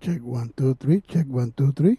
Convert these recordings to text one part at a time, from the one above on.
Check 1, 2, 3. Check 1, 2, 3.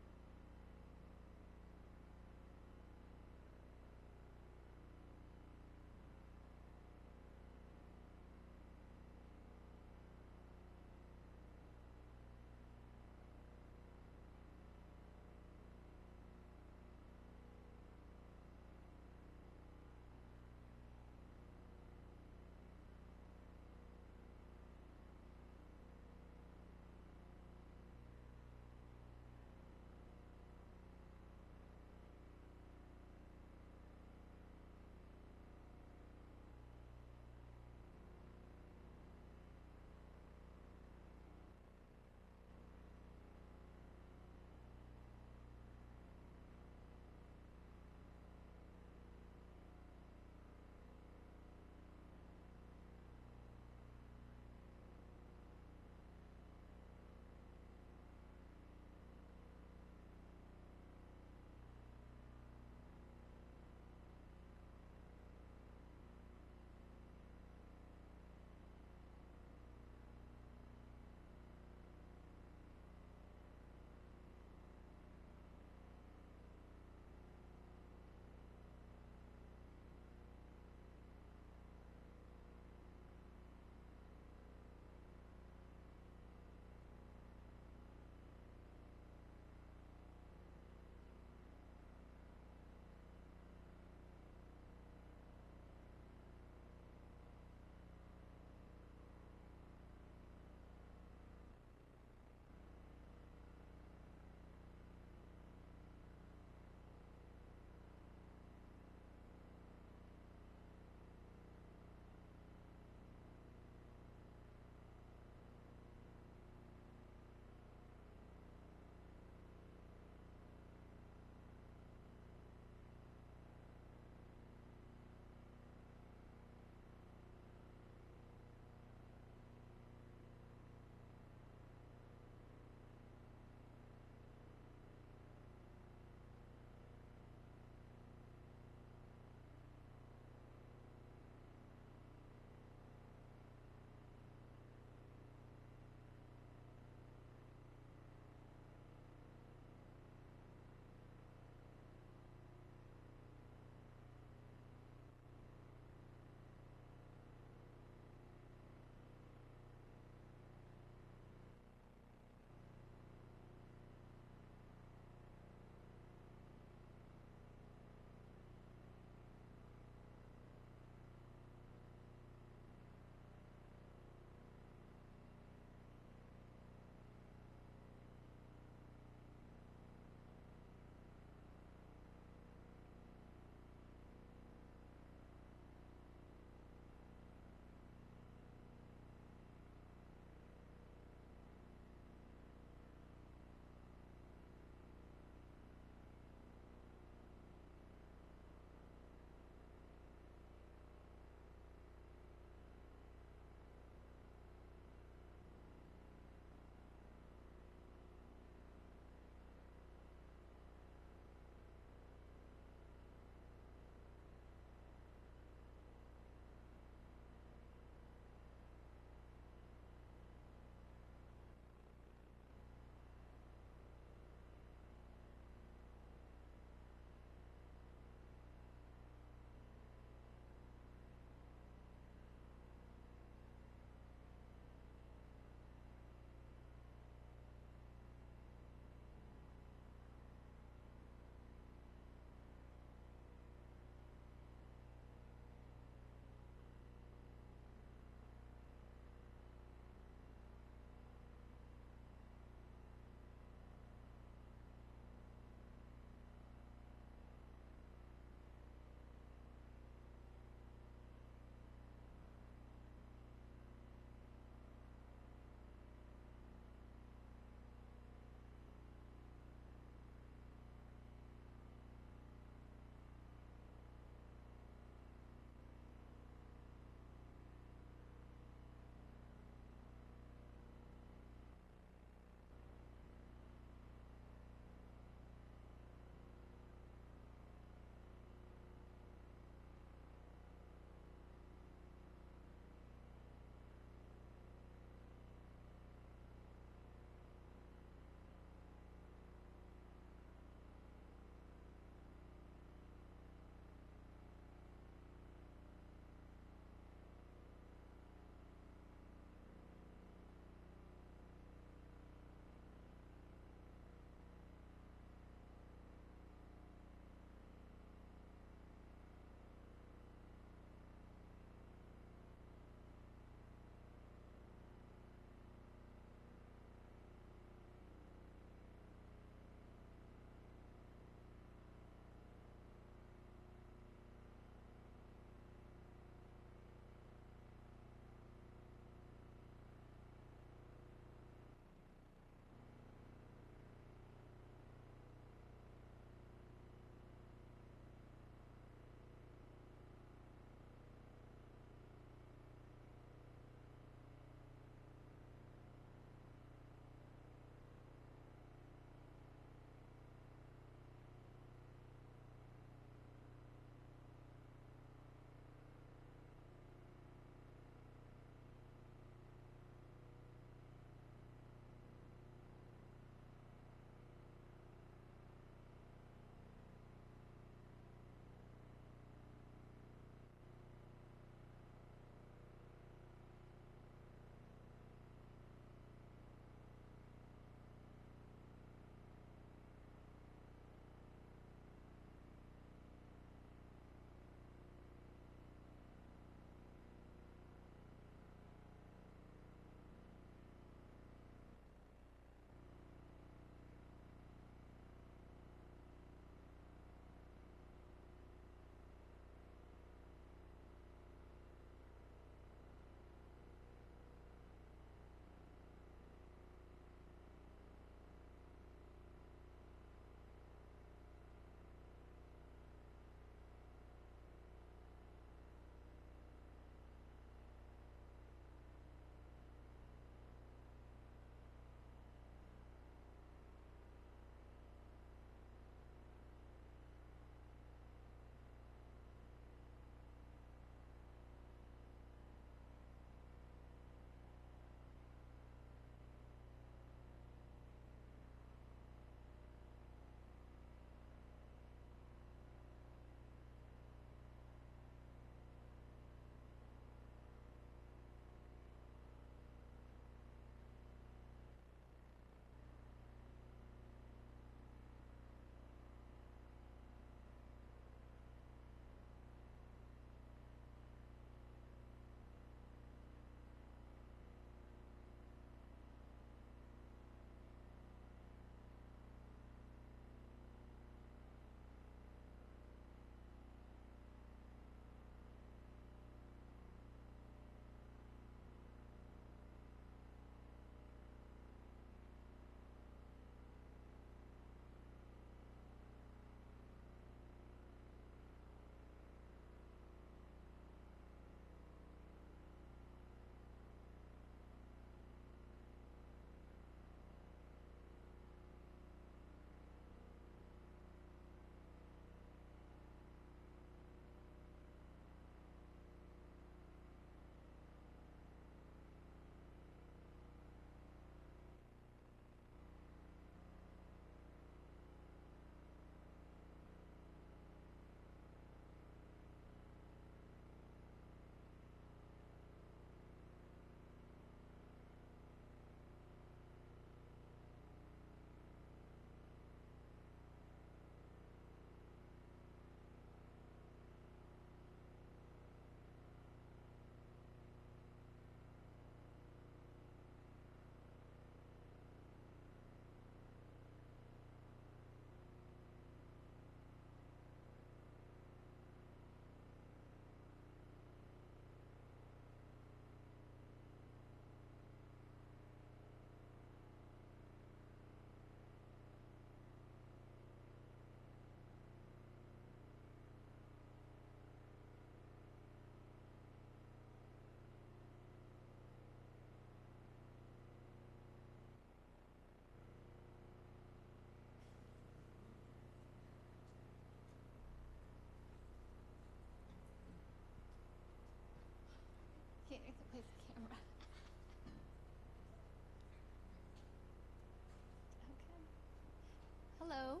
Hello,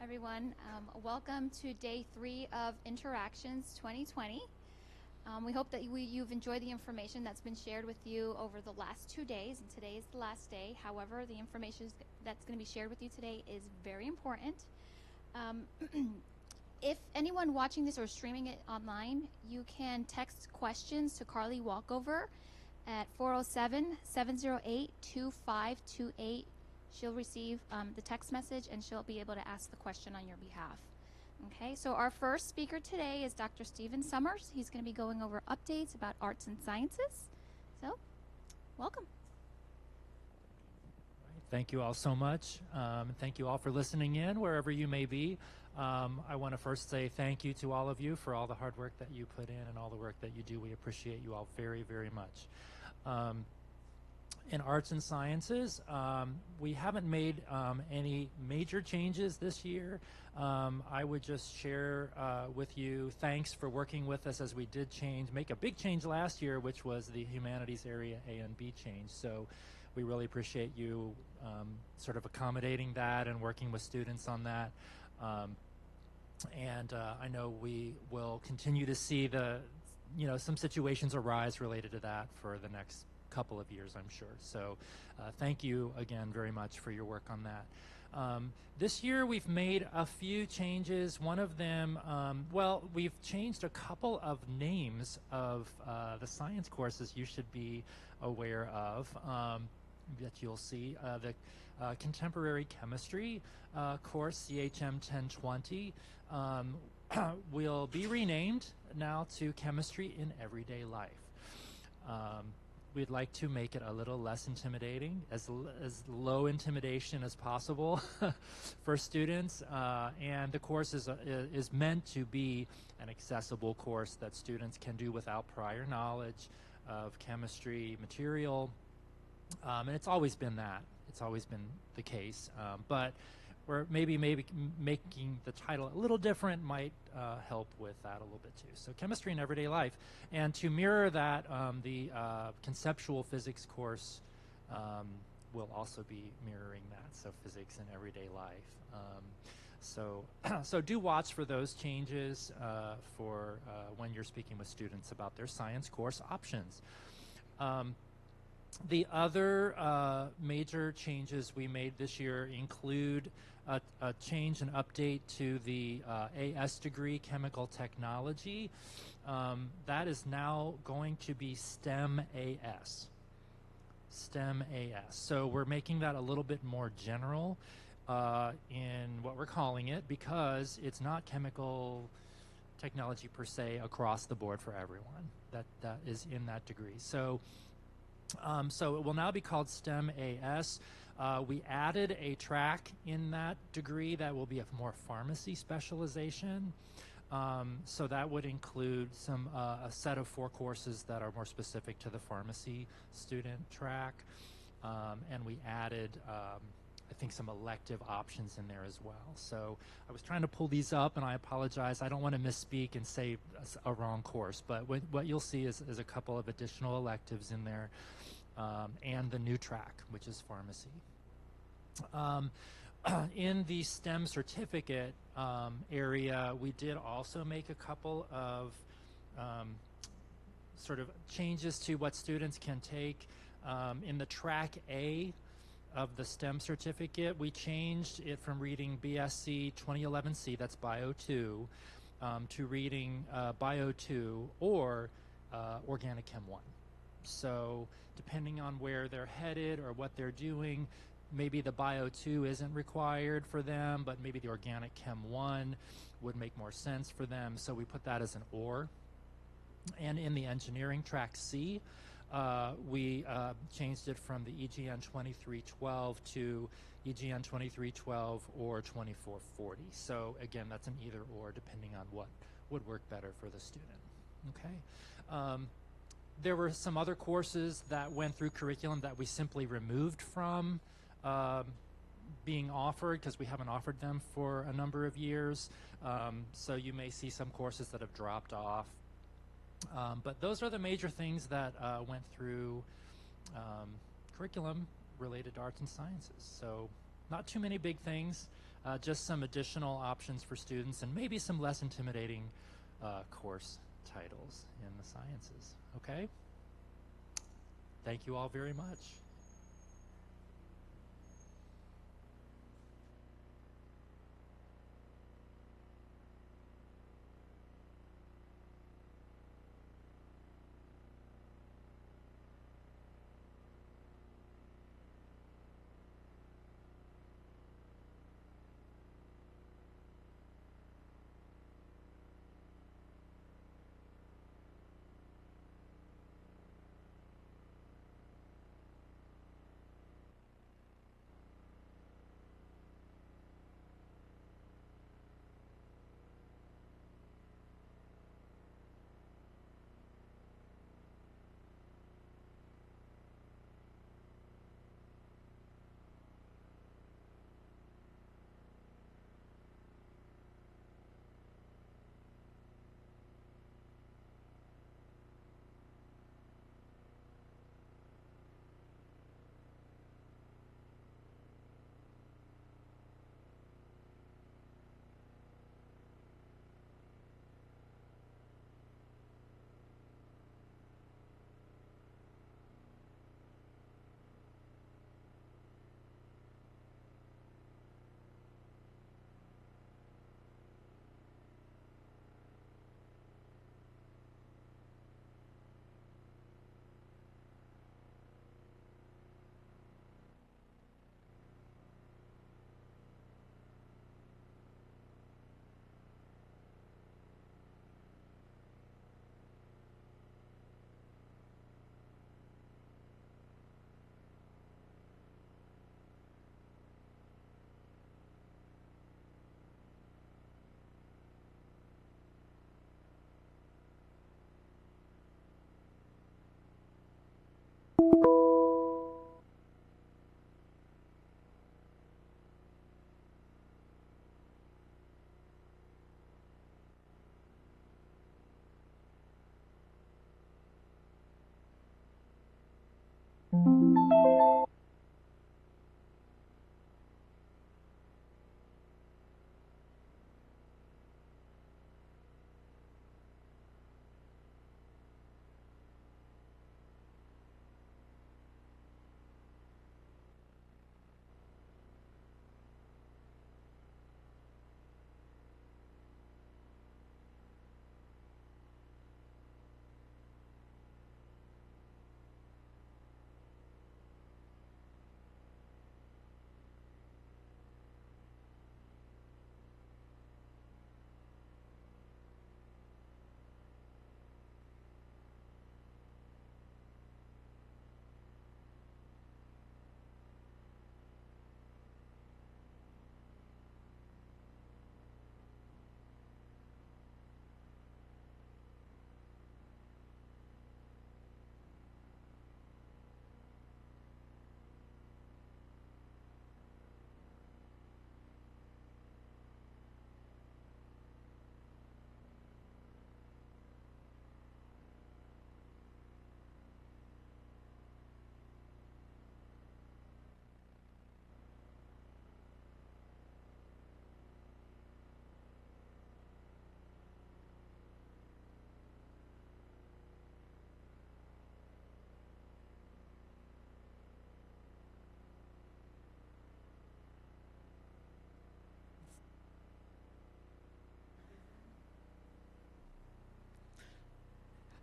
everyone. Welcome to day 3 of Interactions 2020. We hope that you've enjoyed the information that's been shared with you over the last 2 days, and today is the last day. However, the information that's going to be shared with you today is very important. If anyone watching this or streaming it online, you can text questions to Carly Walkover at 407-708-2528. She'll receive the text message and she'll be able to ask the question on your behalf. Okay, so our first speaker today is Dr. Stephen Summers. He's going to be going over updates about arts and sciences. So, welcome. Thank you all so much. Thank you all for listening in wherever you may be. I want to first say thank you to all of you for all the hard work that you put in and all the work that you do. We appreciate you all very, very much. In arts and sciences, we haven't made any major changes this year. I would just share with you thanks for working with us as we did make a big change last year, which was the humanities area A and B change. So we really appreciate you sort of accommodating that and working with students on that. I know we will continue to see some situations arise related to that for the next couple of years, I'm sure. So thank you again very much for your work on that. This year we've made a few changes. One of them, we've changed a couple of names of the science courses you should be aware of that you'll see. The Contemporary Chemistry course, CHM 1020, will be renamed now to Chemistry in Everyday Life. We'd like to make it a little less intimidating, as low intimidation as possible for students. And the course is meant to be an accessible course that students can do without prior knowledge of chemistry material. And it's always been that. It's always been the case. But we're maybe making the title a little different might help with that a little bit too. So Chemistry in Everyday Life. And to mirror that, the Conceptual Physics course will also be mirroring that, so Physics in Everyday Life. So do watch for those changes for when you're speaking with students about their science course options. The other major changes we made this year include a change and update to the AS degree, Chemical Technology. That is now going to be STEM AS. STEM AS. So we're making that a little bit more general in what we're calling it, because it's not chemical technology per se across the board for everyone that is in that degree. So it will now be called STEM AS. We added a track in that degree that will be a more pharmacy specialization. So that would include a set of 4 courses that are more specific to the pharmacy student track. And we added, I think, some elective options in there as well. So I was trying to pull these up, and I apologize. I don't want to misspeak and say a wrong course, but what you'll see is a couple of additional electives in there, and the new track, which is pharmacy. In the STEM certificate area, we did also make a couple of sort of changes to what students can take. In the track A of the STEM certificate, we changed it from reading BSc 2011C, that's Bio 2, to reading Bio 2 or Organic Chem 1. So depending on where they're headed or what they're doing, maybe the Bio 2 isn't required for them, but maybe the Organic Chem 1 would make more sense for them. So we put that as an or. And in the engineering track C, we changed it from the EGN 2312 to EGN 2312 or 2440. So again, that's an either or depending on what would work better for the student. Okay. There were some other courses that went through curriculum that we simply removed from being offered because we haven't offered them for a number of years. So you may see some courses that have dropped off. But those are the major things that went through curriculum related to arts and sciences. So Not too many big things, just some additional options for students and maybe some less intimidating course titles in the sciences. Okay? Thank you all very much.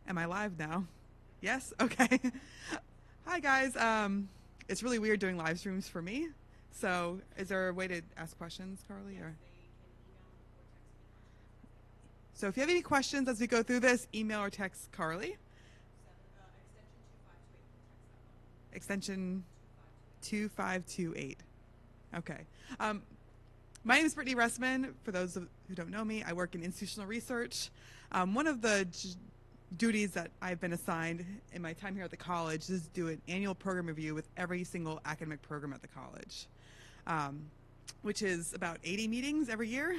Am I live now? Yes? Okay. Hi, guys. It's really weird doing live streams for me. So is there a way to ask questions, Carly? Or? So if you have any questions as we go through this, email or text Carly. Extension 2528. Okay. My name is Brittany Ressman. For those who don't know me, I work in institutional research. One of the duties that I've been assigned in my time here at the college is to do an annual program review with every single academic program at the college, which is about 80 meetings every year.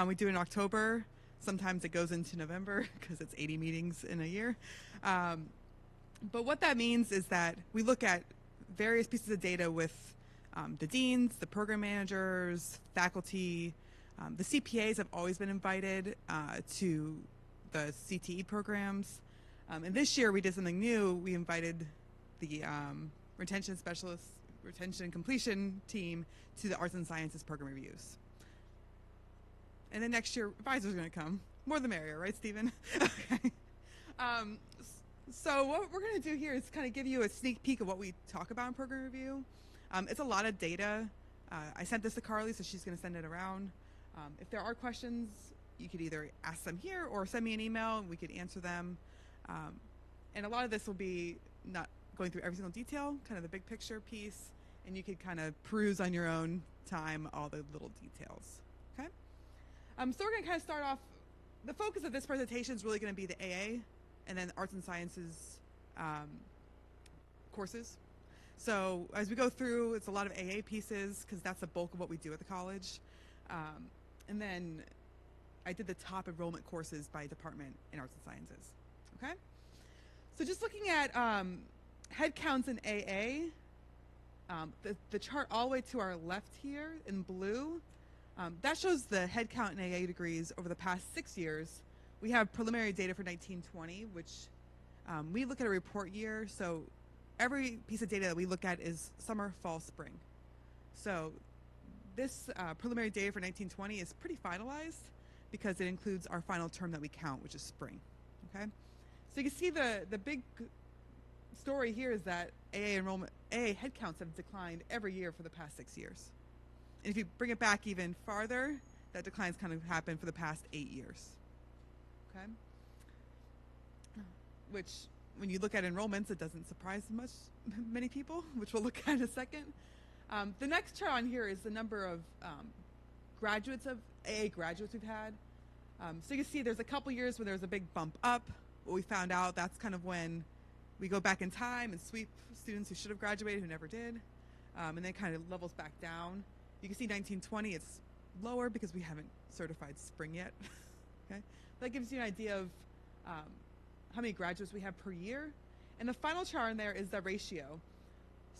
We do it in October. Sometimes it goes into November because it's 80 meetings in a year. But what that means is that we look at various pieces of data with The deans, the program managers, faculty, the CPAs have always been invited to the CTE programs. And this year we did something new. We invited the retention specialists, retention and completion team to the arts and sciences program reviews. And then next year, advisors are going to come. More the merrier, right, Stephen? Okay. So what we're going to do here is kind of give you a sneak peek of what we talk about in program review. It's a lot of data. I sent this to Carly, so she's going to send it around. If there are questions, you could either ask them here or send me an email, and we could answer them. And a lot of this will be not going through every single detail, kind of the big picture piece, and you could kind of peruse on your own time all the little details. Okay? So we're going to kind of start off. The focus of this presentation is really going to be the AA and then arts and sciences courses. So as we go through, it's a lot of AA pieces because that's the bulk of what we do at the college. And then I did the top enrollment courses by department in arts and sciences. Okay? So just looking at head counts in AA, the chart all the way to our left here in blue, that shows the head count in AA degrees over the past 6 years. We have preliminary data for 1920, which we look at a report year. So every piece of data that we look at is summer, fall, spring. So this preliminary data for 1920 is pretty finalized because it includes our final term that we count, which is spring. Okay, so you can see the big story here is that AA enrollment, AA head counts have declined every year for the past 6 years. And if you bring it back even farther, that decline's kind of happened for the past 8 years. Okay, which when you look at enrollments, it doesn't surprise many people, which we'll look at in a second. The next chart on here is the number of graduates of AA graduates we've had. So you can see there's a couple years when there's a big bump up. What we found out, that's kind of when we go back in time and sweep students who should have graduated who never did. And then it kind of levels back down. You can see 1920, it's lower because we haven't certified spring yet. Okay, that gives you an idea of how many graduates we have per year. And the final chart in there is the ratio.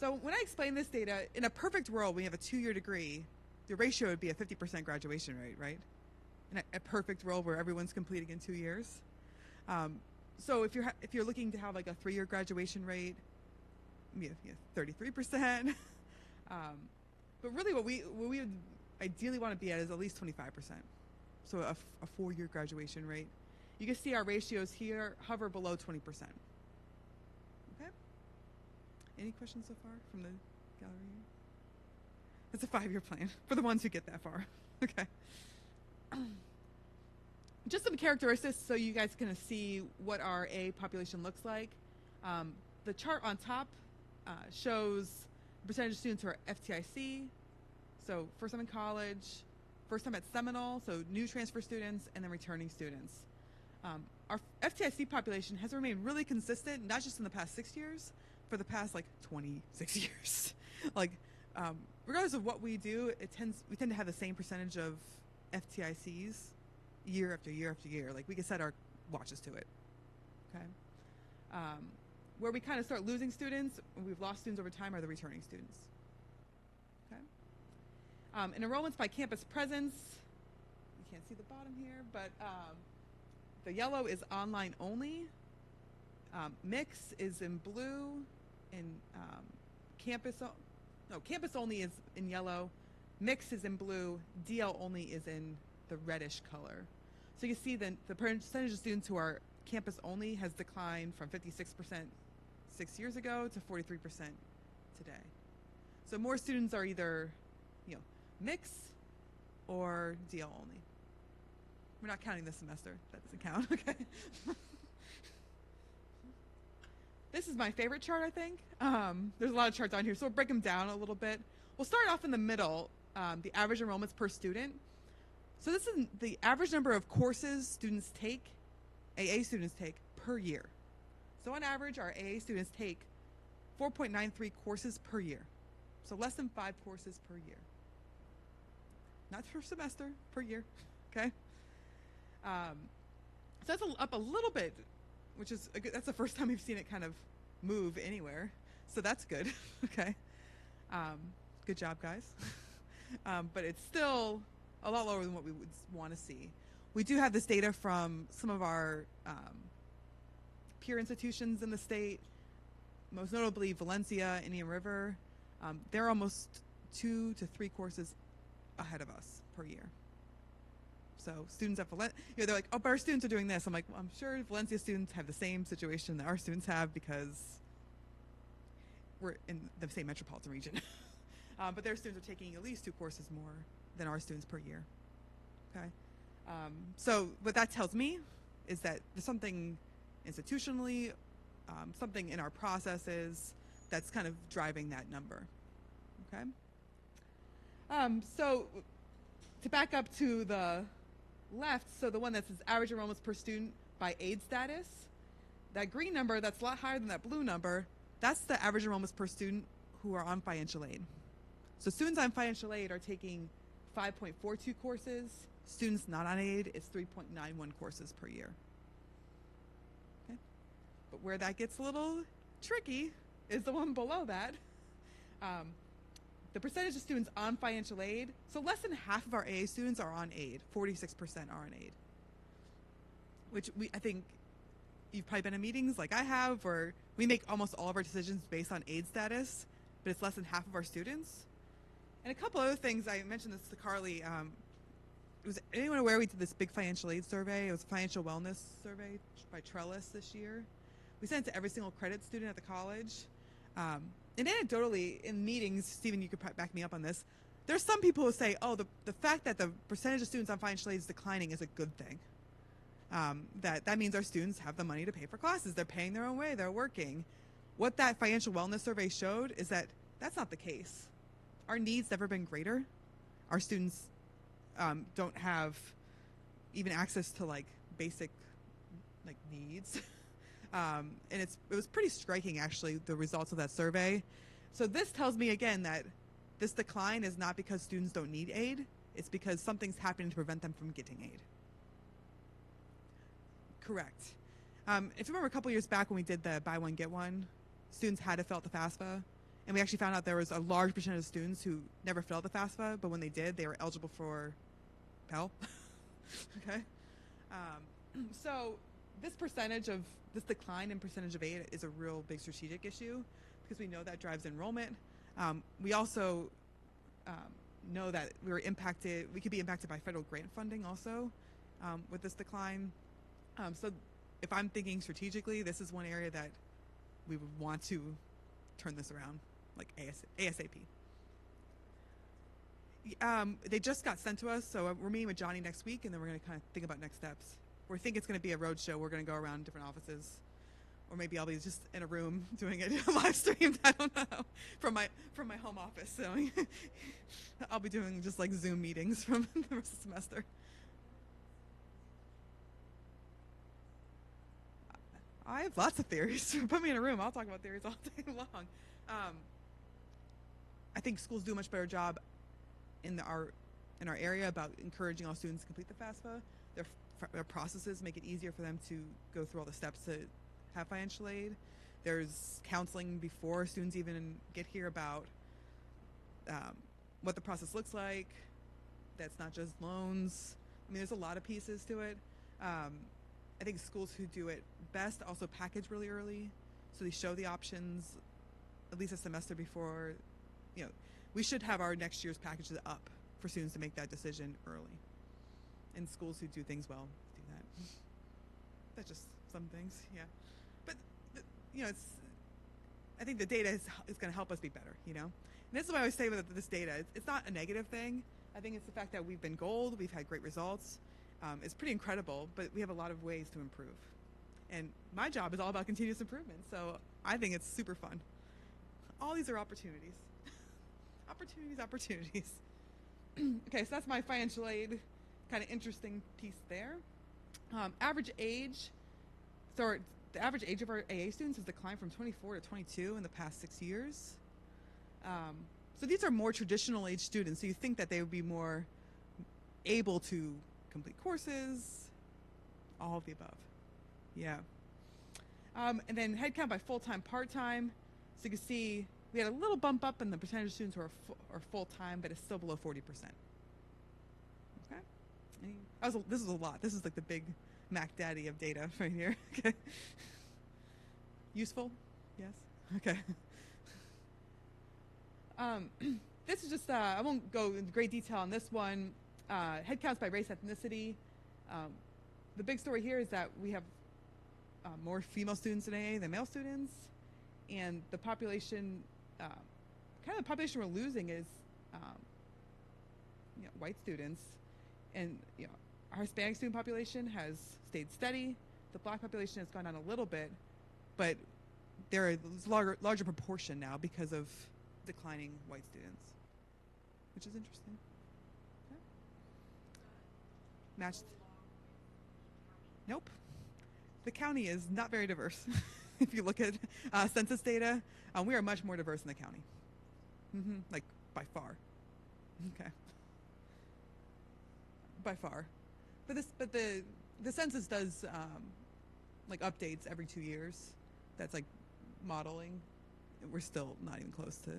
So when I explain this data, in a perfect world, we have a 2-year degree, the ratio would be a 50% graduation rate, right? In a perfect world where everyone's completing in 2 years. So if you're looking to have like a 3-year graduation rate, 33%. But really what we would ideally want to be at is at least 25%. So a 4-year graduation rate. You can see our ratios here hover below 20%. Okay? Any questions so far from the gallery? It's a 5-year plan for the ones who get that far. Okay. Just some characteristics so you guys can see what our A population looks like. The chart on top shows the percentage of students who are FTIC, so first time in college, first time at Seminole, so new transfer students, and then returning students. Our FTIC population has remained really consistent, not just in the past 6 years, for the past like 26 years. Like, regardless of what we do, we tend to have the same percentage of FTICs year after year after year. Like, we can set our watches to it. Okay. Where we kind of start losing students, we've lost students over time, are the returning students. Okay. And enrollments by campus presence, you can't see the bottom here, but the yellow is online only. Mix is in blue, and campus only is in yellow. Mix is in blue. DL only is in the reddish color. So you can see the percentage of students who are campus only has declined from 56% 6 years ago to 43% today. So more students are either, mix or DL only. We're not counting this semester. That doesn't count. Okay. This is my favorite chart, I think. There's a lot of charts on here, so we'll break them down a little bit. We'll start off in the middle, the average enrollments per student. So this is the average number of courses students take, AA students take, per year. So on average, our AA students take 4.93 courses per year. So less than 5 courses per year. Not per semester, per year. Okay? So that's up a little bit, which is that's the first time we've seen it kind of move anywhere. So that's good. Okay. Good job, guys. But it's still a lot lower than what we would want to see. We do have this data from some of our peer institutions in the state, most notably Valencia, Indian River. They're almost 2 to 3 courses ahead of us per year. So students at Valencia, they're like, oh, but our students are doing this. I'm like, well, I'm sure Valencia students have the same situation that our students have because we're in the same metropolitan region. But their students are taking at least 2 courses more than our students per year. Okay. So what that tells me is that there's something institutionally, something in our processes that's kind of driving that number. Okay. So to back up to the left, so the one that says average enrollments per student by aid status, that green number that's a lot higher than that blue number, that's the average enrollments per student who are on financial aid. So students on financial aid are taking 5.42 courses. Students not on aid, it's 3.91 courses per year. Okay. But where that gets a little tricky is the one below that. The percentage of students on financial aid, so less than half of our AA students are on aid, 46% are on aid. Which I think you've probably been in meetings like I have, where we make almost all of our decisions based on aid status, but it's less than half of our students. And a couple other things, I mentioned this to Carly. Was anyone aware we did this big financial aid survey? It was a financial wellness survey by Trellis this year. We sent it to every single credit student at the college. And anecdotally, in meetings, Stephen, you could back me up on this, there's some people who say, oh, the fact that the percentage of students on financial aid is declining is a good thing. That means our students have the money to pay for classes. They're paying their own way. They're working. What that financial wellness survey showed is that that's not the case. Our needs never been greater. Our students don't have even access to like basic like needs. And it was pretty striking, actually, the results of that survey. So this tells me, again, that this decline is not because students don't need aid. It's because something's happening to prevent them from getting aid. Correct. If you remember a couple years back when we did the buy one, get one, students had to fill out the FAFSA. And we actually found out there was a large percentage of students who never filled out the FAFSA, but when they did, they were eligible for Pell. Okay. So this decline in percentage of aid is a real big strategic issue because we know that drives enrollment. We also know that we could be impacted by federal grant funding also with this decline. So if I'm thinking strategically, this is one area that we would want to turn this around, like ASAP. They just got sent to us, so we're meeting with Johnny next week, and then we're going to kind of think about next steps. We think it's going to be a road show. We're going to go around different offices, or maybe I'll be just in a room doing it live streamed. I don't know, from my home office. So I'll be doing just like Zoom meetings from the rest of the semester. I have lots of theories. Put me in a room, I'll talk about theories all day long. I think schools do a much better job in our area about encouraging all students to complete the FAFSA. Their processes make it easier for them to go through all the steps to have financial aid. There's counseling before students even get here about what the process looks like. That's not just loans. I mean, there's a lot of pieces to it. I think schools who do it best also package really early, so they show the options at least a semester before. We should have our next year's packages up for students to make that decision early. And schools who do things well do that. That's just some things, yeah. But I think the data is going to help us be better. And this is what I always say with this data. It's not a negative thing. I think it's the fact that we've been gold. We've had great results. It's pretty incredible, but we have a lot of ways to improve. And my job is all about continuous improvement, so I think it's super fun. All these are opportunities. Opportunities. Okay, so that's my financial aid kind of interesting piece there. Average age. So the average age of our AA students has declined from 24 to 22 in the past 6 years. So these are more traditional age students, so you think that they would be more able to complete courses, all of the above. Yeah. And then headcount by full-time, part-time. So you can see We had a little bump up in the percentage of students who are full-time, but it's still below 40%. Okay? This is a lot. This is like the big Mac Daddy of data right here. Okay. Useful? Yes? Okay. This is just, I won't go into great detail on this one. Headcounts by race, ethnicity. The big story here is that we have more female students today than male students. And the population, kind of the population we're losing is white students. And our Hispanic student population has stayed steady. The black population has gone down a little bit, but there is a larger proportion now because of declining white students, which is interesting. Okay. Matched. Nope. The county is not very diverse. If you look at census data, we are much more diverse in the county. Like, by far. Okay. By far. But the census does like updates every 2 years. That's like modeling. We're still not even close to.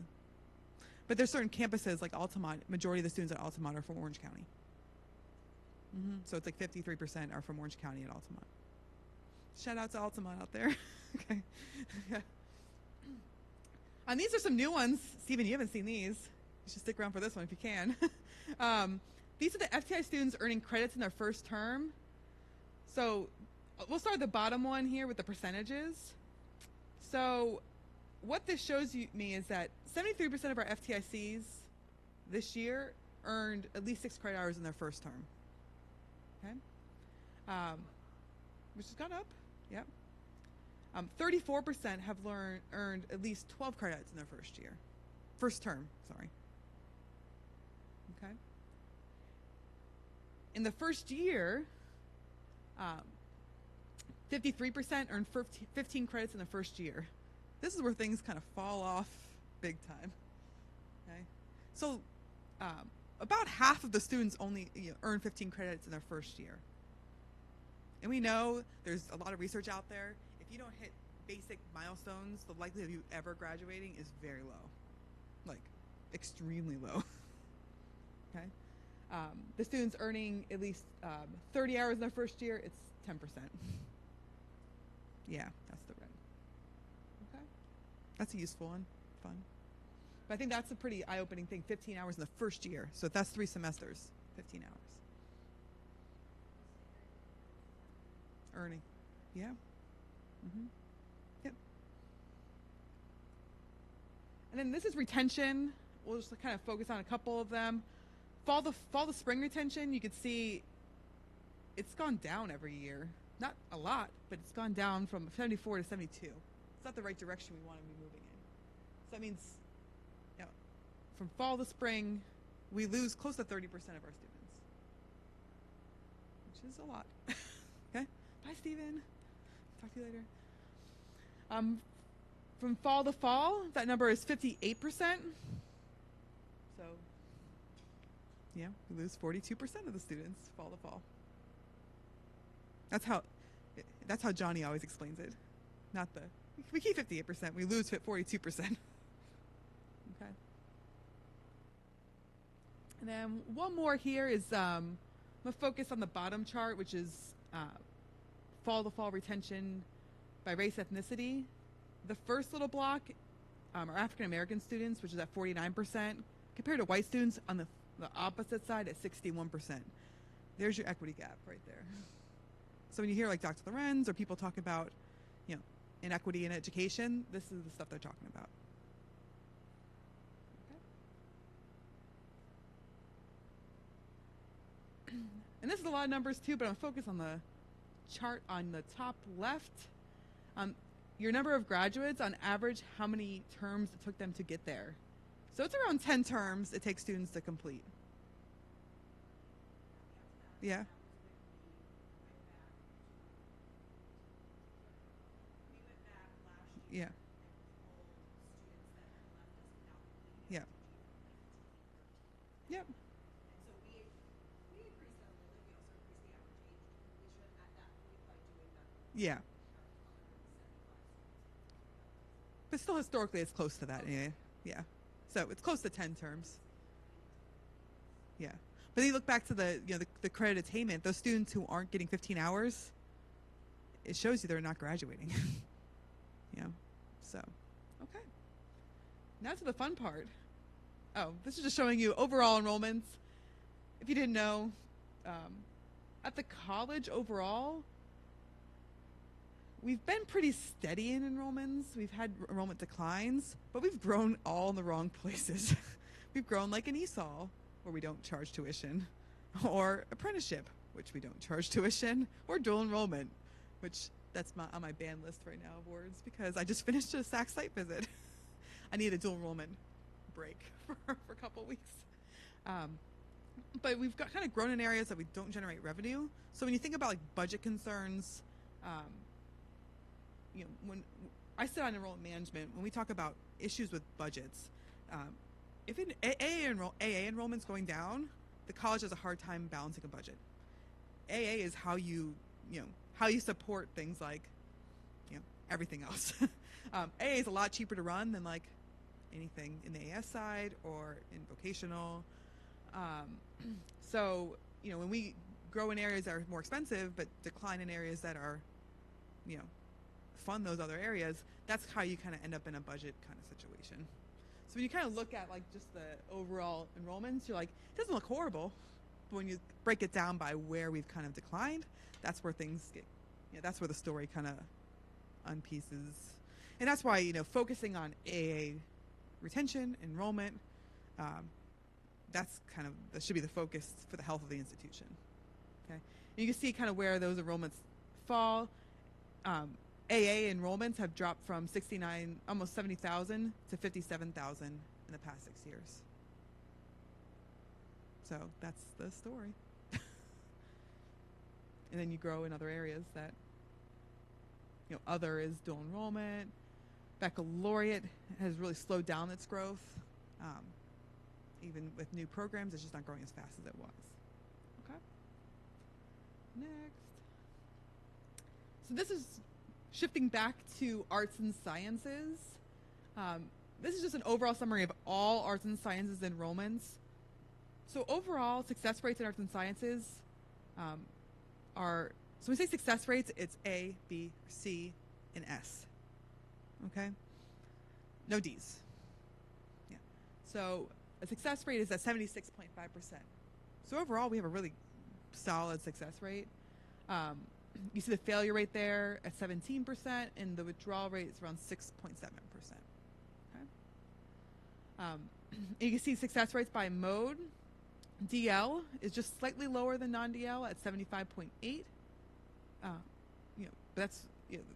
But there's certain campuses like Altamont. Majority of the students at Altamont are from Orange County. So it's like 53% are from Orange County at Altamont. Shout out to Altamont out there. Okay. And these are some new ones. Stephen, you haven't seen these. You should stick around for this one if you can. These are the FTI students earning credits in their first term. So we'll start at the bottom one here with the percentages. So what this shows me is that 73% of our FTICs this year earned at least 6 credit hours in their first term. Okay? Which has gone up. Yep. 34% have earned at least 12 credits in their first term, sorry. Okay. In the first year, 53% earned 15 credits in the first year. This is where things kind of fall off big time. Okay. So about half of the students only earn 15 credits in their first year. And we know there's a lot of research out there. If you don't hit basic milestones, the likelihood of you ever graduating is very low. Like, extremely low. Okay? The students earning at least 30 hours in their first year, it's 10%. Yeah, that's the red. Okay? That's a useful one. Fun. But I think that's a pretty eye-opening thing, 15 hours in the first year. So if that's 3 semesters, 15 hours. Earning. Yeah. Yep. And then this is retention. We'll just kind of focus on a couple of them. Fall to spring retention, you could see it's gone down every year. Not a lot, but it's gone down from 74 to 72. It's not the right direction we want to be moving in. So that means from fall to spring, we lose close to 30% of our students, which is a lot. Okay? Bye, Stephen. Talk to you later. From fall to fall, that number is 58%. So, yeah, we lose 42% of the students fall to fall. That's how Johnny always explains it. Not we keep 58%, we lose 42%. Okay. And then one more here is I'm going to focus on the bottom chart, which is fall to fall retention by race ethnicity. The first little block are African American students, which is at 49%, compared to white students on the opposite side at 61%. There's your equity gap right there. So when you hear like Dr. Lorenz or people talk about, inequity in education, this is the stuff they're talking about. Okay. And this is a lot of numbers too, but I'm focused on the chart on the top left. Your number of graduates, on average, how many terms it took them to get there. So it's around 10 terms it takes students to complete. Yeah. Yeah. Yeah. Yep. Yeah. but still historically it's close to that. Yeah. So it's close to 10 terms. Yeah. But then you look back to the credit attainment, those students who aren't getting 15 hours, it shows you they're not graduating. So, okay. Now to the fun part. Oh, this is just showing you overall enrollments. If you didn't know, at the college overall, we've been pretty steady in enrollments. We've had enrollment declines, but we've grown all in the wrong places. We've grown like an ESOL, where we don't charge tuition, or apprenticeship, which we don't charge tuition, or dual enrollment, which that's on my ban list right now of words, because I just finished a SAC site visit. I need a dual enrollment break for a couple of weeks. But we've kind of grown in areas that we don't generate revenue. So when you think about like budget concerns, when I sit on enrollment management, when we talk about issues with budgets, if an AA enrollment's going down, the college has a hard time balancing a budget. AA is how you support things like, everything else. AA is a lot cheaper to run than like anything in the AS side or in vocational. So, when we grow in areas that are more expensive, but decline in areas that are, fund those other areas, that's how you kind of end up in a budget kind of situation. So when you kind of look at like just the overall enrollments, you're like, it doesn't look horrible. But when you break it down by where we've kind of declined, that's where things get, that's where the story kind of unpieces. And that's why, focusing on AA retention, enrollment, that should be the focus for the health of the institution. Okay, and you can see kind of where those enrollments fall. AA enrollments have dropped from almost 70,000 to 57,000 in the past 6 years. So that's the story. And then you grow in other areas that, other is dual enrollment. Baccalaureate has really slowed down its growth. Even with new programs, it's just not growing as fast as it was. Okay. Next. So this is shifting back to arts and sciences. This is just an overall summary of all arts and sciences enrollments. So overall, success rates in arts and sciences are, so when we say success rates, it's A, B, C, and S. Okay? No D's. Yeah. So a success rate is at 76.5%. So overall, we have a really solid success rate. You see the failure rate there at 17%, and the withdrawal rate is around 6.7%. Okay? And you can see success rates by mode. DL is just slightly lower than non-DL at 75.8. But that's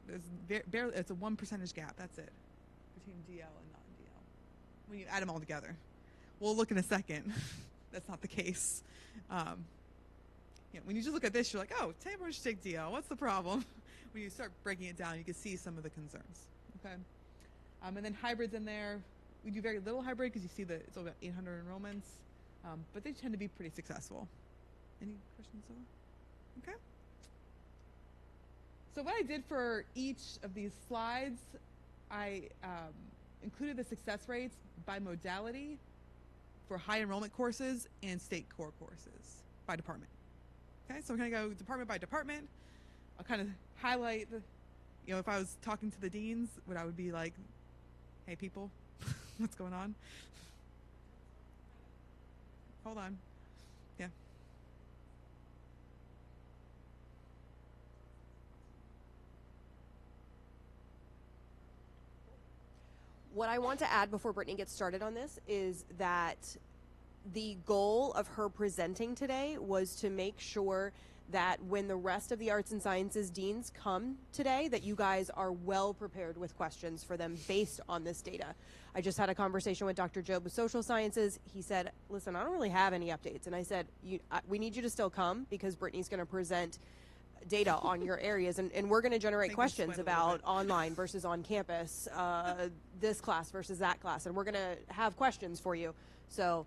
there's barely, it's a 1% gap. That's it between DL and non-DL when you add them all together. We'll look in a second. That's not the case. When you just look at this, you're like, oh, everyone should take DL. What's the problem? When you start breaking it down, you can see some of the concerns. Okay, and then hybrids in there. We do very little hybrid because you see that it's over 800 enrollments, but they tend to be pretty successful. Any questions? Okay. So what I did for each of these slides, I included the success rates by modality for high enrollment courses and state core courses by department. Okay, so we're going to go department by department. I'll kind of highlight, if I was talking to the deans, what I would be like, hey, people, what's going on? Hold on. Yeah. What I want to add before Brittany gets started on this is that the goal of her presenting today was to make sure that when the rest of the arts and sciences deans come today, that you guys are well prepared with questions for them based on this data. I just had a conversation with Dr. Job with social sciences. He said, listen, I don't really have any updates. And I said, we need you to still come because Brittany's going to present data on your areas, and we're going to generate questions about online versus on campus, this class versus that class, and we're going to have questions for you. So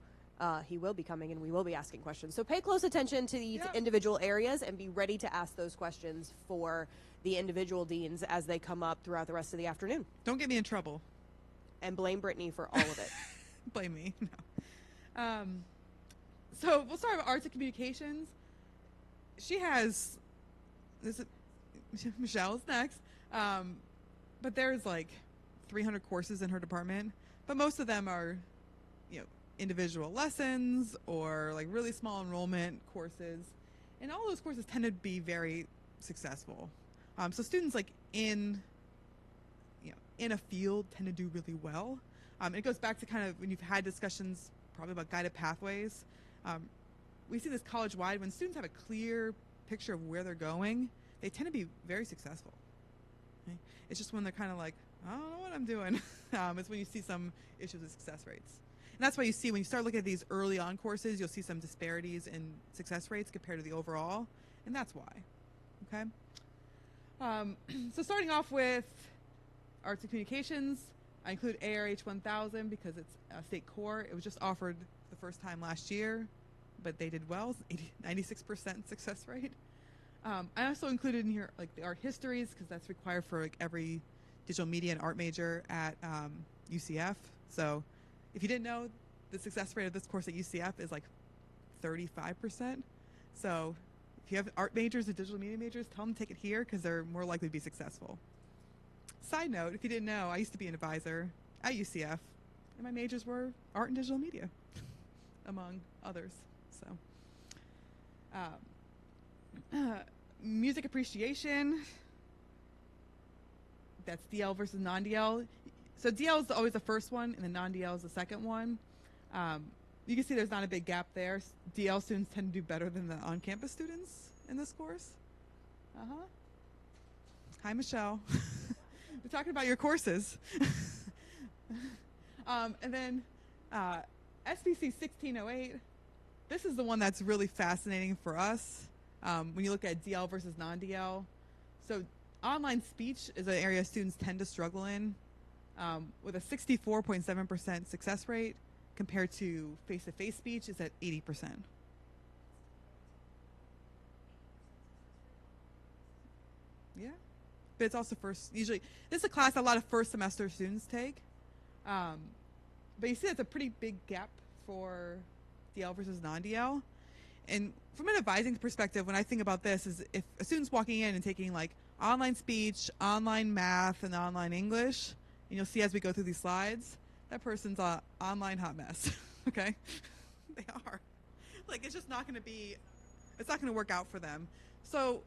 he will be coming and we will be asking questions. So pay close attention to these individual areas and be ready to ask those questions for the individual deans as they come up throughout the rest of the afternoon. Don't get me in trouble. and blame Brittany for all of it. Blame me. No. So we'll start with arts and communications. She has Michelle's next, but there's like 300 courses in her department, but most of them are, individual lessons or like really small enrollment courses, and all those courses tend to be very successful. So students like in a field tend to do really well. It goes back to kind of when you've had discussions probably about guided pathways. We see this college-wide. When students have a clear picture of where they're going, they tend to be very successful. Okay? It's just when they're kind of like, I don't know what I'm doing. It's when you see some issues with success rates. And that's why you see when you start looking at these early on courses, you'll see some disparities in success rates compared to the overall, and that's why. Okay? So starting off with arts and communications, I include ARH 1000 because it's a state core. It was just offered the first time last year, but they did well, 96% success rate. I also included in here like the art histories because that's required for like every digital media and art major at UCF. So if you didn't know, the success rate of this course at UCF is like 35%. So if you have art majors and digital media majors, tell them to take it here because they're more likely to be successful. Side note, if you didn't know, I used to be an advisor at UCF, and my majors were art and digital media, among others. So, music appreciation, that's DL versus non-DL. So DL is always the first one, and then non-DL is the second one. You can see there's not a big gap there. DL students tend to do better than the on-campus students in this course. Hi, Michelle. We're talking about your courses. And then SBC 1608, this is the one that's really fascinating for us when you look at DL versus non-DL. So online speech is an area students tend to struggle in with a 64.7% success rate compared to face-to-face speech is at 80%. Yeah. But it's also usually, this is a class a lot of first semester students take. But you see that's a pretty big gap for DL versus non-DL. And from an advising perspective, when I think about this, is if a student's walking in and taking like online speech, online math, and online English, and you'll see as we go through these slides, that person's an online hot mess, okay? They are. Like, it's just not going to work out for them. So,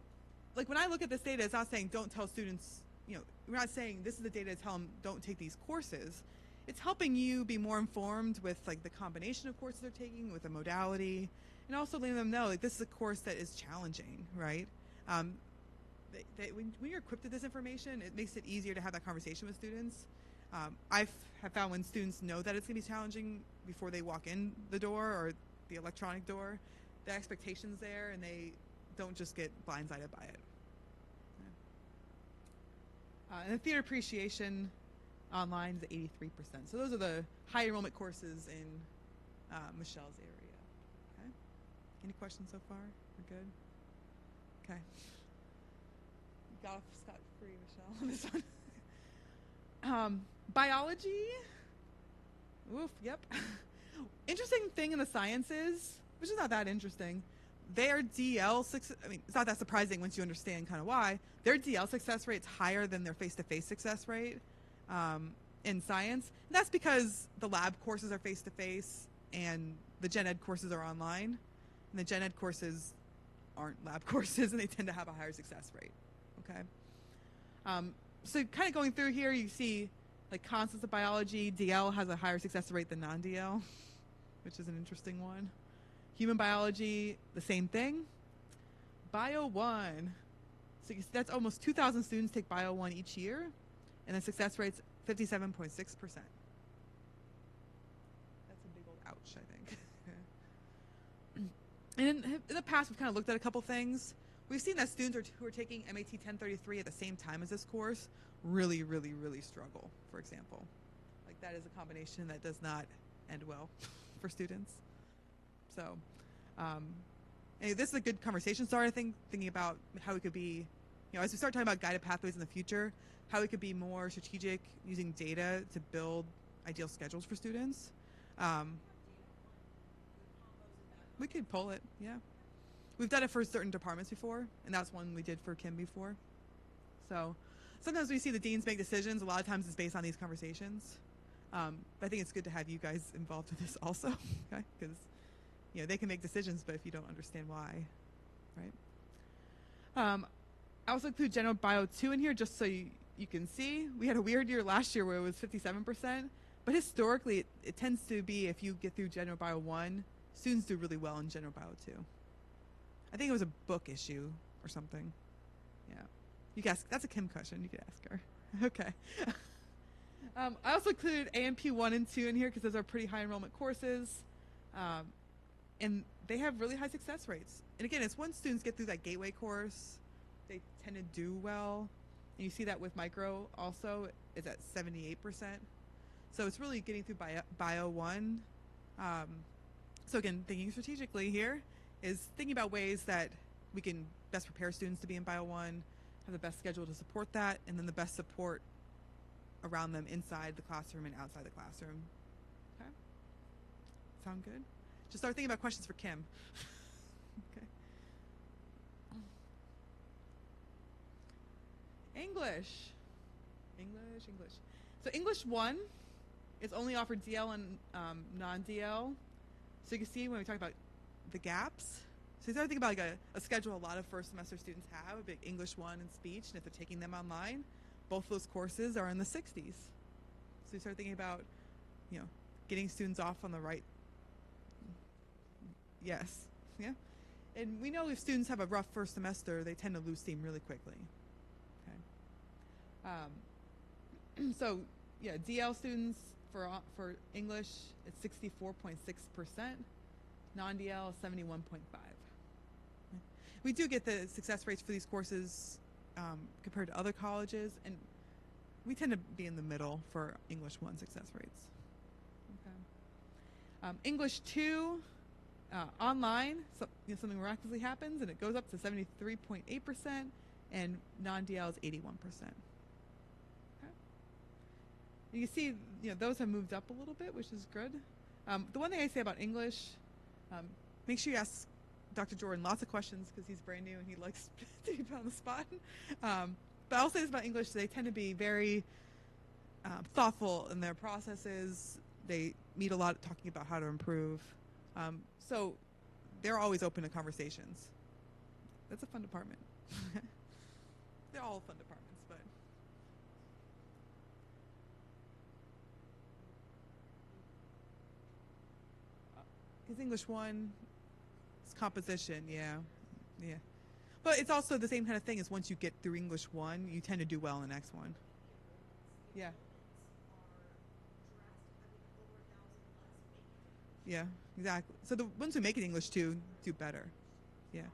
like, when I look at this data, it's not saying don't tell students, we're not saying this is the data to tell them don't take these courses. It's helping you be more informed with, like, the combination of courses they're taking, with the modality, and also letting them know, like, this is a course that is challenging, right? When you're equipped with this information, it makes it easier to have that conversation with students. I have found when students know that it's going to be challenging before they walk in the door or the electronic door, the expectation's there, and they don't just get blindsided by it. And the theater appreciation online is 83%. So those are the high enrollment courses in Michelle's area. Okay. Any questions so far? We're good? Okay. You got off scot-free, Michelle, on this one. Biology. Oof, yep. Interesting thing in the sciences, which is not that interesting, their DL success, it's not that surprising once you understand kind of why, their DL success rate's higher than their face-to-face success rate in science. And that's because the lab courses are face-to-face and the gen ed courses are online. And the gen ed courses aren't lab courses, and they tend to have a higher success rate. Okay. So kind of going through here, you see like constants of biology, DL has a higher success rate than non-DL, which is an interesting one. Human biology, the same thing. Bio 1, so that's almost 2,000 students take Bio 1 each year, and the success rate's 57.6%. That's a big old ouch, I think. And in the past, we've kind of looked at a couple things. We've seen that students who are taking MAT 1033 at the same time as this course really, really, really struggle, for example. Like, that is a combination that does not end well for students. So, this is a good conversation starter, I think, thinking about how we could be, as we start talking about guided pathways in the future, how we could be more strategic using data to build ideal schedules for students. We could pull it, yeah. We've done it for certain departments before, and that's one we did for Kim before. So sometimes we see the deans make decisions. A lot of times it's based on these conversations. But I think it's good to have you guys involved with this also, okay? Because they can make decisions, but if you don't understand why, right? I also include General Bio 2 in here just so you can see. We had a weird year last year where it was 57%, but historically it tends to be, if you get through General Bio 1, students do really well in General Bio 2. I think it was a book issue or something. Yeah. You can ask, that's a Kim question. You could ask her. Okay. I also included AMP 1 and 2 in here because those are pretty high enrollment courses. And they have really high success rates. And again, it's when students get through that gateway course, they tend to do well. And you see that with micro also is at 78%. So it's really getting through Bio 1. So again, thinking strategically here is thinking about ways that we can best prepare students to be in Bio 1, have the best schedule to support that, and then the best support around them inside the classroom and outside the classroom. Okay? Sound good? Just start thinking about questions for Kim. Okay. English. So English 1 is only offered DL and non-DL. So you can see when we talk about the gaps. So you start thinking about like a schedule a lot of first semester students have, a big English 1 and speech, and if they're taking them online, both those courses are in the 60s. So you start thinking about, getting students off on the right. Yes. Yeah. And we know if students have a rough first semester, they tend to lose steam really quickly. Okay. So yeah, DL students for English, it's 64.6%. Non-DL, 71.5%. We do get the success rates for these courses compared to other colleges, and we tend to be in the middle for English 1 success rates. Okay. English 2, online, something miraculously happens, and it goes up to 73.8%, and non-DL is 81%. Okay. You can see, those have moved up a little bit, which is good. The one thing I say about English, make sure you ask Dr. Jordan lots of questions because he's brand new and he likes to be put on the spot. But I'll say this about English, they tend to be very thoughtful in their processes. They meet a lot talking about how to improve. So they're always open to conversations. That's a fun department. They're all fun departments, but. Because English 1 is composition, yeah. But it's also the same kind of thing as once you get through English 1, you tend to do well in the next one. Yeah. Yeah, exactly. So the ones who make it English 2 do better. Yeah.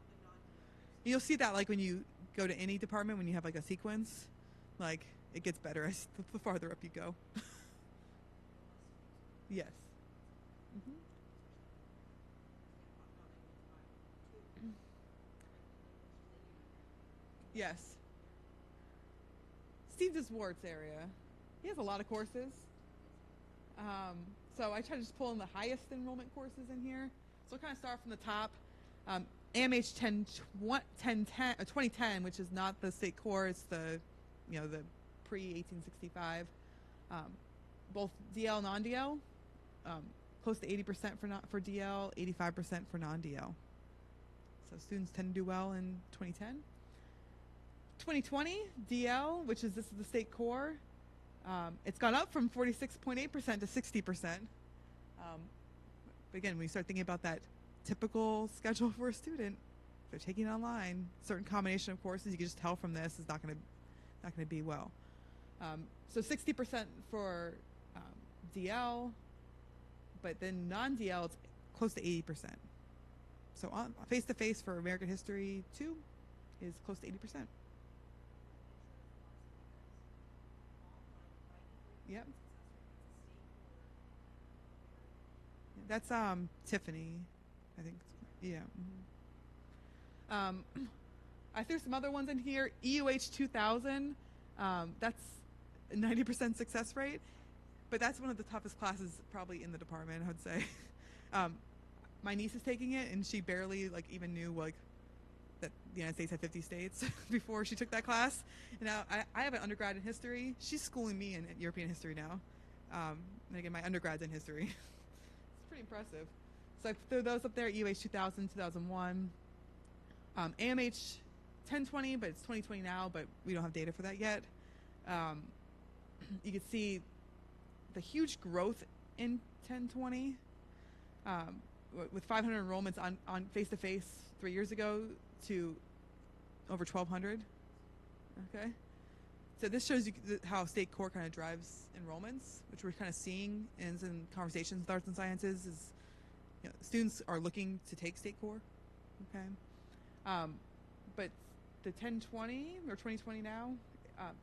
You'll see that like when you go to any department, when you have like a sequence, like it gets better as the farther up you go. Yes. Mm-hmm. Yes. Steve DeSwart's area. He has a lot of courses. So I try to just pull in the highest enrollment courses in here. So we'll kind of start from the top. AMH 2010, which is not the state core, it's the pre-1865. Both DL and non-DL, close to 80% for DL, 85% for non-DL. So students tend to do well in 2010. 2020, DL, this is the state core, it's gone up from 46.8% to 60%. But again, when you start thinking about that typical schedule for a student, if they're taking it online, certain combination of courses, you can just tell from this is not going to be well. So 60% for DL, but then non-DL, it's close to 80%. So on face-to-face for American History 2 is close to 80%. Yep. That's Tiffany, I think. Yeah. Mm-hmm. I threw some other ones in here. EUH 2000, that's a 90% success rate. but that's one of the toughest classes probably in the department, I would say. My niece is taking it, and she barely even knew that the United States had 50 states before she took that class. And now I have an undergrad in history. She's schooling me in European history now. And again, my undergrad's in history. It's pretty impressive. So I threw those up there, EUH 2000, 2001. AMH 1020, but it's 2020 now, but we don't have data for that yet. You can see the huge growth in 1020 with 500 enrollments on face-to-face 3 years ago to over 1,200. Okay, so this shows you how state core kind of drives enrollments, which we're kind of seeing in conversations with arts and sciences. Is students are looking to take state core. Okay, but the 1020 or 2020 now,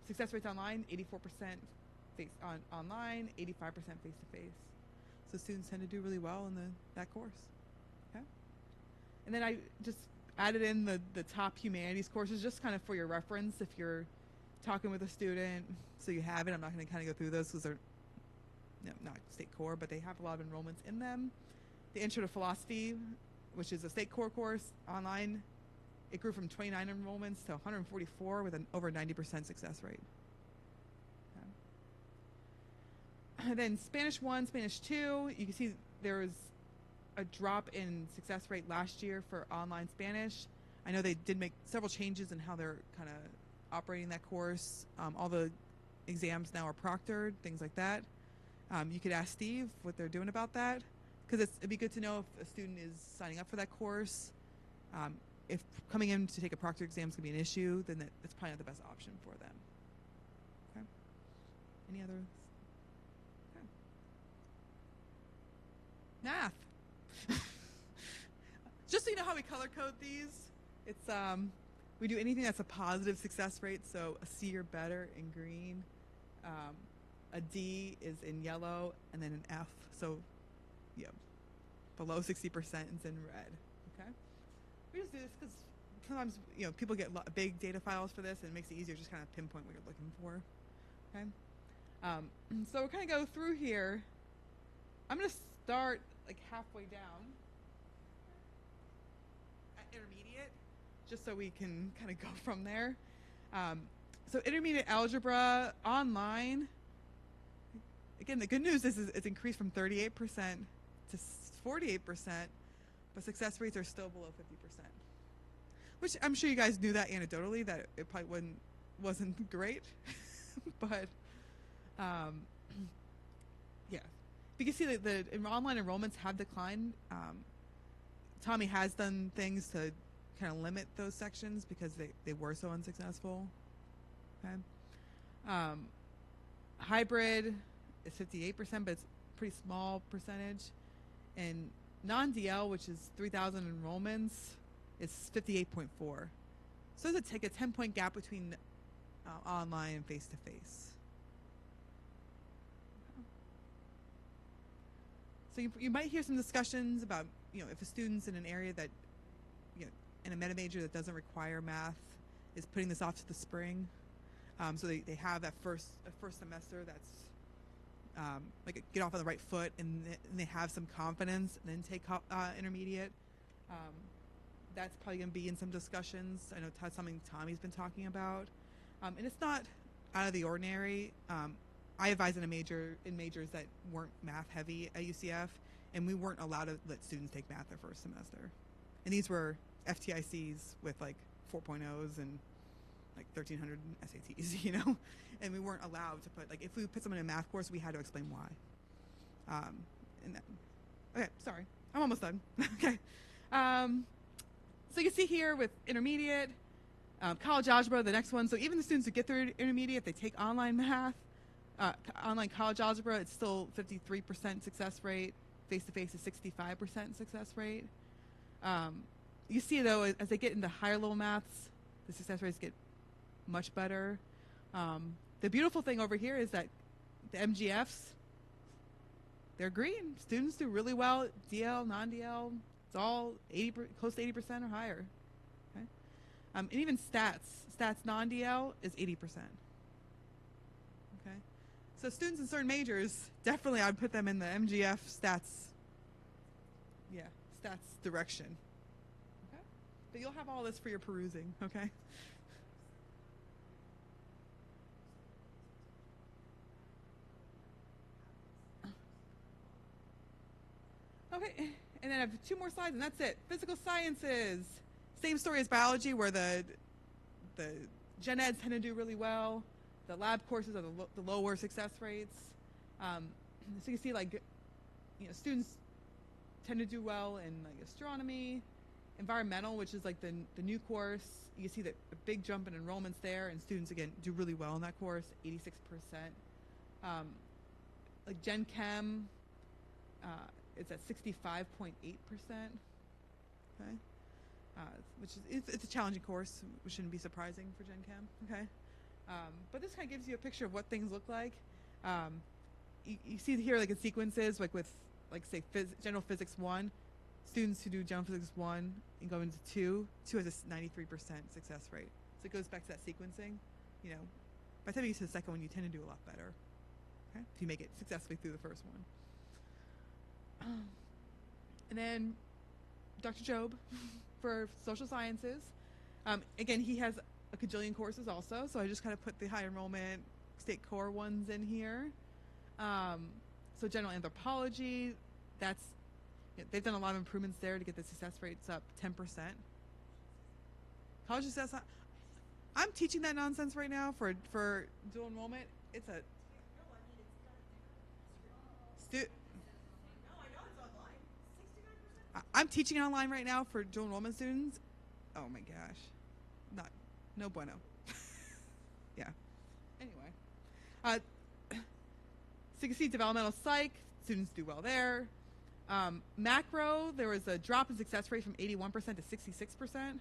success rates online 84% online, 85% face-to-face. So students tend to do really well in that course. Okay, and then I just added in the top humanities courses just kind of for your reference if you're talking with a student, so you have it. I'm not going to kind of go through those because they're not state core, but they have a lot of enrollments in them. The Intro to Philosophy, which is a state core course online, it grew from 29 enrollments to 144 with an over 90% success rate. Okay. And then Spanish 1, Spanish 2, you can see there was a drop in success rate last year for online Spanish. I know they did make several changes in how they're kind of operating that course. All the exams now are proctored, things like that. You could ask Steve what they're doing about that, because it'd be good to know if a student is signing up for that course. If coming in to take a proctor exam is going to be an issue, then that's probably not the best option for them. Okay. Any others? Okay. Math. Just so you know how we color code these, it's we do anything that's a positive success rate, so a C or better in green, a D is in yellow, and then an F, so below 60% is in red. Okay, we just do this because sometimes people get big data files for this, and it makes it easier to just kind of pinpoint what you're looking for. Okay, so we'll kind of go through here. I'm going to start halfway down at intermediate, just so we can kind of go from there. So intermediate algebra online. Again, the good news is it's increased from 38% to 48%, but success rates are still below 50%. Which I'm sure you guys knew that anecdotally, that it probably wasn't great, but yeah. You can see that the online enrollments have declined. Tommy has done things to kind of limit those sections because they were so unsuccessful. Okay. Hybrid is 58%, but it's a pretty small percentage. And non-DL, which is 3,000 enrollments, is 58.4. So there's a 10-point gap between online and face-to-face. So you might hear some discussions about, if a student's in an area that, in a meta major that doesn't require math, is putting this off to the spring. So they have that first semester that's get off on the right foot, and they have some confidence, and then take intermediate. That's probably going to be in some discussions. I know that's something Tommy's been talking about, and it's not out of the ordinary. I advised in majors that weren't math heavy at UCF, and we weren't allowed to let students take math their first semester. And these were FTICs with 4.0s and 1,300 SATs, and we weren't allowed to put if we put someone in a math course, we had to explain why. Okay, sorry, I'm almost done. Okay, so you can see here with intermediate, college algebra, the next one. So even the students who get through intermediate, they take online math. Online college algebra, it's still 53% success rate. Face-to-face is 65% success rate. You see, though, as they get into higher level maths, the success rates get much better. The beautiful thing over here is that the MGFs, they're green. Students do really well. DL, non-DL, it's all close to 80% or higher. Okay? And even stats non-DL is 80%. Okay, So students in certain majors, definitely I'd put them in the MGF stats, stats direction. Okay? But you'll have all this for your perusing, okay? Okay, and then I have 2 more slides, and that's it. Physical sciences. Same story as biology, where the gen eds tend to do really well. The lab courses are the lower success rates. So you see, like, students tend to do well in like astronomy, environmental, which is like the new course. You see that a big jump in enrollments there, and students again do really well in that course, 86%. Like Gen Chem, it's at 65.8%. Okay, which is it's a challenging course, which shouldn't be surprising for Gen Chem. Okay, but this kind of gives you a picture of what things look like. You see here like in sequences, like with like say General Physics 1, students who do General Physics 1 and go into 2 has a 93% success rate. So it goes back to that sequencing. By the time you get to the second one, you tend to do a lot better. Okay, if you make it successfully through the first one. And then Dr. Job for social sciences. Again, he has a cajillion courses also, so I just kind of put the high enrollment state core ones in here. So general anthropology, they've done a lot of improvements there to get the success rates up 10%. College success, I'm teaching that nonsense right now for dual enrollment. It's a I'm teaching it online right now for dual enrollment students. Oh my gosh, no bueno. Yeah. Anyway, so you can see developmental psych, students do well there. Macro, there was a drop in success rate from 81% to 66%.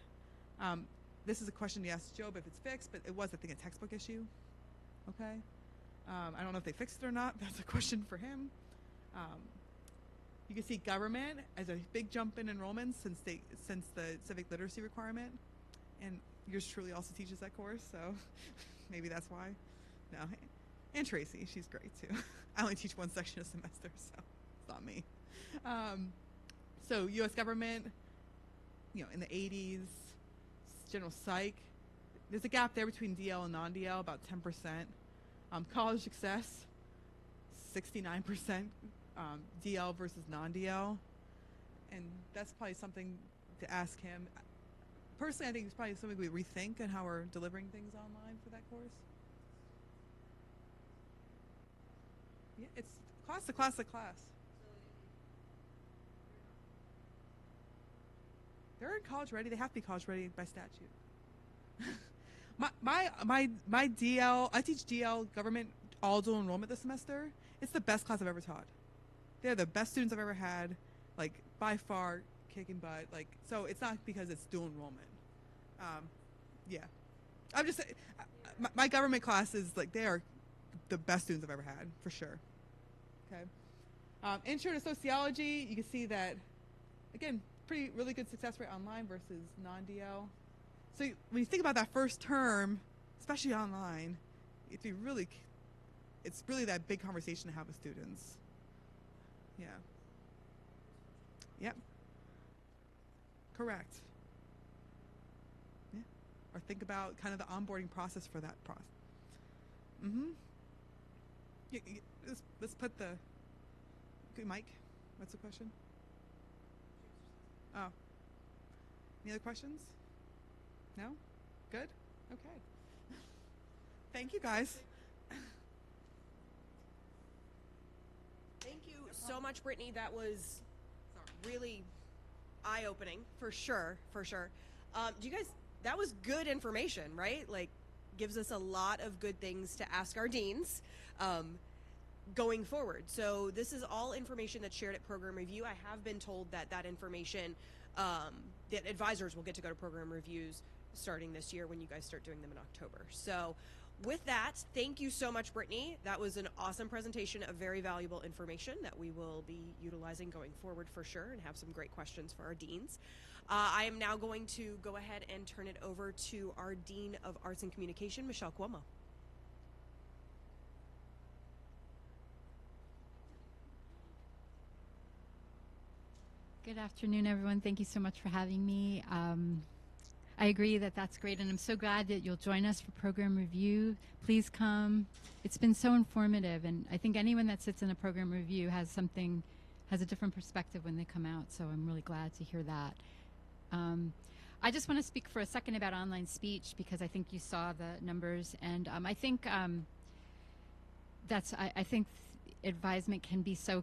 This is a question you asked Job if it's fixed, but it was, I think, a textbook issue. Okay. I don't know if they fixed it or not. That's a question for him. You can see government as a big jump in enrollments since the civic literacy requirement, and yours truly also teaches that course, so maybe that's why. No, and Tracy, she's great too. I only teach one section a semester, so it's not me. So U.S. government, in the 80s, general psych. There's a gap there between DL and non-DL, about 10%. College success, 69%. DL versus non-DL, and that's probably something to ask him. Personally, I think it's probably something we rethink on how we're delivering things online for that course. Yeah, it's class to class to class. They're in college ready. They have to be college ready by statute. my DL, I teach DL government all dual enrollment this semester. It's the best class I've ever taught. They're the best students I've ever had, like by far, kicking butt. Like, so it's not because it's dual enrollment. Yeah, I'm just saying, my government classes, like, they are the best students I've ever had for sure. Okay, intro to sociology, you can see that again, really good success rate online versus non-DL. So when you think about that first term, especially online, it's really that big conversation to have with students. Yeah. Yep. Correct. Yeah. Or think about kind of the onboarding process for that process. Yeah, let's put the. Okay, Mike, what's the question? Oh. Any other questions? No? Good? Okay. Thank you, guys. Thank you so much, Brittany. That was really eye-opening, for sure. Do you guys, that was good information, right? Like, gives us a lot of good things to ask our deans going forward. So this is all information that's shared at program review. I have been told that information, that advisors will get to go to program reviews starting this year when you guys start doing them in October. So with that, thank you so much, Brittany. That was an awesome presentation of very valuable information that we will be utilizing going forward for sure, and have some great questions for our deans. I am now going to go ahead and turn it over to our Dean of Arts and Communication, Michelle Cuomo. Good afternoon, everyone. Thank you so much for having me. I agree that that's great, and I'm so glad that you'll join us for program review. Please come. It's been so informative, and I think anyone that sits in a program review has a different perspective when they come out, so I'm really glad to hear that. I just want to speak for a second about online speech because I think you saw the numbers, and I think I think advisement can be so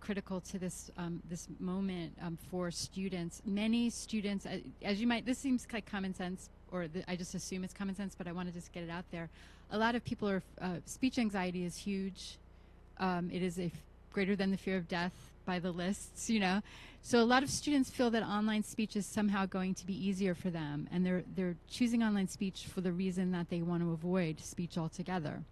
critical to this this moment for students. Many students, as you might, this seems like common sense, or I just assume it's common sense, but I want to just get it out there. A lot of people are speech anxiety is huge. It is greater than the fear of death by the lists, you know. So a lot of students feel that online speech is somehow going to be easier for them, and they're choosing online speech for the reason that they want to avoid speech altogether.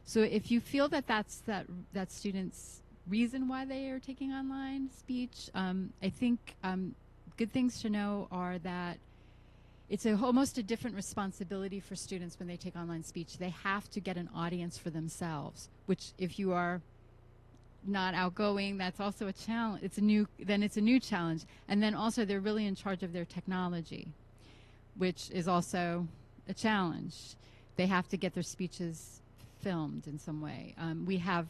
So if you feel that that's that student's reason why they are taking online speech, I think good things to know are that it's almost a different responsibility for students when they take online speech. They have to get an audience for themselves, which if you are not outgoing, that's also a challenge. It's a new challenge. And then also they're really in charge of their technology, which is also a challenge. They have to get their speeches filmed in some way. We have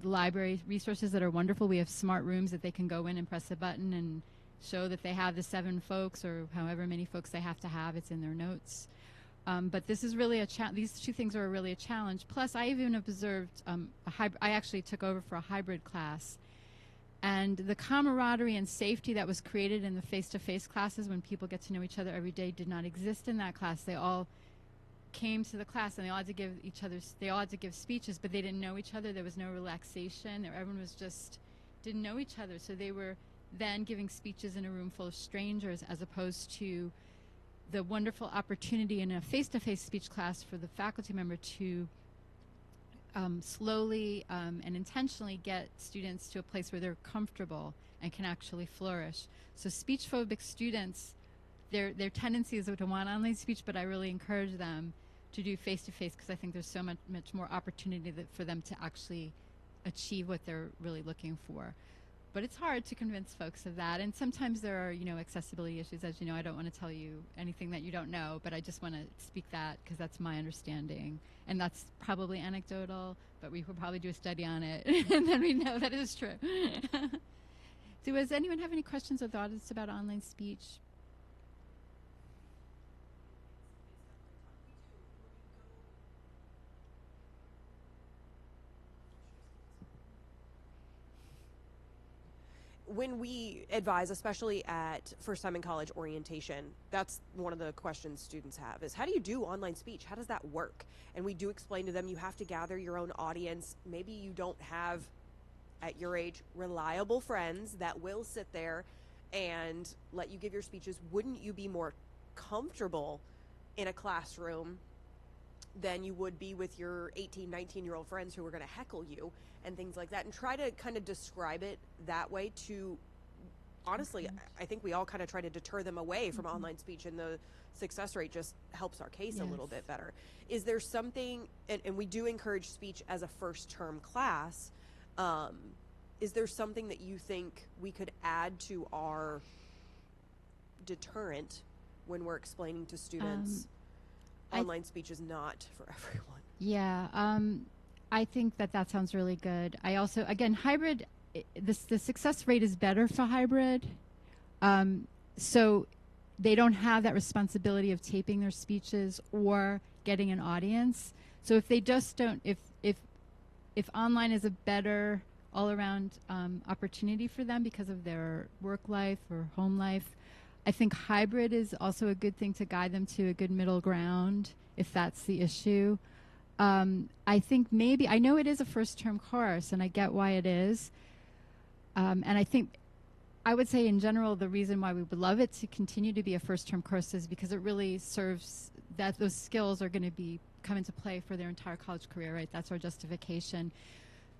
library resources that are wonderful. We have smart rooms that they can go in and press a button and show that they have the 7 folks or however many folks they have to have. It's in their notes. But this is really these two things are really a challenge. Plus, I even observed I actually took over for a hybrid class. And the camaraderie and safety that was created in the face-to-face classes when people get to know each other every day did not exist in that class. They all came to the class and they all had to give speeches, but they didn't know each other. There was no relaxation. Everyone was just didn't know each other. So they were then giving speeches in a room full of strangers, as opposed to the wonderful opportunity in a face-to-face speech class for the faculty member to slowly and intentionally get students to a place where they're comfortable and can actually flourish. So speech-phobic students, their tendency is to want online speech, but I really encourage them to do face-to-face because I think there's so much more opportunity for them to actually achieve what they're really looking for. But it's hard to convince folks of that, and sometimes there are, accessibility issues. As you know, I don't want to tell you anything that you don't know, but I just want to speak that because that's my understanding, and that's probably anecdotal, but we could probably do a study on it, and then we know that it is true. So does anyone have any questions or thoughts about online speech? When we advise, especially at first time in college orientation, that's one of the questions students have is, how do you do online speech? How does that work? And we do explain to them, you have to gather your own audience. Maybe you don't have, at your age, reliable friends that will sit there and let you give your speeches. Wouldn't you be more comfortable in a classroom than you would be with your 18, 19-year-old friends who are going to heckle you and things like that, and try to kind of describe it that way to, honestly, I think we all kind of try to deter them away from online speech, and the success rate just helps our case a little bit better. Is there something, and we do encourage speech as a first-term class, is there something that you think we could add to our deterrent when we're explaining to students online speech is not for everyone? Yeah, I think that sounds really good. I also, again, hybrid, the success rate is better for hybrid. So they don't have that responsibility of taping their speeches or getting an audience. So if they just don't, if online is a better all-around opportunity for them because of their work life or home life, I think hybrid is also a good thing to guide them to a good middle ground if that's the issue. I think maybe, I know it is a first-term course, and I get why it is. And I think, I would say in general, the reason why we would love it to continue to be a first-term course is because it really serves that those skills are going to come into play for their entire college career, right? That's our justification.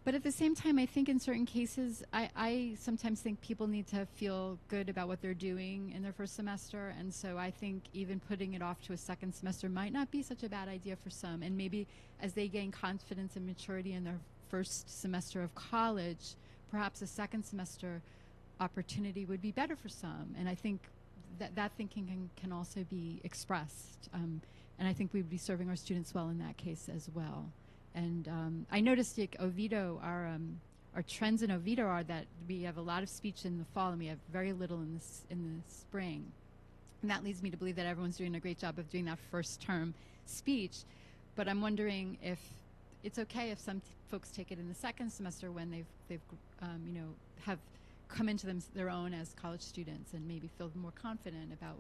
But at the same time, I think in certain cases, I sometimes think people need to feel good about what they're doing in their first semester. And so I think even putting it off to a second semester might not be such a bad idea for some. And maybe as they gain confidence and maturity in their first semester of college, perhaps a second semester opportunity would be better for some. And I think that thinking can also be expressed. And I think we would be serving our students well in that case as well. And I noticed like Oviedo, our trends in Oviedo are that we have a lot of speech in the fall and we have very little in the spring. And that leads me to believe that everyone's doing a great job of doing that first term speech. But I'm wondering if it's okay if some folks take it in the second semester when they've have come into their own as college students and maybe feel more confident about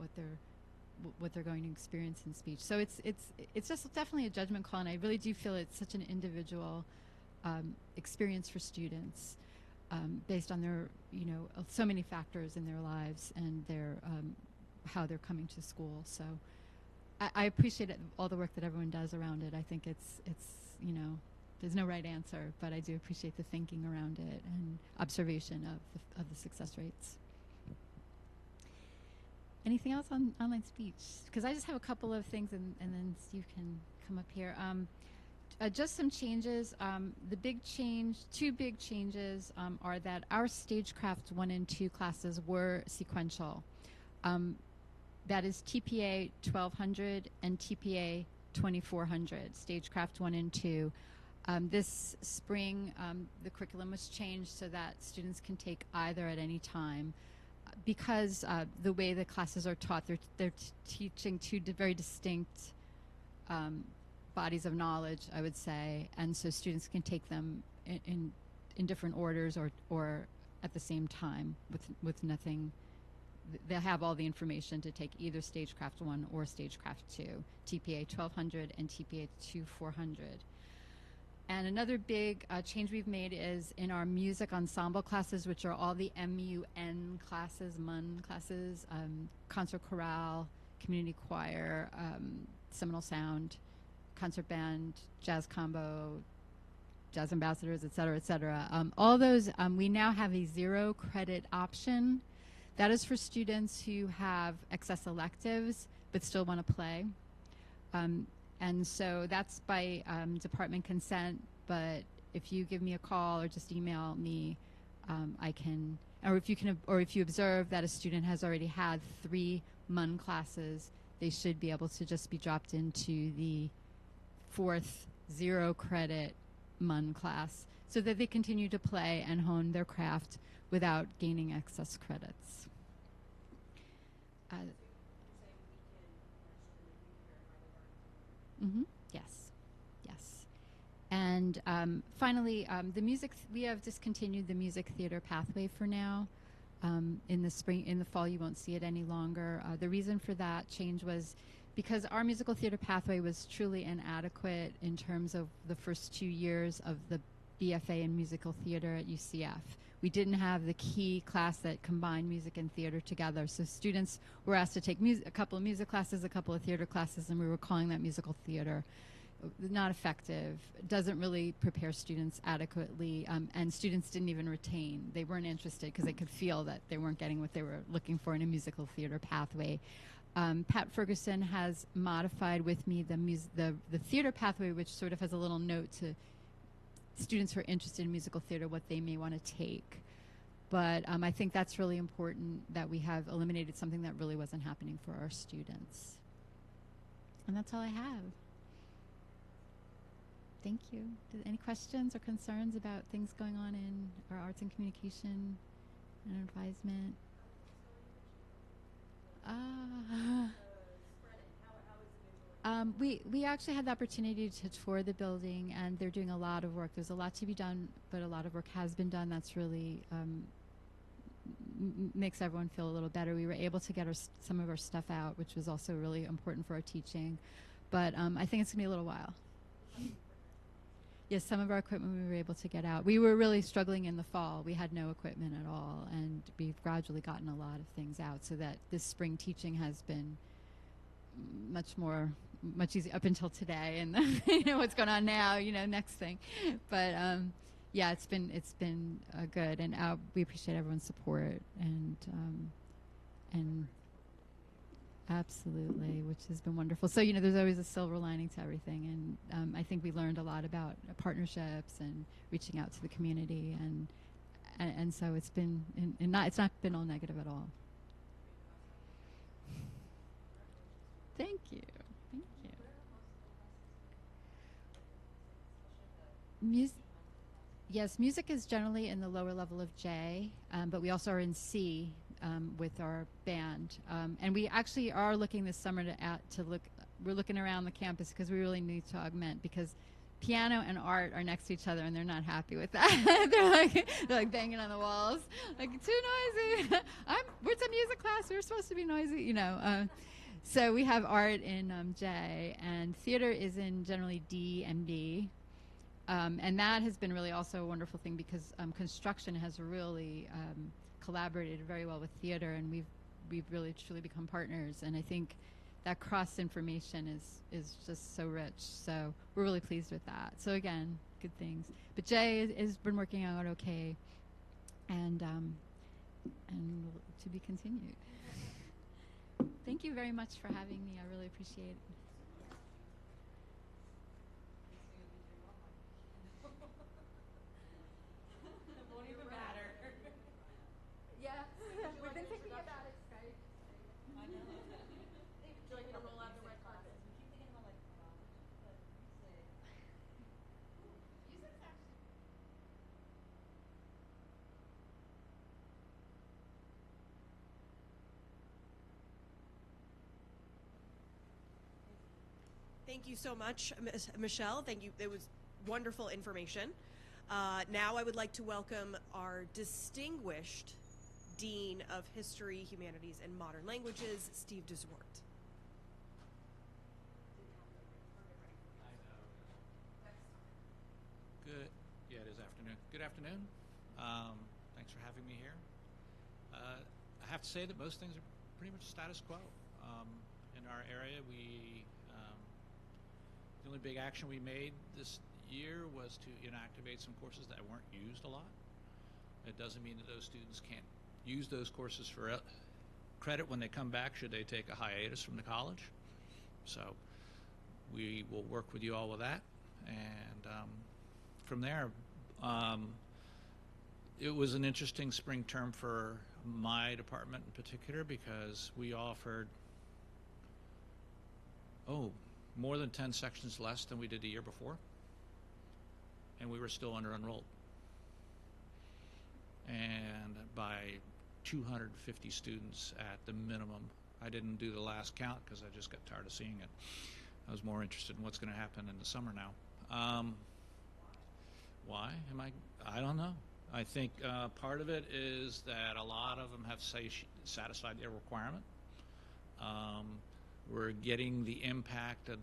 what they're going to experience in speech. So it's just definitely a judgment call, and I really do feel it's such an individual experience for students based on their so many factors in their lives and their how they're coming to school. So I appreciate all the work that everyone does around it. I think it's there's no right answer, but I do appreciate the thinking around it and observation of the success rates. Anything else on online speech? Because I just have a couple of things, and then Steve can come up here. Just some changes. Two big changes are that our Stagecraft 1 and 2 classes were sequential. That is TPA 1200 and TPA 2400, Stagecraft 1 and 2. This spring, the curriculum was changed so that students can take either at any time. Because the way the classes are taught, they're teaching two very distinct bodies of knowledge, I would say, and so students can take them in different orders or at the same time with nothing. They'll have all the information to take either Stagecraft 1 or Stagecraft 2, TPA 1200 and TPA 2400. And another big change we've made is in our music ensemble classes, which are all the MUN classes, concert chorale, community choir, Seminole Sound, concert band, jazz combo, jazz ambassadors, et cetera, et cetera. All those, we now have a 0 credit option. That is for students who have excess electives but still want to play. And so that's by department consent, but if you give me a call or just email me, I can, or if you observe that a student has already had 3 MUN classes, they should be able to just be dropped into the 4th 0 credit MUN class so that they continue to play and hone their craft without gaining excess credits. Yes, yes. And finally, we have discontinued the music theater pathway for now. In the fall, you won't see it any longer. The reason for that change was because our musical theater pathway was truly inadequate in terms of the first 2 years of the BFA in musical theater at UCF. We didn't have the key class that combined music and theater together. So students were asked to take a couple of music classes, a couple of theater classes, and we were calling that musical theater. Not effective. Doesn't really prepare students adequately, and students didn't even retain. They weren't interested because they could feel that they weren't getting what they were looking for in a musical theater pathway. Pat Ferguson has modified with me the theater pathway, which sort of has a little note to students who are interested in musical theater what they may want to take. But I think that's really important that we have eliminated something that really wasn't happening for our students. And that's all I have. Thank you. Any questions or concerns about things going on in our arts and communication and advisement? We actually had the opportunity to tour the building, and they're doing a lot of work. There's a lot to be done, but a lot of work has been done. That's really makes everyone feel a little better. We were able to get some of our stuff out, which was also really important for our teaching. But I think it's going to be a little while. Yes, some of our equipment we were able to get out. We were really struggling in the fall. We had no equipment at all, and we've gradually gotten a lot of things out so that this spring teaching has been much easier up until today, and what's going on now, next thing. But yeah, it's been good, and we appreciate everyone's support, and absolutely, which has been wonderful. So there's always a silver lining to everything, and I think we learned a lot about partnerships and reaching out to the community, and and so it's been it's not been all negative at all. Thank you. Thank you. Yes, music is generally in the lower level of J, but we also are in C with our band. And we actually are looking this summer we're looking around the campus because we really need to augment, because piano and art are next to each other and they're not happy with that. they're like banging on the walls, like, too noisy. Where's a music class? We're supposed to be noisy, you know. So we have art in J, and theater is in generally D and B. And that has been really also a wonderful thing, because construction has really collaborated very well with theater, and we've really truly become partners. And I think that cross information is just so rich. So we're really pleased with that. So again, good things. But Jay has been working out okay, and to be continued. Thank you very much for having me. I really appreciate it. We've been thinking about it, Skype. I know. Would you like me to roll out the red carpet? We keep thinking about, like, music's actually. Thank you so much, Michelle. Thank you. It was wonderful information. Now I would like to welcome our distinguished Dean of History, Humanities, and Modern Languages, Steve DeZwart. Good. Yeah, it is afternoon. Good afternoon. Thanks for having me here. I have to say that most things are pretty much status quo. In our area, the only big action we made this year was to inactivate some courses that weren't used a lot. It doesn't mean that those students can't use those courses for credit when they come back, should they take a hiatus from the college. So we will work with you all with that. And from there, it was an interesting spring term for my department in particular, because we offered more than 10 sections less than we did the year before, and we were still under enrolled, and by 250 students at the minimum. I didn't do the last count because I just got tired of seeing it. I was more interested in what's going to happen in the summer now. Why am I don't know. I think part of it is that a lot of them have satisfied their requirement. We're getting the impact of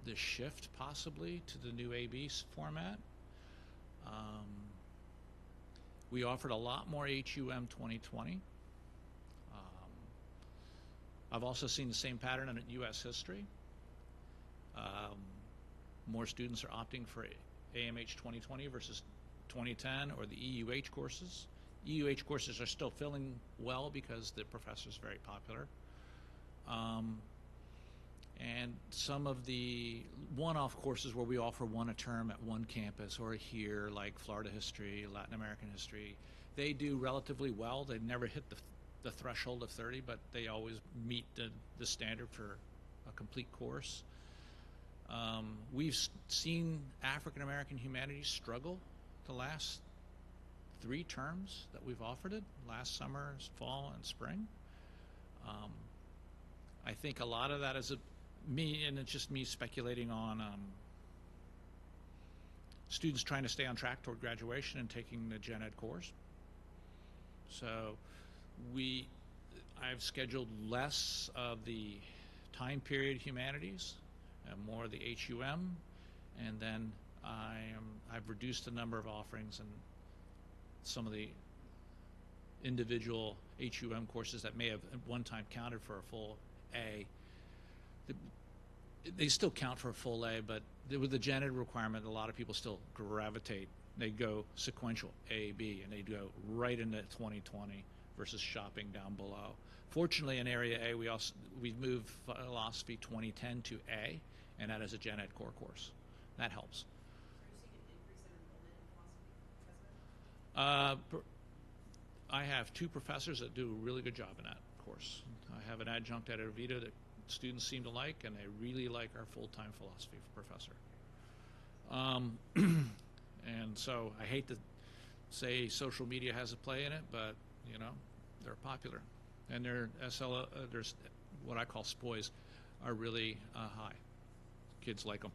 the shift possibly to the new AB format. We offered a lot more HUM 2020. I've also seen the same pattern in U.S. history. More students are opting for AMH 2020 versus 2010 or the EUH courses. EUH courses are still filling well because the professor is very popular. And some of the one-off courses where we offer one a term at one campus or here, like Florida history, Latin American history, they do relatively well. They never hit the threshold of 30, but they always meet the standard for a complete course. We've seen African American humanities struggle the last 3 terms that we've offered it, last summer, fall, and spring. I think a lot of that is and it's just me speculating on students trying to stay on track toward graduation and taking the gen ed course. So I've scheduled less of the time period humanities and more of the HUM, and then I've reduced the number of offerings and some of the individual HUM courses that may have at one time counted for a full A. They still count for a full A, but with the gen ed requirement, a lot of people still gravitate. They go sequential A, B, and they go right into 2020 versus shopping down below. Fortunately, in Area A, we've moved Philosophy 2010 to A, and that is a gen ed core course. That helps. Are you seeing an increase in enrollment in philosophy, President? I have 2 professors that do a really good job in that course. I have an adjunct at Oviedo that students seem to like, and they really like our full-time philosophy professor. And so I hate to say social media has a play in it, but you know, they're popular, and their there's what I call SPOIs are really high. Kids like them.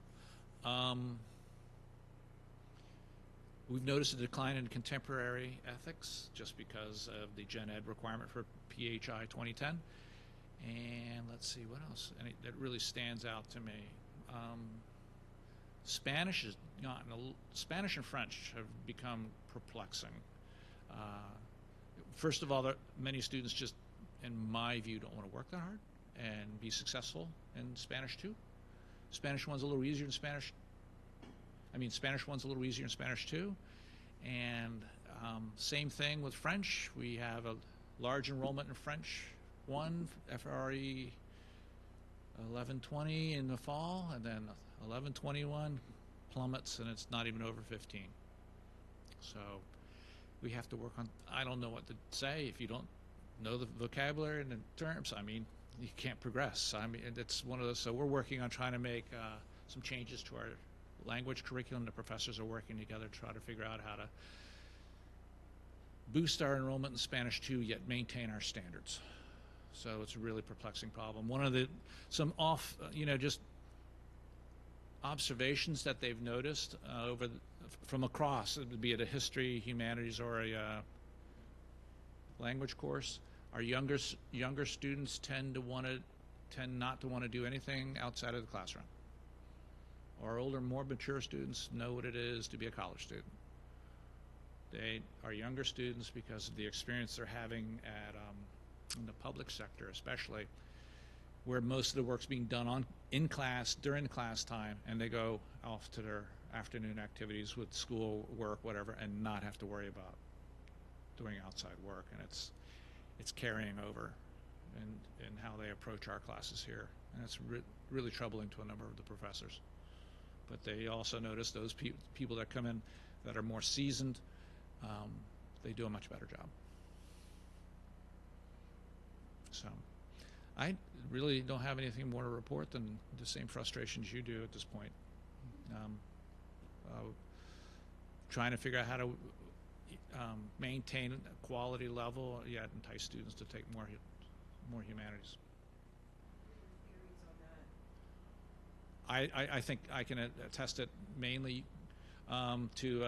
We've noticed a decline in contemporary ethics just because of the gen ed requirement for PHI 2010. And let's see what else that really stands out to me. Spanish has gotten Spanish and French have become perplexing. First of all, many students just, in my view, don't want to work that hard and be successful in Spanish too. Spanish 1's a little easier in Spanish. Spanish 1's a little easier in Spanish too. And same thing with French. We have a large enrollment in French 1, FRE 1120 in the fall, and then 1121 plummets, and it's not even over 15. So we have to work on, I don't know what to say if you don't know the vocabulary and the terms. You can't progress. It's one of those, so we're working on trying to make some changes to our language curriculum. The professors are working together to try to figure out how to boost our enrollment in Spanish 2, yet maintain our standards. So it's a really perplexing problem. One of just observations that they've noticed from across, be it a history, humanities, or a language course, our younger students tend not to want to do anything outside of the classroom. Our older, more mature students know what it is to be a college student. They are younger students because of the experience they're having in the public sector, especially, where most of the work's being done in class during class time, and they go off to their afternoon activities with school work, whatever, and not have to worry about doing outside work. And it's carrying over in how they approach our classes here, and it's really troubling to a number of the professors. But they also notice those people that come in that are more seasoned, they do a much better job. So I really don't have anything more to report than the same frustrations you do at this point. Trying to figure out how to maintain a quality level, yet entice students to take more humanities. I think I can attest it mainly to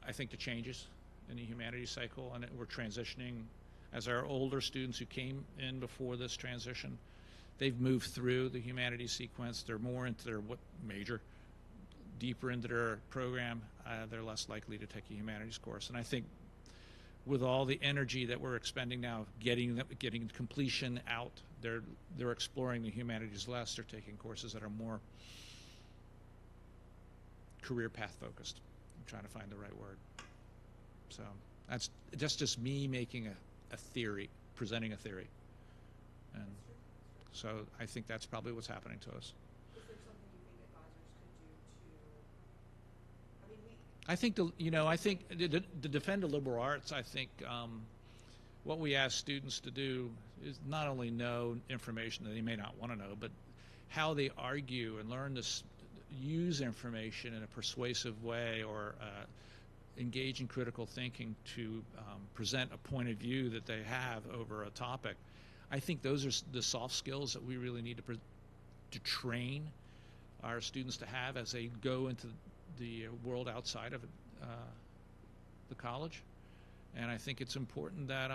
I think the changes in the humanities cycle, and we're transitioning as our older students who came in before this transition, they've moved through the humanities sequence. They're more into their major, deeper into their program. They're less likely to take a humanities course. And I think with all the energy that we're expending now, getting completion out, they're exploring the humanities less. They're taking courses that are more career path focused. I'm trying to find the right word. So that's just me making a theory, presenting a theory. And so I think that's probably what's happening to us. Is there something you think advisors could do to, I think to defend the liberal arts, I think what we ask students to do is not only know information that they may not want to know, but how they argue and learn to use information in a persuasive way, or engage in critical thinking to present a point of view that they have over a topic. I think those are the soft skills that we really need to train our students to have as they go into the world outside of the college. And I think it's important that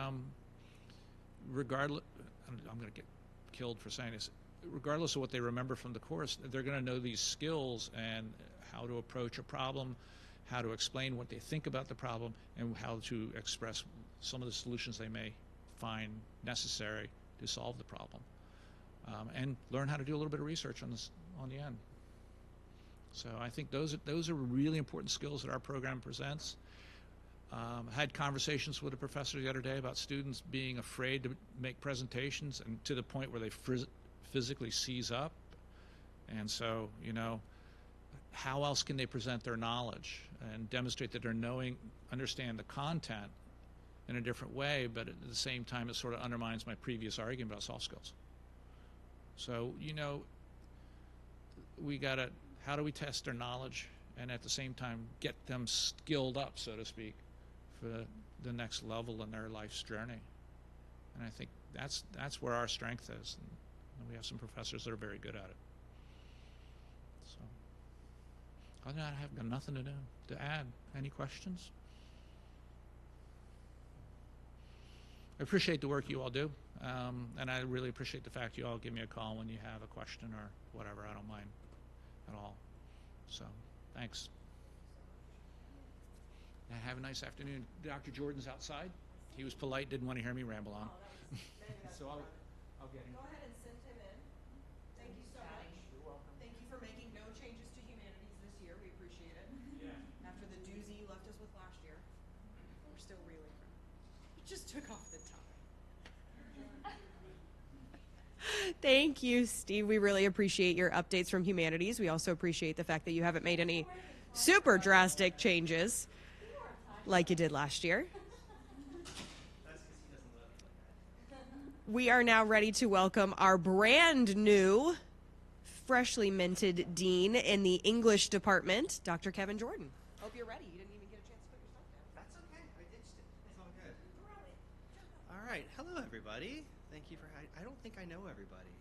regardless, I'm going to get killed for saying this, regardless of what they remember from the course, they're going to know these skills and how to approach a problem, how to explain what they think about the problem, and how to express some of the solutions they may find necessary to solve the problem, and learn how to do a little bit of research on the end. So I think those are really important skills that our program presents. I had conversations with a professor the other day about students being afraid to make presentations, and to the point where they physically seize up. And so, how else can they present their knowledge and demonstrate that they're understand the content in a different way, but at the same time it sort of undermines my previous argument about soft skills. So, you know, how do we test their knowledge and at the same time get them skilled up, so to speak, for the next level in their life's journey? And I think that's where our strength is. And we have some professors that are very good at it. So, other than that, I have got nothing to add. Any questions? I appreciate the work you all do, and I really appreciate the fact you all give me a call when you have a question or whatever. I don't mind at all. So, thanks. And have a nice afternoon. Dr. Jordan's outside. He was polite, didn't want to hear me ramble on. So I'll get him. Go ahead and send him in. Thank you so much. You're welcome. Thank you for making no changes to humanities this year. We appreciate it. Yeah. After the doozy you left us with last year, we're still reeling from it. You just took off the top. Thank you, Steve. We really appreciate your updates from humanities. We also appreciate the fact that you haven't made any super drastic changes like you did last year. We are now ready to welcome our brand new, freshly minted dean in the English department, Dr. Kevin Jordan. Hope you're ready. You didn't even get a chance to put your stuff down. That's okay. I ditched it. It's all good. All right. Hello, everybody. Thank you for. I don't think I know everybody.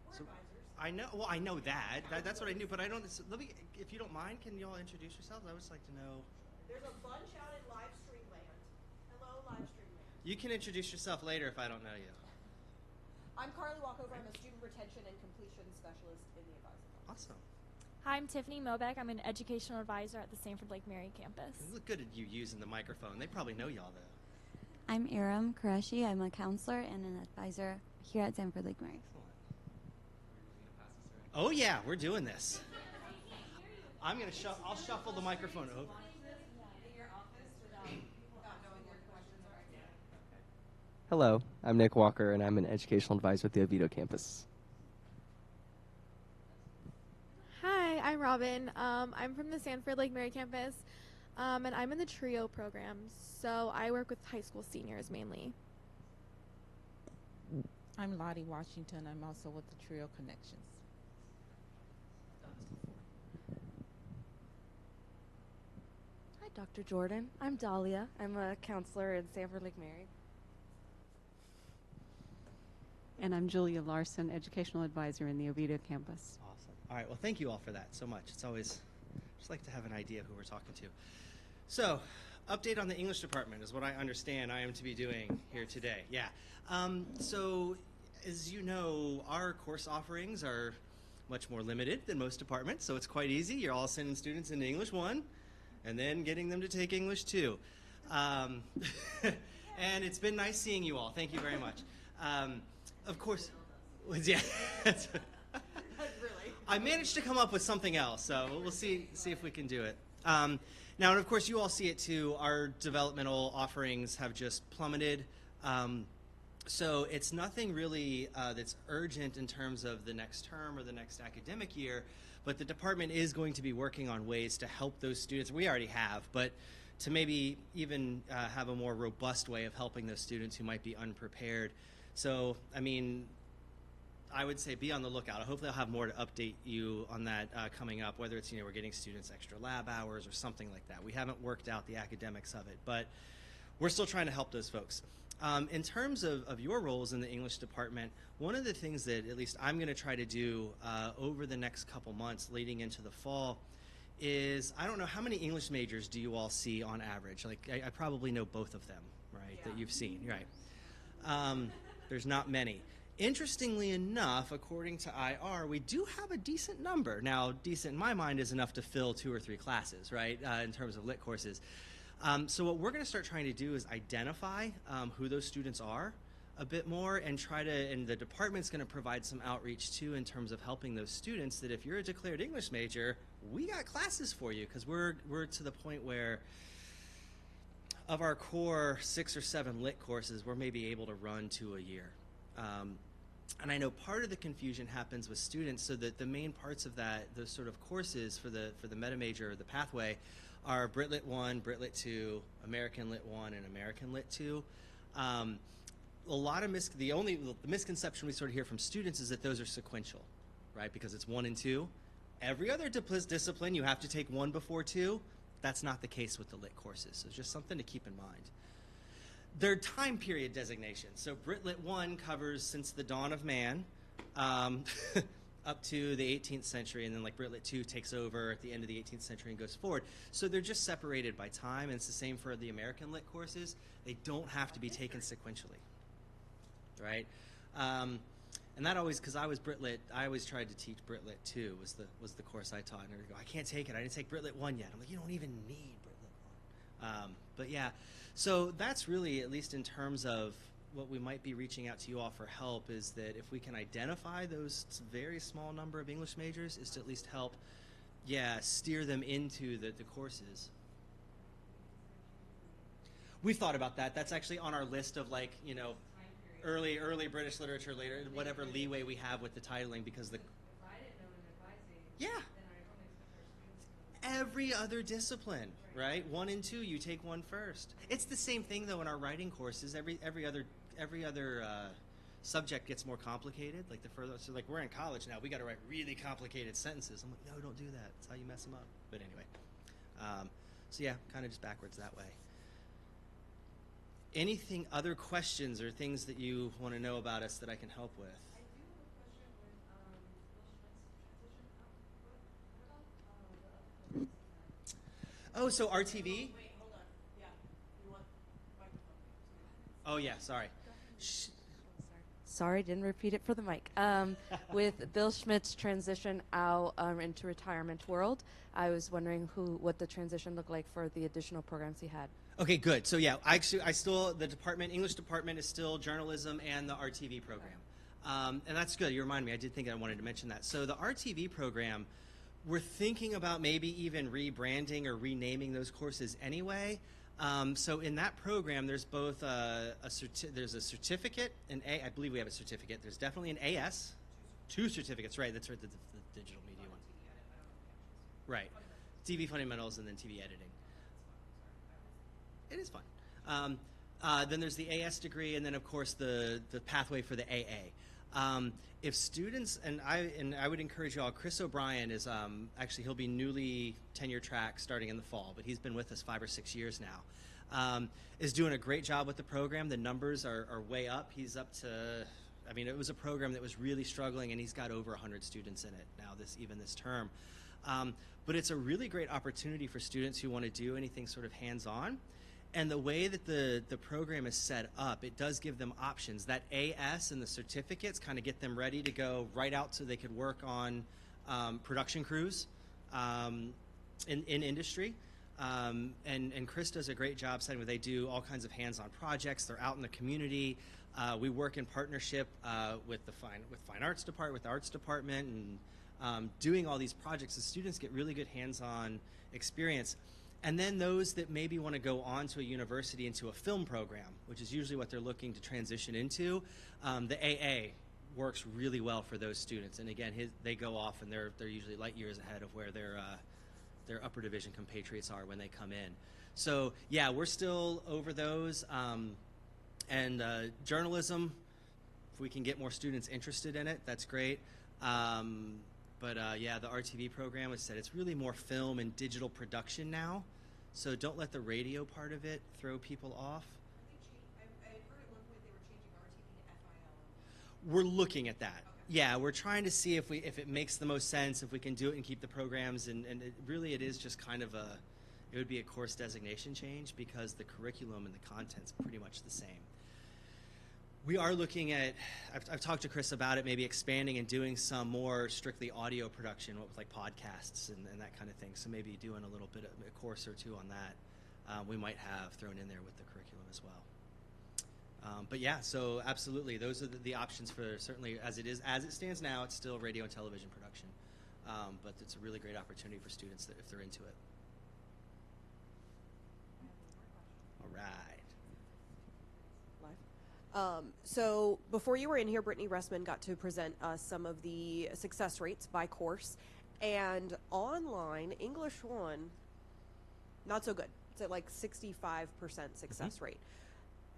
We're advisors. I know. Well, I know that's what I knew. But I don't. Let me, if you don't mind, can you all introduce yourselves? I would just like to know. There's a bunch out in live stream land. Hello, live stream land. You can introduce yourself later if I don't know you. I'm Carly Walkover. I'm a student retention and completion specialist in the advising office. Awesome. Hi, I'm Tiffany Mobeck. I'm an educational advisor at the Sanford Lake Mary campus. You look good at you using the microphone. They probably know y'all though. I'm Aram Qureshi. I'm a counselor and an advisor here at Sanford Lake Mary. Excellent. Oh yeah, we're doing this. I'm gonna I'll shuffle the microphone over. Hello, I'm Nick Walker, and I'm an educational advisor at the Oviedo campus. Hi, I'm Robin. I'm from the Sanford Lake Mary campus, and I'm in the TRIO program, so I work with high school seniors mainly. I'm Lottie Washington. I'm also with the TRIO Connections. Hi, Dr. Jordan. I'm Dahlia. I'm a counselor in Sanford Lake Mary. And I'm Julia Larson, educational advisor in the Oviedo campus. Awesome. All right. Well, thank you all for that so much. It's always just like to have an idea of who we're talking to. So, update on the English department is what I understand I am to be doing here today. Yeah. So, as you know, our course offerings are much more limited than most departments, so it's quite easy. You're all sending students into English 1 and then getting them to take English 2. And it's been nice seeing you all. Thank you very much. Of course, yeah. Really? I managed to come up with something else, so we'll see if we can do it. Now, and of course, you all see it too. Our developmental offerings have just plummeted. So it's nothing really that's urgent in terms of the next term or the next academic year, but the department is going to be working on ways to help those students. We already have, but to maybe even have a more robust way of helping those students who might be unprepared. So, I mean, I would say be on the lookout. Hopefully I'll have more to update you on that coming up, whether it's, we're getting students extra lab hours or something like that. We haven't worked out the academics of it, but we're still trying to help those folks. In terms of your roles in the English department, one of the things that at least I'm going to try to do over the next couple months leading into the fall is, I don't know, how many English majors do you all see on average? Like, I probably know both of them, right, that you've seen, right? There's not many. Interestingly enough, according to IR, we do have a decent number. Now, decent in my mind is enough to fill 2 or 3 classes, right, in terms of lit courses. So what we're going to start trying to do is identify who those students are a bit more and and the department's going to provide some outreach too in terms of helping those students that if you're a declared English major, we got classes for you, because we're to the point where of our core 6 or 7 lit courses, we're maybe able to run 2 a year. And I know part of the confusion happens with students, so that the main parts of that, those sort of courses for the meta major or the pathway, are Brit Lit 1, Brit Lit 2, American Lit 1, and American Lit 2. A lot of the misconception we sort of hear from students is that those are sequential, right? Because it's 1 and 2. Every other discipline you have to take 1 before 2. That's not the case with the lit courses, so it's just something to keep in mind. Their time period designation. So Brit Lit 1 covers since the dawn of man up to the 18th century, and then like Brit Lit 2 takes over at the end of the 18th century and goes forward. So they're just separated by time, and it's the same for the American Lit courses. They don't have to be taken sequentially, right? And that always, because I was Brit Lit, I always tried to teach Brit Lit 2 was the course I taught, and I would go, I can't take it. I didn't take Brit Lit 1 yet. I'm like, you don't even need Brit Lit 1. But yeah, so that's really, at least in terms of what we might be reaching out to you all for help, is that if we can identify those very small number of English majors, is to at least help, steer them into the courses. We've thought about that. That's actually on our list of, like, you know, early British literature, later, whatever leeway we have with the titling, because every other discipline, right? 1 and 2, you take 1 first. It's the same thing though in our writing courses. Every other subject gets more complicated. Like the further, so like we're in college now, we got to write really complicated sentences. I'm like, no, don't do that. That's how you mess them up. But anyway, so yeah, kind of just backwards that way. Anything, other questions or things that you want to know about us that I can help with? I do have a question with Bill Schmidt's transition out. Oh, so RTV? Wait, hold on. Yeah, you want microphone? Oh yeah, sorry. Sorry, didn't repeat it for the mic. With Bill Schmidt's transition out into retirement world, I was wondering what the transition looked like for the additional programs he had. Okay, good. So yeah, I still, the English department is still journalism and the RTV program. And that's good. You remind me. I did think I wanted to mention that. So the RTV program, we're thinking about maybe even rebranding or renaming those courses anyway. So in that program, there's both there's a certificate, I believe we have a certificate. There's definitely an AS, 2 certificates, right? That's right, the digital media one. Right. TV fundamentals and then TV editing. It is fun. Then there's the AS degree, and then of course the pathway for the AA. If students, and I would encourage you all, Chris O'Brien is actually, he'll be newly tenure track starting in the fall, but he's been with us 5 or 6 years now. Is doing a great job with the program. The numbers are way up. He's up to, I mean, it was a program that was really struggling, and he's got over 100 students in it now, even this term. But it's a really great opportunity for students who want to do anything sort of hands-on. And the way that the program is set up, it does give them options. That AS and the certificates kind of get them ready to go right out so they could work on production crews in industry. And Chris does a great job setting where they do all kinds of hands-on projects. They're out in the community. We work in partnership with the Fine Arts Department, with the Arts Department, and doing all these projects. The students get really good hands-on experience. And then those that maybe want to go on to a university into a film program, which is usually what they're looking to transition into, the AA works really well for those students. And again, they go off and they're usually light years ahead of where their upper division compatriots are when they come in. So yeah, we're still over those. And journalism, if we can get more students interested in it, that's great. But yeah, the RTV program, as I said, it's really more film and digital production now. So don't let the radio part of it throw people off. I heard at one point they were changing RTV to FIL. We're looking at that. Okay. Yeah, we're trying to see if it makes the most sense, if we can do it and keep the programs. And it is just kind of it would be a course designation change because the curriculum and the content's pretty much the same. We are looking at, I've talked to Chris about it, maybe expanding and doing some more strictly audio production with like podcasts and that kind of thing. So maybe doing a little bit of a course or two on that we might have thrown in there with the curriculum as well. But yeah, so absolutely, those are the options for certainly as it stands now, it's still radio and television production. But it's a really great opportunity for students if they're into it. All right. So before you were in here, Brittany Ressman got to present us some of the success rates by course. And online, English 1, not so good. It's at like 65% success rate.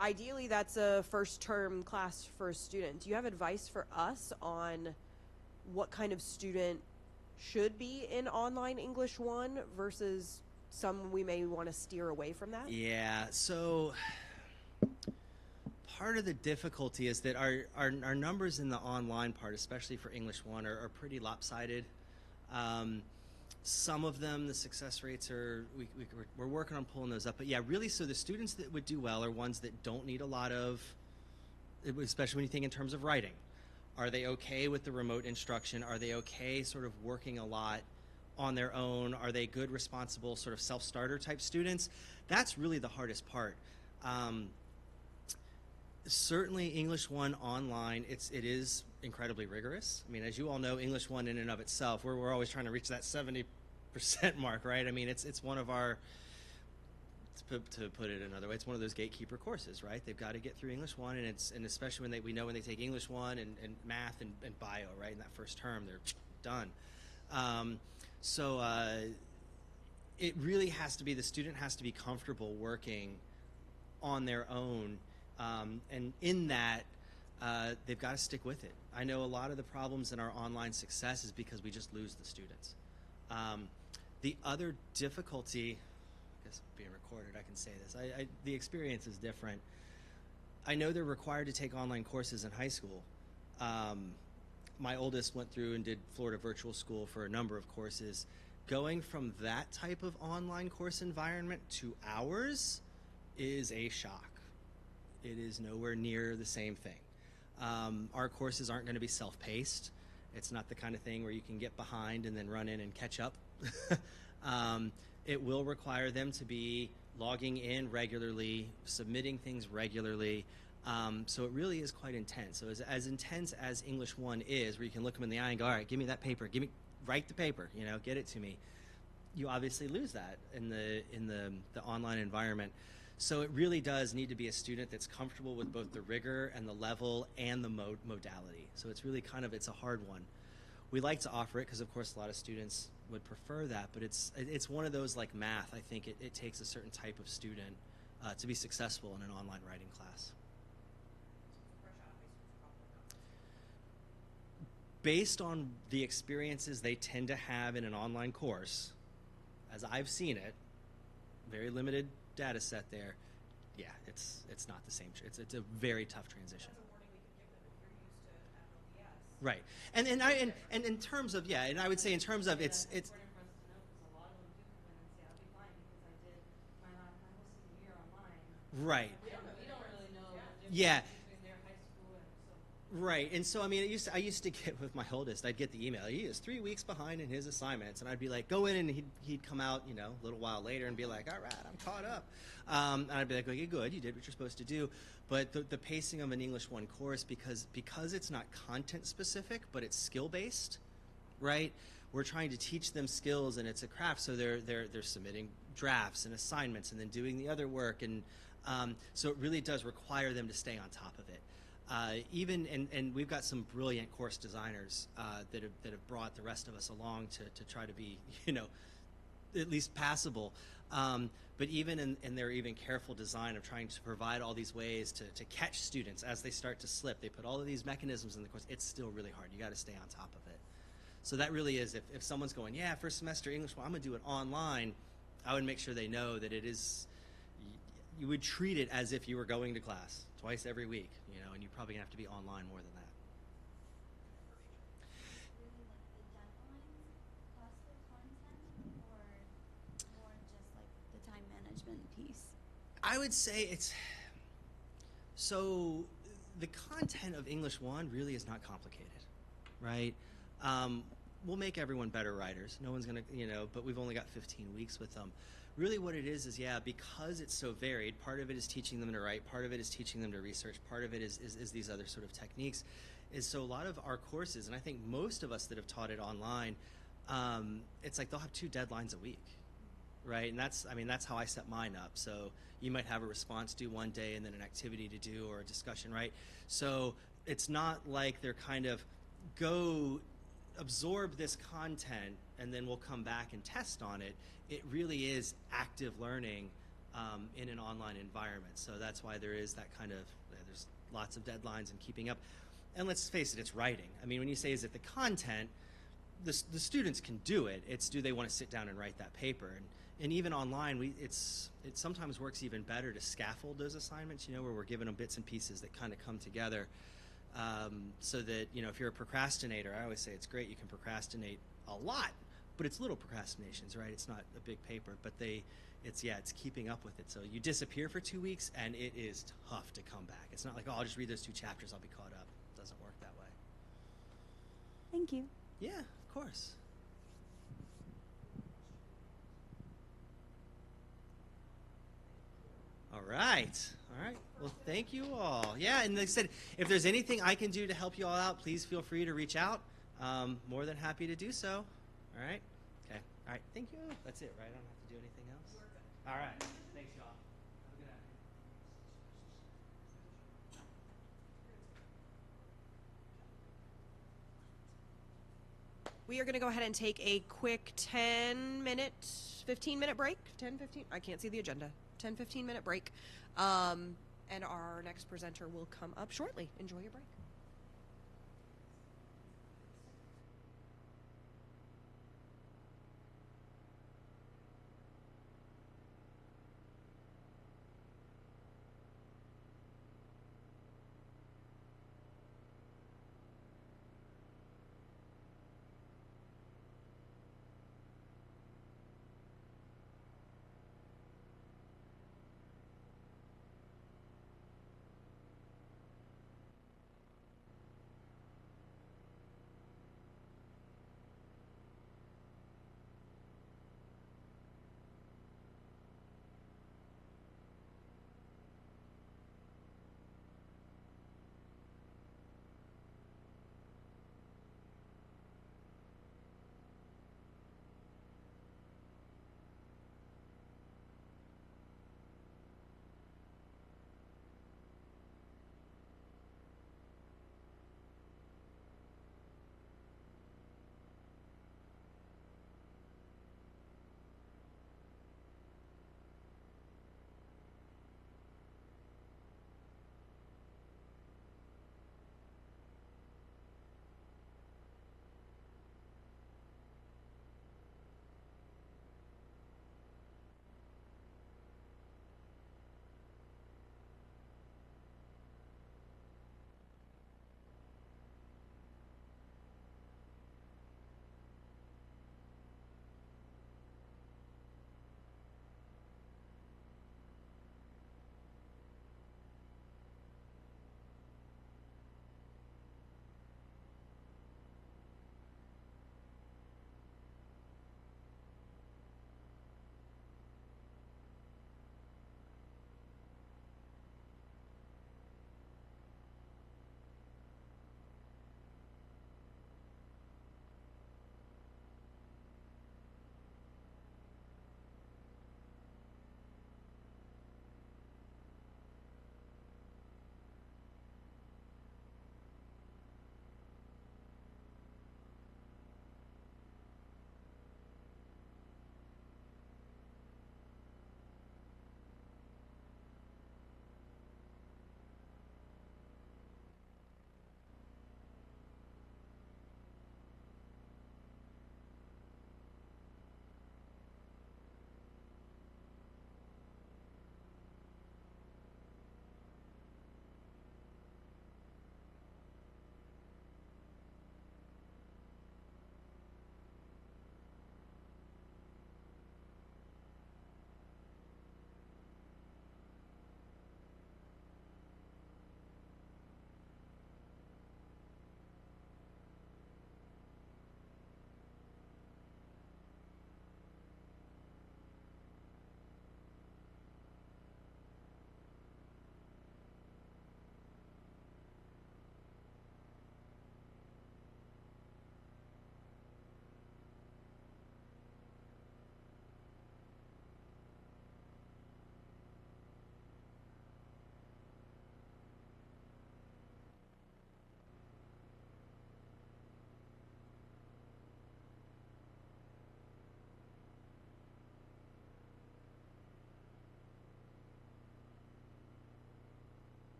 Ideally, that's a first term class for a student. Do you have advice for us on what kind of student should be in online English 1 versus some we may want to steer away from that? Yeah, so part of the difficulty is that our numbers in the online part, especially for English 1, are pretty lopsided. Some of them, the success rates are, we're working on pulling those up. But yeah, really, so the students that would do well are ones that don't need a lot of, especially when you think in terms of writing. Are they okay with the remote instruction? Are they okay sort of working a lot on their own? Are they good, responsible, sort of self-starter type students? That's really the hardest part. Certainly English 1 online, it is incredibly rigorous. I mean, as you all know, English 1 in and of itself, we're always trying to reach that 70% mark, right? I mean, it's one of our, to put it another way, it's one of those gatekeeper courses, right? They've got to get through English 1, and especially when we know when they take English 1 and math and bio, right? In that first term, they're done. It really has to be, the student has to be comfortable working on their own, and in that, they've got to stick with it. I know a lot of the problems in our online success is because we just lose the students. The other difficulty, I guess being recorded, I can say this, the experience is different. I know they're required to take online courses in high school. My oldest went through and did Florida Virtual School for a number of courses. Going from that type of online course environment to ours is a shock. It is nowhere near the same thing. Our courses aren't going to be self-paced. It's not the kind of thing where you can get behind and then run in and catch up. It will require them to be logging in regularly, submitting things regularly. So it really is quite intense. So as intense as English 1 is, where you can look them in the eye and go, all right, give me that paper, write the paper, get it to me. You obviously lose that in the online environment. So it really does need to be a student that's comfortable with both the rigor and the level and the modality. So it's really it's a hard one. We like to offer it because, of course, a lot of students would prefer that, but it's one of those like math. I think it takes a certain type of student to be successful in an online writing class. Based on the experiences they tend to have in an online course, as I've seen it, very limited data set there, yeah, it's not the same. It's a very tough transition. Right, and in terms of and I would say in terms of it's. Right. We don't really know. Yeah. Right, and so I mean, I used to get with my oldest. I'd get the email. He is 3 weeks behind in his assignments, and I'd be like, go in, and he'd come out, a little while later, and be like, all right, I'm caught up. And I'd be like, okay, good, you did what you're supposed to do. But the pacing of an English 1 course, because it's not content specific, but it's skill based, right? We're trying to teach them skills, and it's a craft. So they're submitting drafts and assignments, and then doing the other work, and so it really does require them to stay on top of it. And we've got some brilliant course designers that have brought the rest of us along to try to be, at least passable. But even in their even careful design of trying to provide all these ways to catch students as they start to slip, they put all of these mechanisms in the course. It's still really hard. You got to stay on top of it. So that really is, if someone's going, yeah, first semester English, well, I'm going to do it online, I would make sure they know that it is, you would treat it as if you were going to class twice every week, and you're probably going to have to be online more than that. Really like the deadlines plus the content, or more just like the time management piece? I would say so the content of English 1 really is not complicated, right? We'll make everyone better writers. No one's going to, but we've only got 15 weeks with them. Really what it is because it's so varied, part of it is teaching them to write, part of it is teaching them to research, part of it is these other sort of techniques. So a lot of our courses, and I think most of us that have taught it online, it's like they'll have 2 deadlines a week. right? And that's how I set mine up. So you might have a response due one day and then an activity to do or a discussion, right? So it's not like they're kind of go absorb this content and then we'll come back and test on it. It really is active learning in an online environment. So that's why there is that kind of, there's lots of deadlines and keeping up. And let's face it, it's writing. I mean, when you say, is it the content, the students can do it. It's, do they want to sit down and write that paper? And even online, it sometimes works even better to scaffold those assignments, where we're giving them bits and pieces that kind of come together. So that, if you're a procrastinator, I always say it's great, you can procrastinate a lot, but it's little procrastinations, right? It's not a big paper, but it's keeping up with it. So you disappear for 2 weeks and it is tough to come back. It's not like, oh, I'll just read those 2 chapters, I'll be caught up. It doesn't work that way. Thank you. Yeah, of course. All right. Well, thank you all. Yeah, and like I said, if there's anything I can do to help you all out, please feel free to reach out. More than happy to do so. All right? Okay. All right. Thank you. That's it, right? I don't have to do anything else? All right. Thanks, y'all. Have a good afternoon. We are going to go ahead and take a quick 10-minute, 15-minute break. 10, 15? I can't see the agenda. 10, 15-minute break. And our next presenter will come up shortly. Enjoy your break.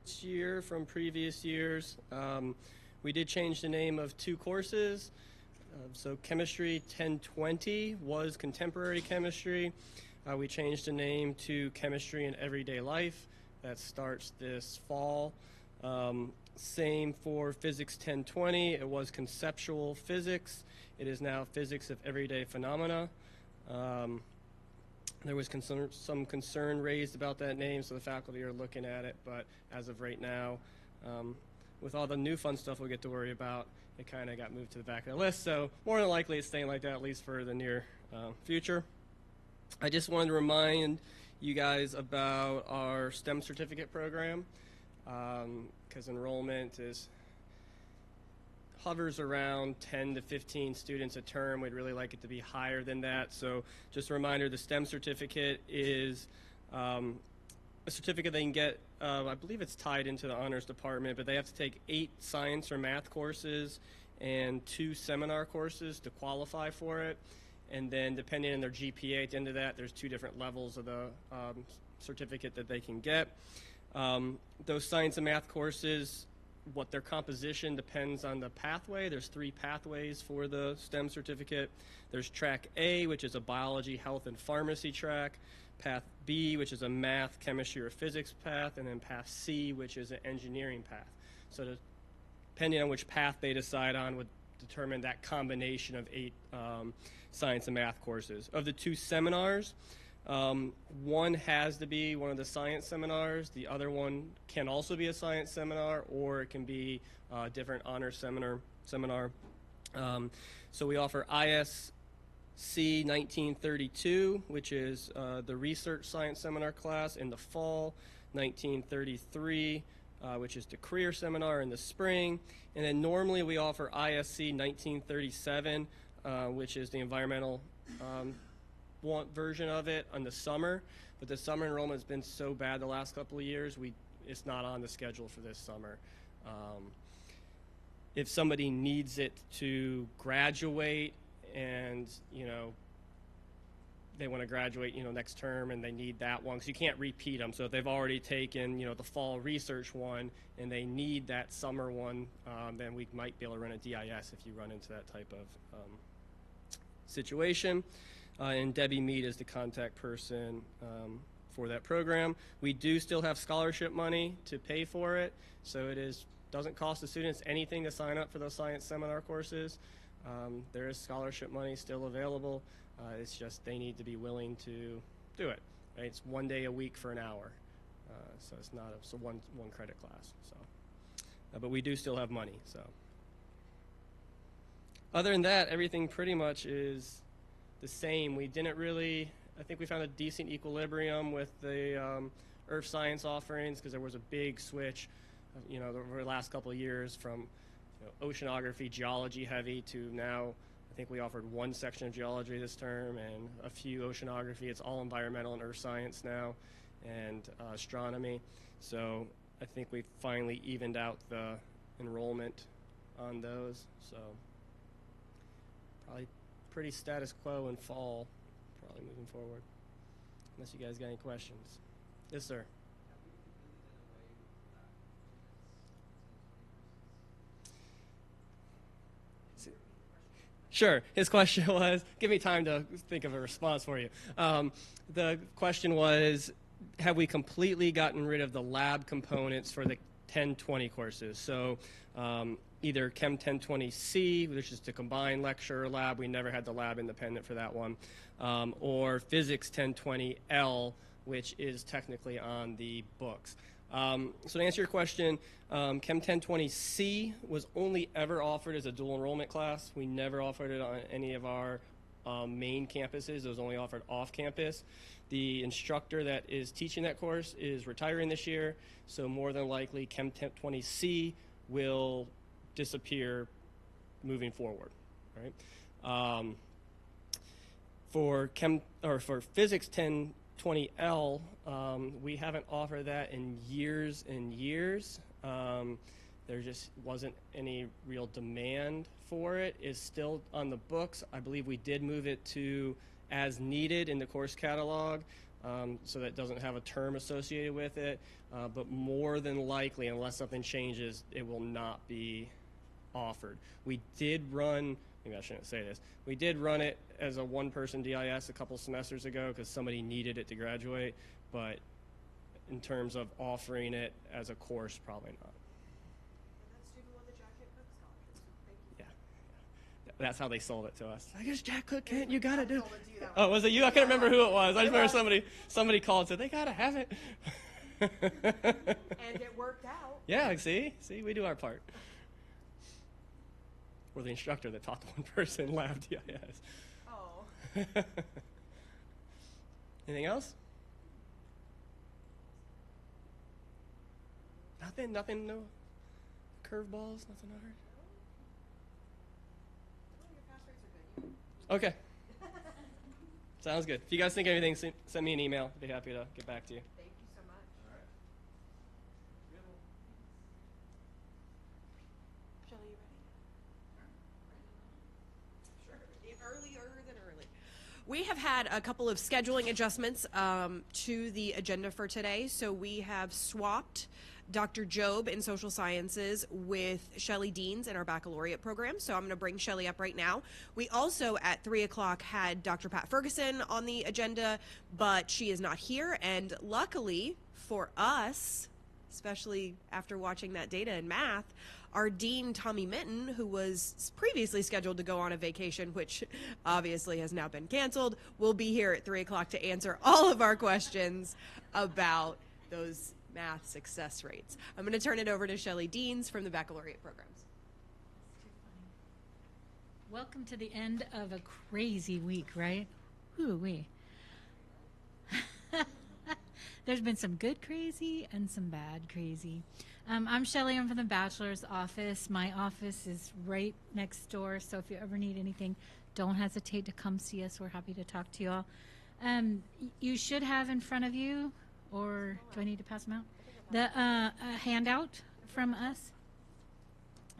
this year from previous years. We did change the name of 2 courses. So Chemistry 1020 was Contemporary Chemistry. We changed the name to Chemistry in Everyday Life. That starts this fall. Same for Physics 1020. It was Conceptual Physics. It is now Physics of Everyday Phenomena. There was some concern raised about that name, so the faculty are looking at it. But as of right now, with all the new fun stuff we'll get to worry about, it kind of got moved to the back of the list. So more than likely it's staying like that, at least for the near future. I just wanted to remind you guys about our STEM certificate program, because enrollment hovers around 10 to 15 students a term. We'd really like it to be higher than that. So just a reminder, the STEM certificate is a certificate they can get, I believe it's tied into the honors department, but they have to take 8 science or math courses and 2 seminar courses to qualify for it. And then depending on their GPA at the end of that, there's 2 different levels of the certificate that they can get. Those science and math courses, what their composition depends on the pathway. There's 3 pathways for the STEM certificate. There's track A, which is a biology, health, and pharmacy track. Path B, which is a math, chemistry, or physics path. And then path C, which is an engineering path. So depending on which path they decide on would determine that combination of 8 science and math courses. Of the 2 seminars, one has to be one of the science seminars. The other one can also be a science seminar, or it can be a different honor seminar. So we offer ISC 1932, which is the research science seminar class in the fall, 1933, which is the career seminar in the spring, and then normally we offer ISC 1937, which is the environmental version of it in the summer, but the summer enrollment has been so bad the last couple of years, it's not on the schedule for this summer. If somebody needs it to graduate and, they want to graduate, next term and they need that one, because you can't repeat them. So if they've already taken, the fall research one and they need that summer one, then we might be able to run a DIS if you run into that type of situation. And Debbie Mead is the contact person for that program. We do still have scholarship money to pay for it, so it doesn't cost the students anything to sign up for those science seminar courses. There is scholarship money still available. It's just they need to be willing to do it. Right? It's 1 day a week for an hour, so it's not one credit class. So, but we do still have money. So, other than that, everything pretty much is the same. We didn't really. I think we found a decent equilibrium with the earth science offerings, because there was a big switch, over the last couple of years from oceanography, geology heavy to now. I think we offered 1 section of geology this term and a few oceanography. It's all environmental and earth science now, and astronomy. So I think we finally evened out the enrollment on those. So probably pretty status quo in fall, probably moving forward. Unless you guys got any questions. Yes, sir. Sure. His question was, give me time to think of a response for you. The question was, have we completely gotten rid of the lab components for the 1020 courses? So either Chem 1020C, which is the combined lecture lab, we never had the lab independent for that one, or Physics 1020L, which is technically on the books. So to answer your question, Chem 1020C was only ever offered as a dual enrollment class. We never offered it on any of our main campuses. It was only offered off campus. The instructor that is teaching that course is retiring this year, so more than likely Chem 1020C will disappear moving forward. Right? For Physics 1020L, we haven't offered that in years and years. There just wasn't any real demand for it. It's still on the books. I believe we did move it to as needed in the course catalog. so that it doesn't have a term associated with it. But more than likely, unless something changes, it will not be offered. We did run, maybe I shouldn't say this, we did run it as a one-person DIS a couple semesters ago because somebody needed it to graduate, but in terms of offering it as a course, probably not. That's how they sold it to us. I guess Jack Cook can't. You gotta do. Oh, was it you? I can't remember who it was. I just remember somebody called and said they gotta have it. And it worked out. Yeah. See, we do our part. Or the instructor that taught the one person lab DIS. Oh. Anything else? Nothing. No curveballs. Nothing I heard. Okay. Sounds good. If you guys think of anything, send me an email. I'd be happy to get back to you. Thank you so much. All right. Shelley, you ready? Sure. Earlier than early. We have had a couple of scheduling adjustments to the agenda for today. So we have swapped Dr. Job in social sciences with Shelley Deans in our baccalaureate program. So I'm going to bring Shelley up right now. We also at 3 o'clock had Dr. Pat Ferguson on the agenda, but she is not here. And luckily for us, especially after watching that data in math, our dean, Tommy Minton, who was previously scheduled to go on a vacation, which obviously has now been canceled, will be here at 3 o'clock to answer all of our questions about those math success rates. I'm going to turn it over to Shelley Deans from the baccalaureate programs. Welcome to the end of a crazy week, right? Ooh-wee. There's been some good crazy and some bad crazy. I'm Shelley. I'm from the bachelor's office. My office is right next door, so if you ever need anything, don't hesitate to come see us. We're happy to talk to you all. You should have in front of you, or do I need to pass them out? The a handout from us.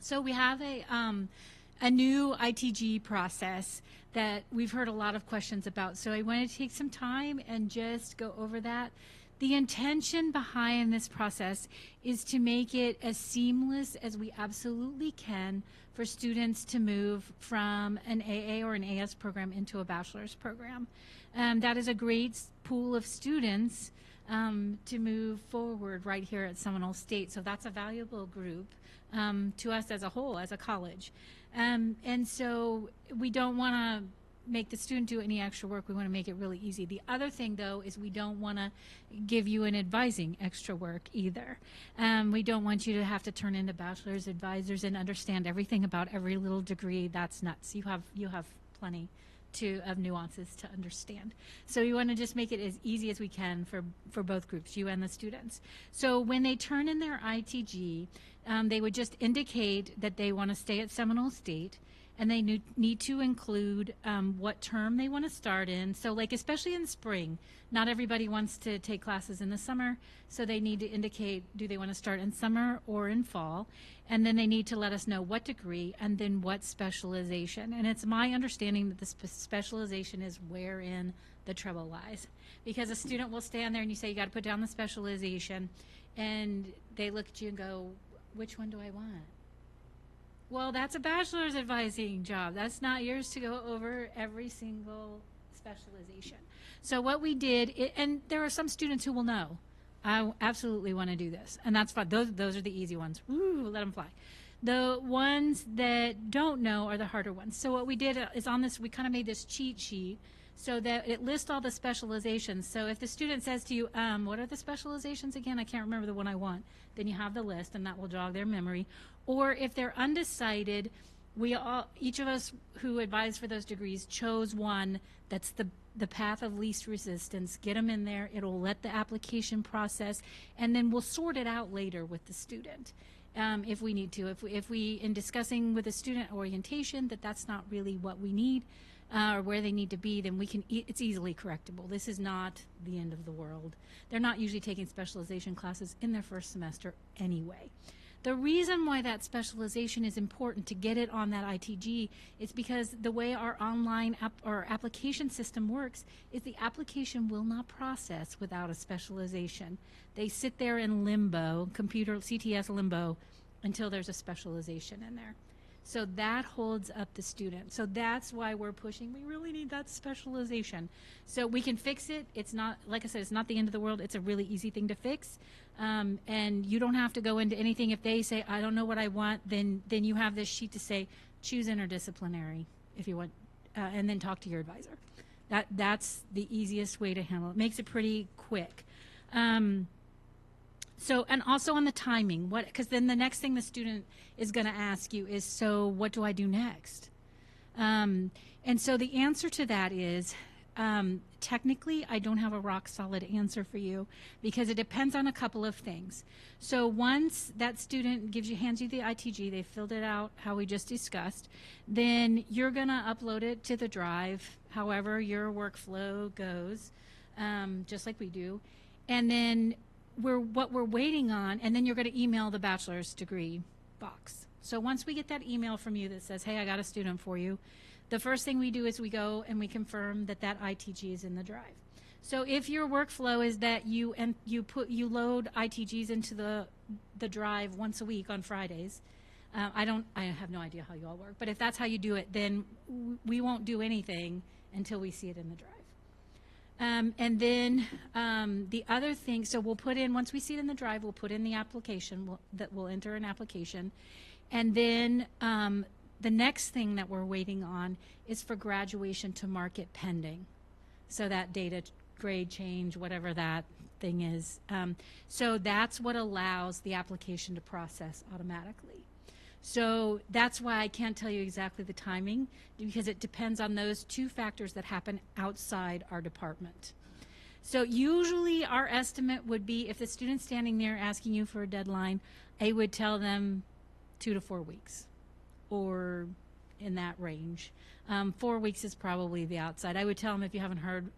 So we have a new ITG process that we've heard a lot of questions about. So I want to take some time and just go over that. The intention behind this process is to make it as seamless as we absolutely can for students to move from an AA or an AS program into a bachelor's program. That is a great pool of students to move forward right here at Seminole State. So that's a valuable group to us as a whole, as a college. And so we don't want to make the student do any extra work. We want to make it really easy. The other thing, though, is we don't want to give you an advising extra work either. We don't want you to have to turn into bachelor's advisors and understand everything about every little degree. That's nuts. You have plenty of nuances to understand. So we want to just make it as easy as we can for both groups, you and the students. So when they turn in their ITG, they would just indicate that they want to stay at Seminole State, and they need to include what term they want to start in. So like especially in spring, not everybody wants to take classes in the summer, so they need to indicate, do they want to start in summer or in fall? And then they need to let us know what degree and then what specialization. And it's my understanding that the specialization is wherein the trouble lies. Because a student will stand there and you say, you got to put down the specialization, and they look at you and go, which one do I want? Well, that's a bachelor's advising job. That's not yours to go over every single specialization. So what we did, and there are some students who will know, I absolutely want to do this, and that's fine. Those are the easy ones. Woo, let them fly. The ones that don't know are the harder ones. So what we did is on this, we kind of made this cheat sheet so that it lists all the specializations. So if the student says to you, what are the specializations again? I can't remember the one I want. Then you have the list, and that will jog their memory. Or if they're undecided, each of us who advised for those degrees chose one that's the path of least resistance. Get them in there. It'll let the application process, and then we'll sort it out later with the student if we need to. If we in discussing with a student orientation that's not really what we need or where they need to be, then we can. It's easily correctable. This is not the end of the world. They're not usually taking specialization classes in their first semester anyway. The reason why that specialization is important to get it on that ITG is because the way our online or application system works is the application will not process without a specialization. They sit there in limbo, computer CTS limbo, until there's a specialization in there. So that holds up the student. So that's why we're pushing. We really need that specialization. So we can fix it. It's not, like I said, it's not the end of the world. It's a really easy thing to fix. And you don't have to go into anything. If they say, I don't know what I want, then you have this sheet to say, choose interdisciplinary if you want, and then talk to your advisor. That's the easiest way to handle it. Makes it pretty quick. So, and also on the timing, because then the next thing the student is going to ask you is, so what do I do next? And so the answer to that is, technically, I don't have a rock solid answer for you because it depends on a couple of things. So once that student hands you the ITG, they filled it out how we just discussed, then you're going to upload it to the drive, however your workflow goes, just like we do. And then what we're waiting on, and then you're going to email the bachelor's degree box. So once we get that email from you that says, hey, I got a student for you, the first thing we do is we go and we confirm that that ITG is in the drive. So if your workflow is that you load ITGs into the drive once a week on Fridays, I have no idea how you all work, but if that's how you do it, then we won't do anything until we see it in the drive. And then the other thing, so we'll put in, once we see it in the drive, we'll put in the application, we'll enter an application. And then the next thing that we're waiting on is for graduation to mark it pending. So that data grade change, whatever that thing is. So that's what allows the application to process automatically. So that's why I can't tell you exactly the timing, because it depends on those two factors that happen outside our department. So usually our estimate would be, if the student's standing there asking you for a deadline, I would tell them 2 to 4 weeks, or in that range. 4 weeks is probably the outside. I would tell them if you haven't heard.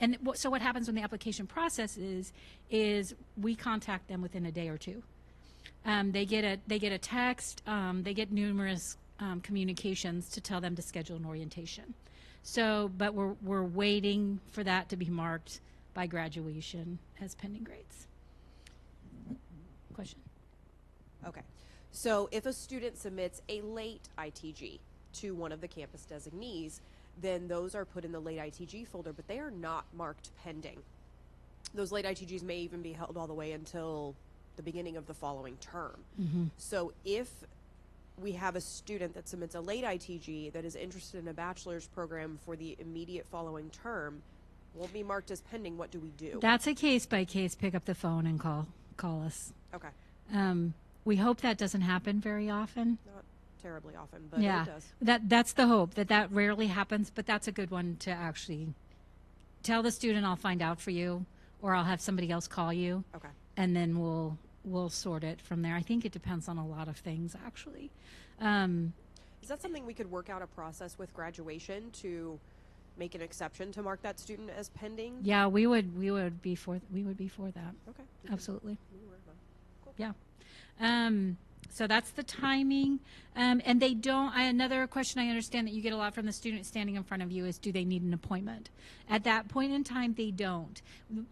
And so what happens when the application process is we contact them within a day or two. They get a text. They get numerous communications to tell them to schedule an orientation. So, but we're waiting for that to be marked by graduation as pending grades. Question? Okay. So if a student submits a late ITG to one of the campus designees, then those are put in the late ITG folder, but they are not marked pending. Those late ITGs may even be held all the way until the beginning of the following term. Mm-hmm. So if we have a student that submits a late ITG that is interested in a bachelor's program for the immediate following term, won't be marked as pending, what do we do? That's a case by case. Pick up the phone and call us. Okay. We hope that doesn't happen very often. Not terribly often, but yeah, it does. That's the hope, that rarely happens, but that's a good one to actually tell the student, I'll find out for you, or I'll have somebody else call you. Okay. And then we'll sort it from there. I think it depends on a lot of things, actually. Is that something we could work out a process with graduation to make an exception to mark that student as pending? Yeah, we would be for that. Okay. Absolutely. Cool. Yeah. So that's the timing. And they don't, another question I understand that you get a lot from the student standing in front of you is, do they need an appointment? At that point in time, they don't.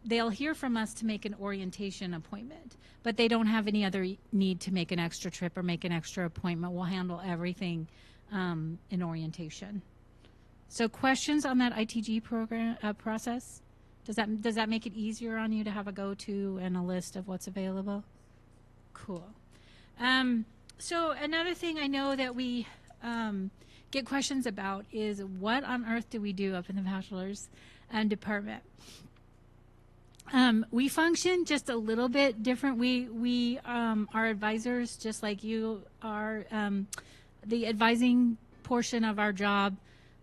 They'll hear from us to make an orientation appointment, but they don't have any other need to make an extra trip or make an extra appointment. We'll handle everything in orientation. So questions on that ITG program process? Does that make it easier on you to have a go-to and a list of what's available? Cool. So another thing I know that we get questions about is, what on earth do we do up in the bachelor's department? We function just a little bit different. We are advisors, just like you are. The advising portion of our job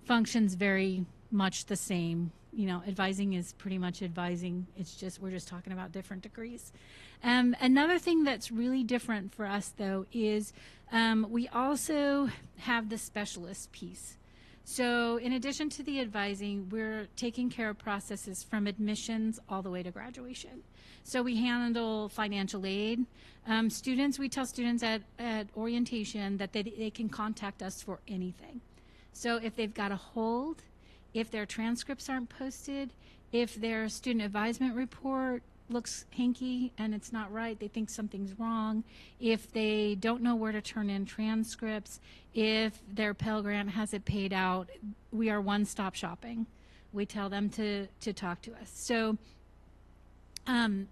functions very much the same. You know, advising is pretty much advising. It's just, we're just talking about different degrees. Another thing that's really different for us, though, is we also have the specialist piece. So in addition to the advising, we're taking care of processes from admissions all the way to graduation. So we handle financial aid. We tell students at orientation that they can contact us for anything. So if they've got a hold, if their transcripts aren't posted, if their student advisement report looks hinky and it's not right, they think something's wrong, if they don't know where to turn in transcripts, if their Pell Grant hasn't paid out, we are one-stop shopping. We tell them to talk to us. So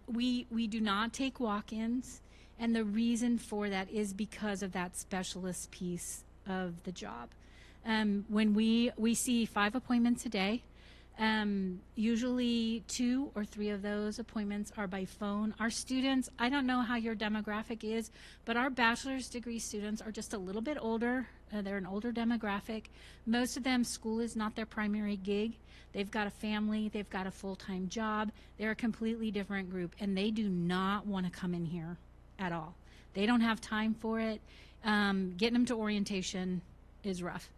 we do not take walk-ins, and the reason for that is because of that specialist piece of the job. When we see 5 appointments a day, usually 2 or 3 of those appointments are by phone. Our students, I don't know how your demographic is, but our bachelor's degree students are just a little bit older. They're an older demographic. Most of them, school is not their primary gig. They've got a family, they've got a full-time job. They're a completely different group, and they do not want to come in here at all. They don't have time for it. Getting them to orientation is rough.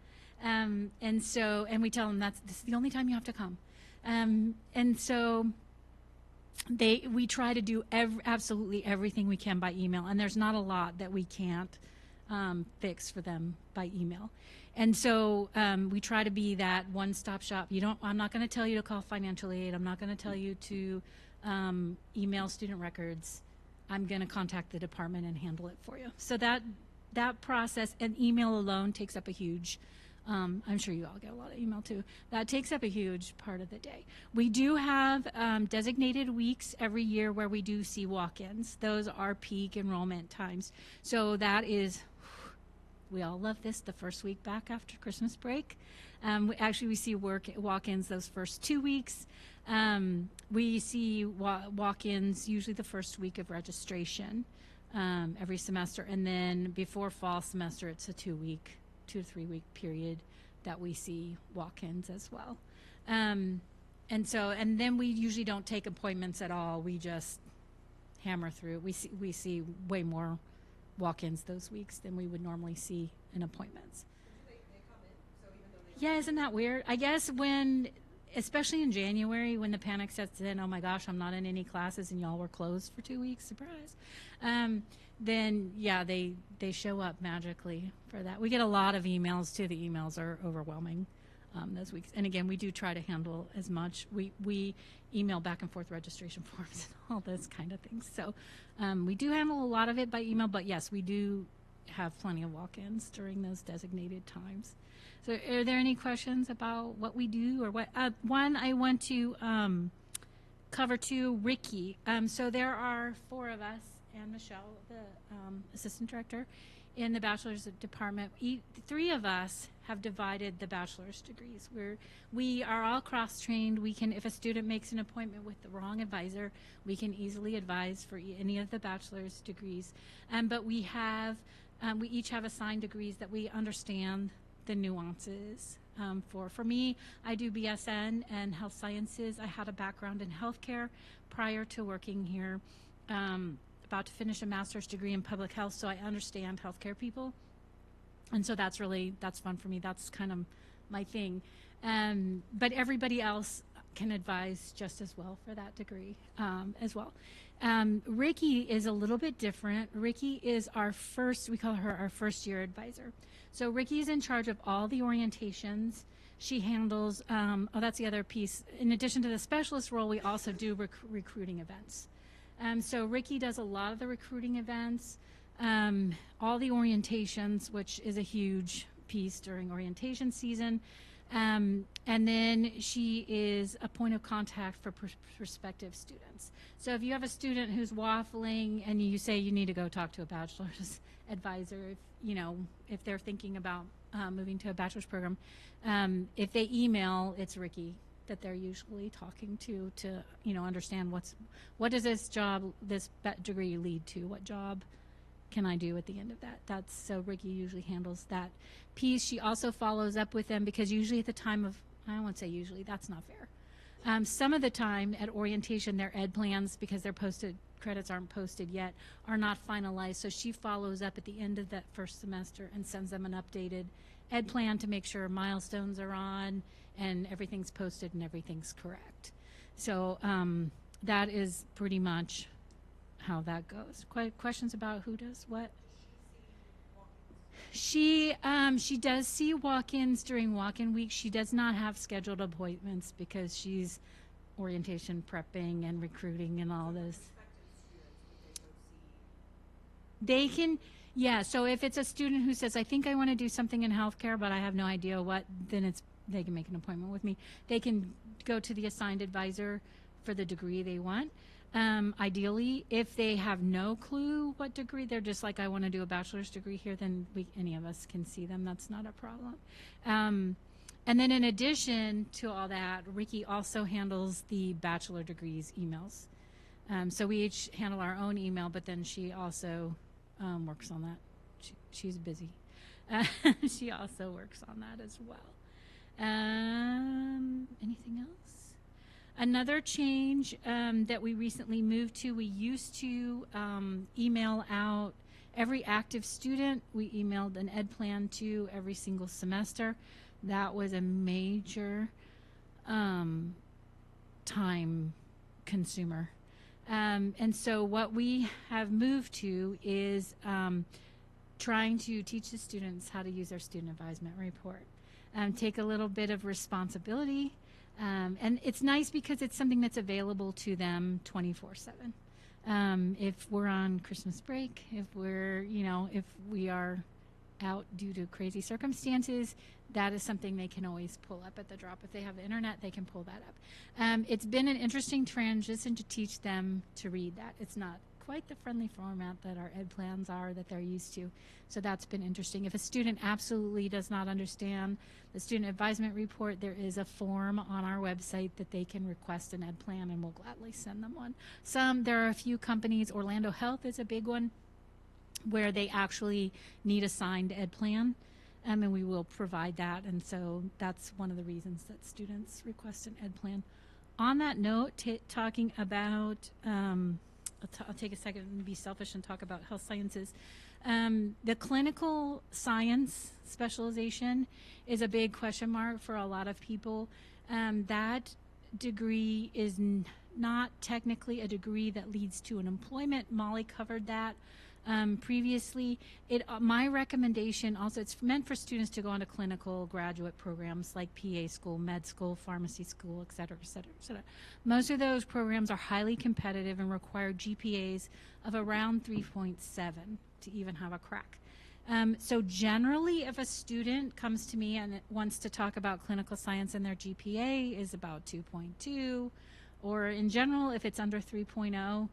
And we tell them this is the only time you have to come. And so we try to do absolutely everything we can by email, and there's not a lot that we can't fix for them by email. And so we try to be that one-stop shop. I'm not going to tell you to call financial aid. I'm not going to tell you to email student records. I'm going to contact the department and handle it for you. So that process, and email alone takes up a huge I'm sure you all get a lot of email too. That takes up a huge part of the day. We do have designated weeks every year where we do see walk-ins. Those are peak enrollment times. So that is, we all love this, the first week back after Christmas break. We see walk-ins those first 2 weeks. We see walk-ins usually the first week of registration every semester. And then before fall semester, it's a 2 to 3 week period that we see walk-ins as well. And then we usually don't take appointments at all. We just hammer through. We see way more walk-ins those weeks than we would normally see in appointments. They come in, so even though they Yeah, isn't that weird? I guess especially in January, when the panic sets in, oh my gosh, I'm not in any classes and y'all were closed for 2 weeks, surprise. Then yeah, they show up magically for that. We get a lot of emails too. The emails are overwhelming those weeks. And again, we do try to handle as much. We email back and forth registration forms and all those kind of things. So we do handle a lot of it by email, but yes, we do have plenty of walk-ins during those designated times. So are there any questions about what we do or what? One, I want to cover too, Ricky. So there are 4 of us and Michelle, the assistant director, in the bachelor's department. 3 of us have divided the bachelor's degrees. We are all cross-trained. We can, if a student makes an appointment with the wrong advisor, we can easily advise for any of the bachelor's degrees. But we each have assigned degrees that we understand the nuances. For me, I do BSN and health sciences. I had a background in healthcare prior to working here. About to finish a master's degree in public health, so I understand healthcare people, and so that's fun for me. That's kind of my thing. But everybody else can advise just as well for that degree as well. Ricky is a little bit different. Ricky is we call her our first year advisor. So Ricky is in charge of all the orientations. She handles, that's the other piece. In addition to the specialist role, we also do recruiting events. So Ricky does a lot of the recruiting events, all the orientations, which is a huge piece during orientation season. And then she is a point of contact for prospective students. So if you have a student who's waffling and you say you need to go talk to a bachelor's advisor, if they're thinking about moving to a bachelor's program, if they email, it's Ricky that they're usually talking to understand what does this degree lead to? What job can I do at the end of that? So Ricky usually handles that piece. She also follows up with them because usually at the time of, I won't say usually, that's not fair. Some of the time at orientation, their ed plans, because their credits aren't posted yet, are not finalized. So she follows up at the end of that first semester and sends them an updated ed plan to make sure milestones are on and everything's posted and everything's correct. So that is pretty much how that goes. Questions about who does what? She does see walk-ins during walk-in week. She does not have scheduled appointments because she's orientation prepping and recruiting and all this. They can, yeah. So if it's a student who says, "I think I want to do something in healthcare, but I have no idea what," then they can make an appointment with me. They can go to the assigned advisor for the degree they want. Ideally, if they have no clue what degree, they're just like, "I want to do a bachelor's degree here," then any of us can see them. That's not a problem. And then in addition to all that, Ricky also handles the bachelor degrees emails. So we each handle our own email, but then she also works on that. She's busy. She also works on that as well. Anything else? Another change that we recently moved to, we used to email out every active student. We emailed an ed plan to every single semester. That was a major time consumer. And so what we have moved to is trying to teach the students how to use our student advisement report. Take a little bit of responsibility. And it's nice because it's something that's available to them 24/7. If we're on Christmas break, if we are out due to crazy circumstances, that is something they can always pull up at the drop. If they have the internet, they can pull that up. It's been an interesting transition to teach them to read that. It's not quite the friendly format that our ed plans are that they're used to. So that's been interesting. If a student absolutely does not understand the student advisement report, there is a form on our website that they can request an ed plan, and we'll gladly send them one. There are a few companies, Orlando Health is a big one, where they actually need a signed ed plan, and we will provide that. And so that's one of the reasons that students request an ed plan. On that note, talking about I'll take a second and be selfish and talk about health sciences. The clinical science specialization is a big question mark for a lot of people. That degree is not technically a degree that leads to an employment. Molly covered that previously. My recommendation also, it's meant for students to go on to clinical graduate programs like PA school, med school, pharmacy school, et cetera, et cetera, et cetera. Most of those programs are highly competitive and require GPAs of around 3.7 to even have a crack. So generally, if a student comes to me and wants to talk about clinical science and their GPA is about 2.2, or in general, if it's under 3.0,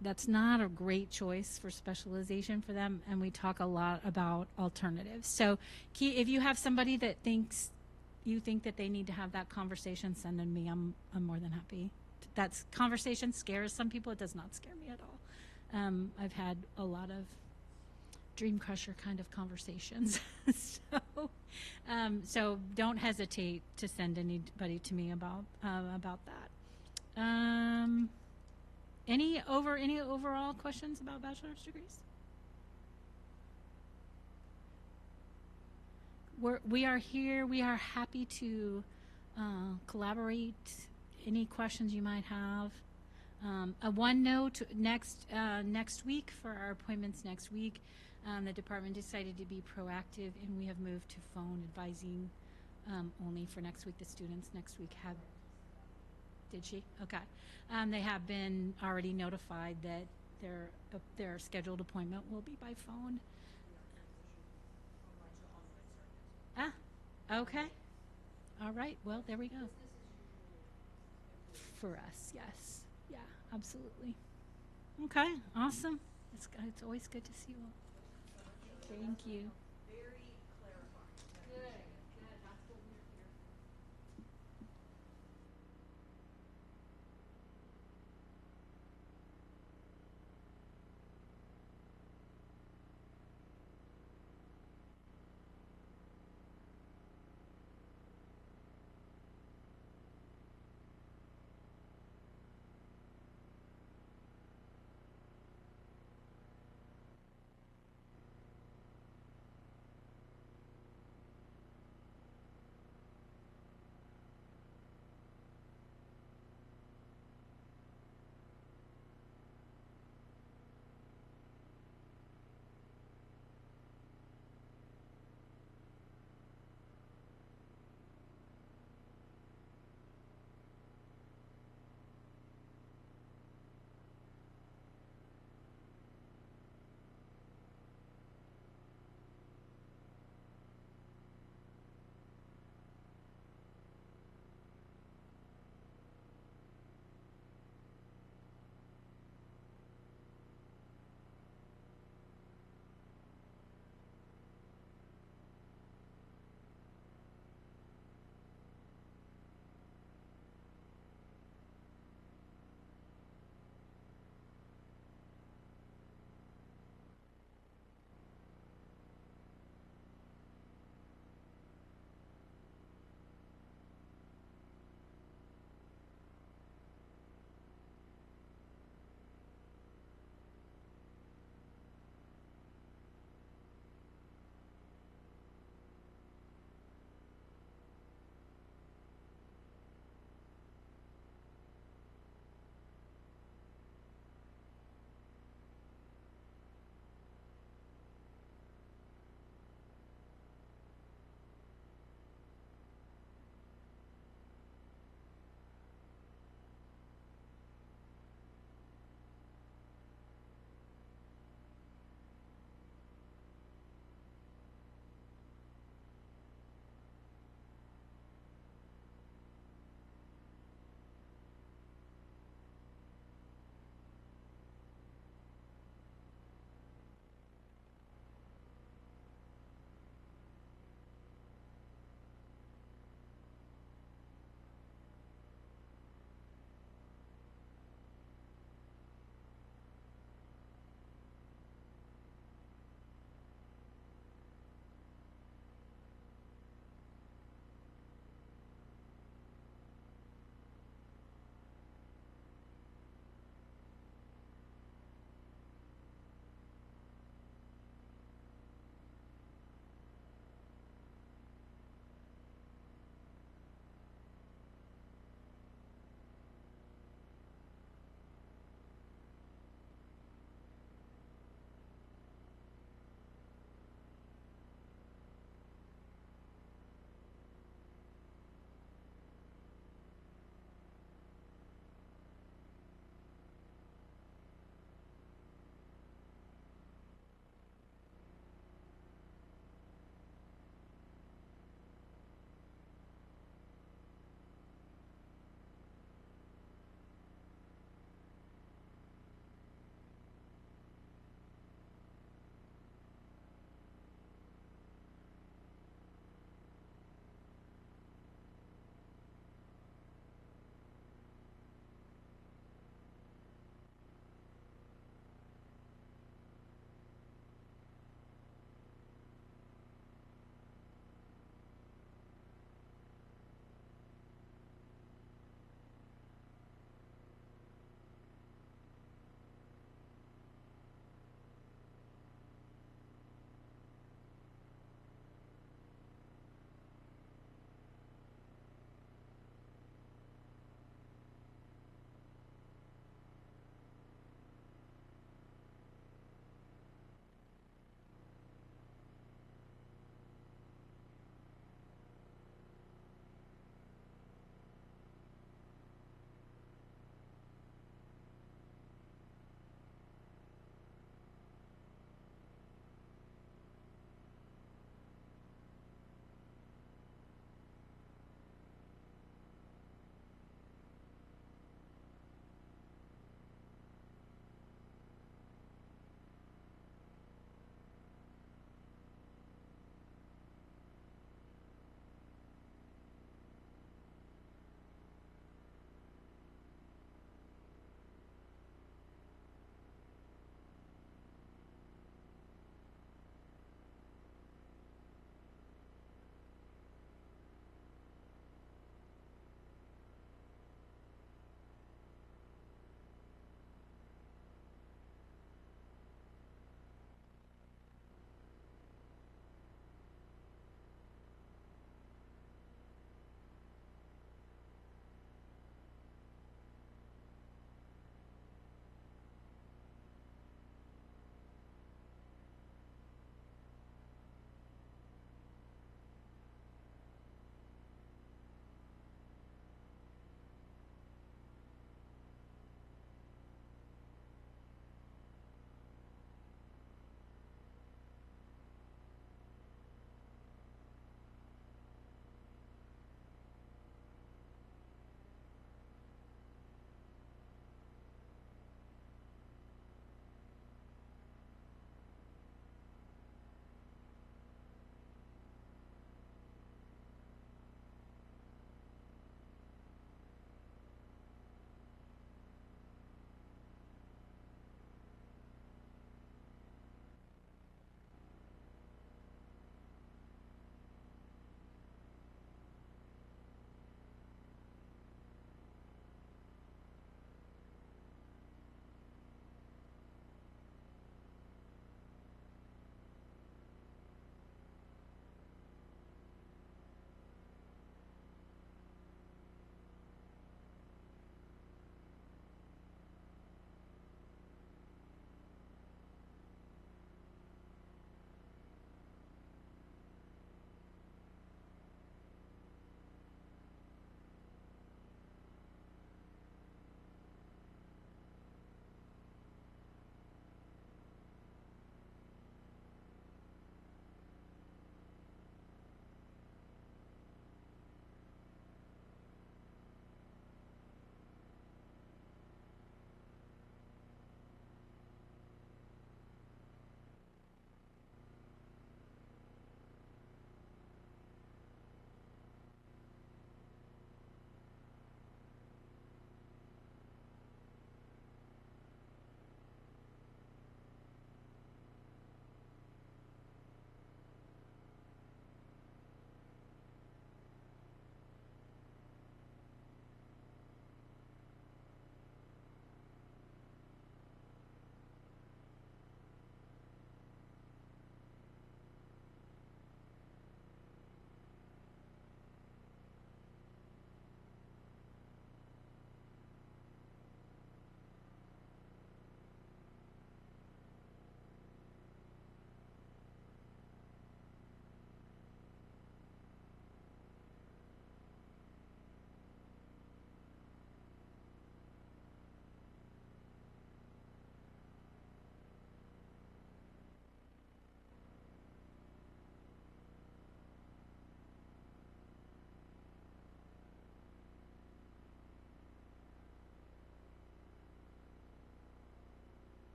that's not a great choice for specialization for them, and we talk a lot about alternatives. So if you have somebody that you think that they need to have that conversation, send them me. I'm more than happy. That conversation scares some people. It does not scare me at all. I've had a lot of dream crusher kind of conversations. So don't hesitate to send anybody to me about that. Any overall questions about bachelor's degrees? We are here. We are happy to collaborate. Any questions you might have. One note: next week for our appointments next week, the department decided to be proactive, and we have moved to phone advising only for next week. The students next week have. Did she? Okay. They have been already notified that their scheduled appointment will be by phone. Okay. All right. Well, there we go. For us, yes. Yeah, absolutely. Okay. Awesome. It's always good to see you all. Thank you.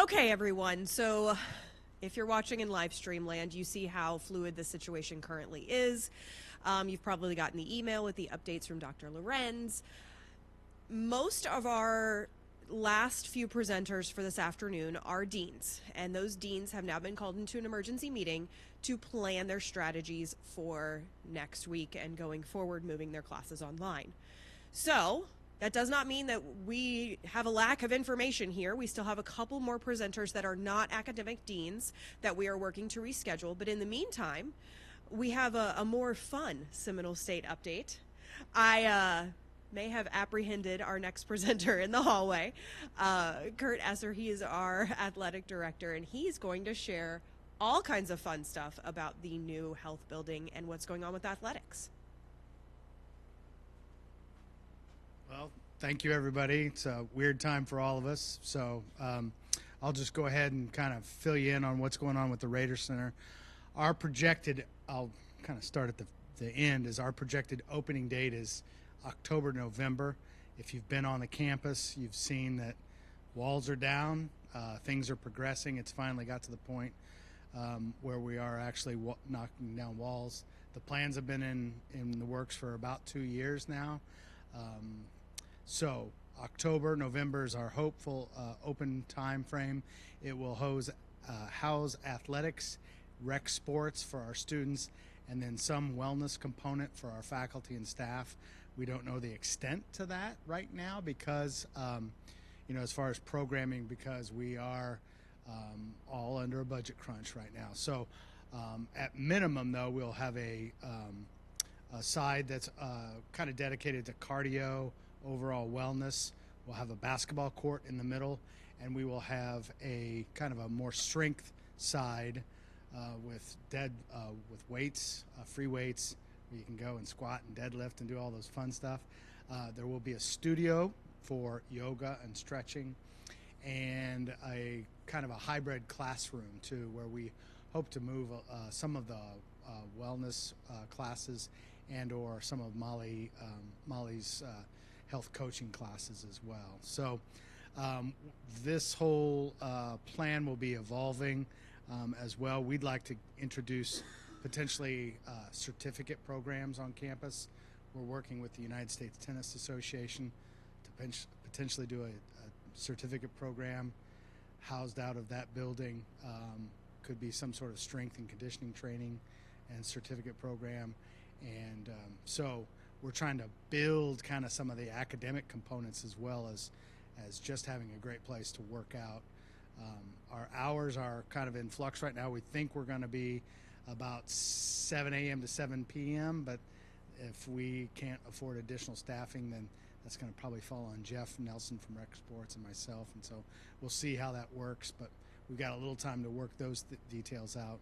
Okay, everyone. So if you're watching in live stream land, you see how fluid the situation currently is. You've probably gotten the email with the updates from Dr. Lorenz. Most of our last few presenters for this afternoon are deans, and those deans have now been called into an emergency meeting to plan their strategies for next week and going forward, moving their classes online. So that does not mean that we have a lack of information here. We still have a couple more presenters that are not academic deans that we are working to reschedule. But in the meantime, we have a more fun Seminole State update. I may have apprehended our next presenter in the hallway. Kurt Esser, he is our athletic director, and he's going to share all kinds of fun stuff about the new health building and what's going on with athletics. Well, thank you, everybody. It's a weird time for all of us, so I'll just go ahead and kind of fill you in on what's going on with the Raider Center. Our projected, I'll kind of start at the end, is our projected opening date is October, November. If you've been on the campus, you've seen that walls are down, things are progressing. It's finally got to the point where we are actually knocking down walls. The plans have been in the works for about 2 years now. So October, November is our hopeful open time frame. It will house athletics, rec sports for our students, and then some wellness component for our faculty and staff. We don't know the extent to that right now because, as far as programming, because we are all under a budget crunch right now. So at minimum, though, we'll have a side that's kind of dedicated to cardio, overall wellness. We'll have a basketball court in the middle, and we will have a kind of a more strength side with weights, free weights, where you can go and squat and deadlift and do all those fun stuff. There will be a studio for yoga and stretching, and a kind of a hybrid classroom too, where we hope to move some of the wellness classes and or some of Molly's health coaching classes as well. So this whole plan will be evolving as well. We'd like to introduce potentially certificate programs on campus. We're working with the United States Tennis Association to potentially do a certificate program housed out of that building. Could be some sort of strength and conditioning training and certificate program. And so we're trying to build kind of some of the academic components as well as just having a great place to work out. Our hours are kind of in flux right now. We think we're going to be about 7 a.m. to 7 p.m., but if we can't afford additional staffing, then that's going to probably fall on Jeff Nelson from Rec Sports and myself, and so we'll see how that works, but we've got a little time to work those details out.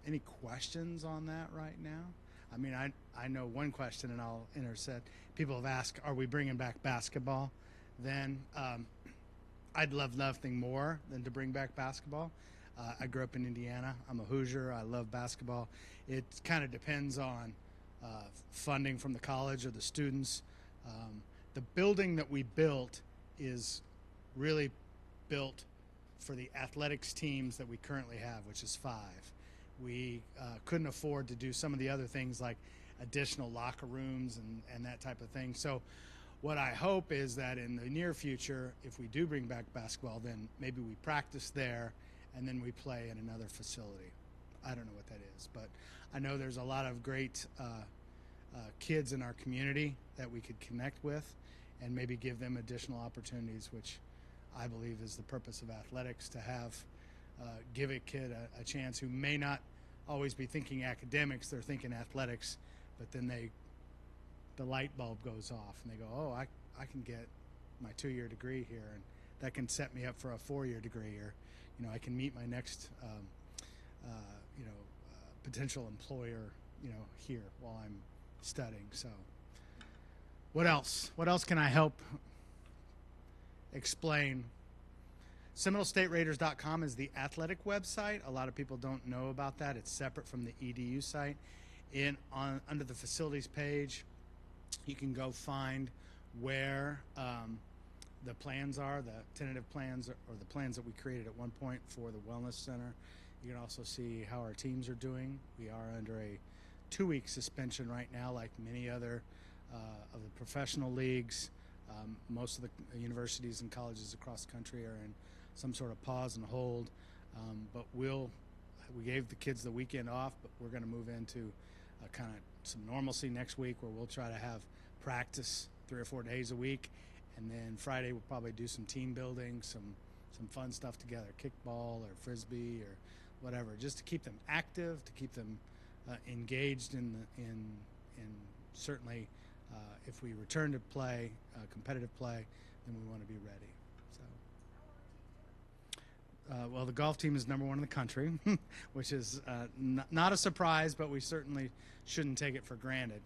Any questions on that right now? I mean, I know one question, and I'll intercept. People have asked, are we bringing back basketball? Then I'd love nothing more than to bring back basketball. I grew up in Indiana. I'm a Hoosier. I love basketball. It kind of depends on funding from the college or the students. The building that we built is really built for the athletics teams that we currently have, which is 5. We couldn't afford to do some of the other things like additional locker rooms and that type of thing. So what I hope is that in the near future, if we do bring back basketball, then maybe we practice there and then we play in another facility. I don't know what that is, but I know there's a lot of great kids in our community that we could connect with and maybe give them additional opportunities, which I believe is the purpose of athletics, to have give a kid a chance who may not always be thinking academics, they're thinking athletics, but then the light bulb goes off and they go, oh, I can get my 2-year degree here, and that can set me up for a 4-year degree, or I can meet my next potential employer here while I'm studying. So what else can I help explain? SeminoleStateRaiders.com is the athletic website. A lot of people don't know about that. It's separate from the EDU site. Under the facilities page, you can go find where the plans are, the tentative plans or the plans that we created at one point for the Wellness Center. You can also see how our teams are doing. We are under a 2-week suspension right now, like many other of the professional leagues. Most of the universities and colleges across the country are in some sort of pause and hold. But we gave the kids the weekend off, but we're going to move into kind of some normalcy next week, where we'll try to have practice 3 or 4 days a week, and then Friday we'll probably do some team building, some fun stuff together, kickball or frisbee or whatever, just to keep them active, to keep them engaged in certainly if we return to play, competitive play, then we want to be ready. So, well, the golf team is number 1 in the country, which is not a surprise, but we certainly shouldn't take it for granted.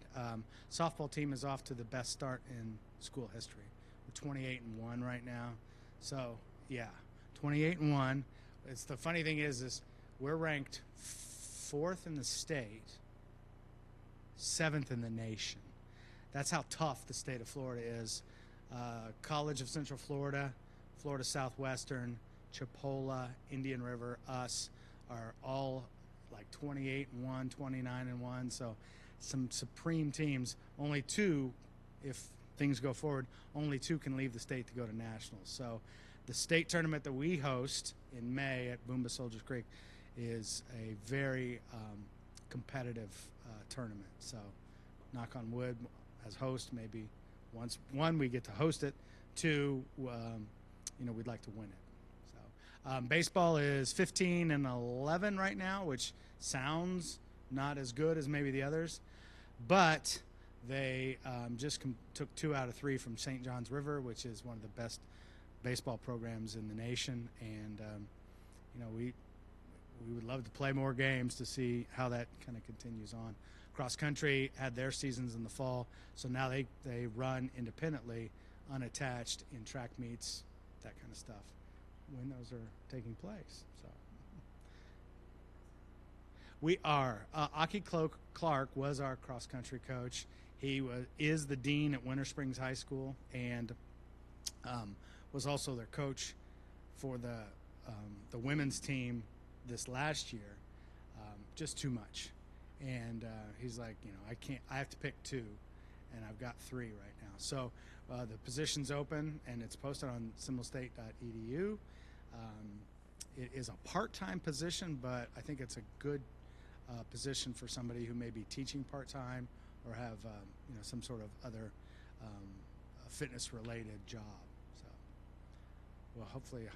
Softball team is off to the best start in school history. We're 28-1 right now. So, yeah, 28-1. It's the funny thing is we're ranked 4th in the state, 7th in the nation. That's how tough the state of Florida is. College of Central Florida, Florida Southwestern, Chipola, Indian River, us are all like 28-1, 29-1. So some supreme teams. Only 2, if things go forward, only 2 can leave the state to go to nationals. So the state tournament that we host in May at Boomba Soldiers Creek is a very competitive tournament. So knock on wood, as host, maybe once, 1, we get to host it, 2, we'd like to win it. So baseball is 15-11 right now, which sounds not as good as maybe the others, but they just took 2 out of 3 from St. John's River, which is one of the best baseball programs in the nation, and we would love to play more games to see how that kind of continues on. Cross country had their seasons in the fall, so now they run independently, unattached in track meets, that kind of stuff, when those are taking place. So we are. Aki Clark was our cross country coach. He is the dean at Winter Springs High School, and was also their coach for the women's team this last year. Just too much. And he's like, I have to pick 2, and I've got 3 right now. So the position's open, and it's posted on seminolestate.edu. It is a part-time position, but I think it's a good position for somebody who may be teaching part-time or have some sort of other fitness-related job. So we'll hopefully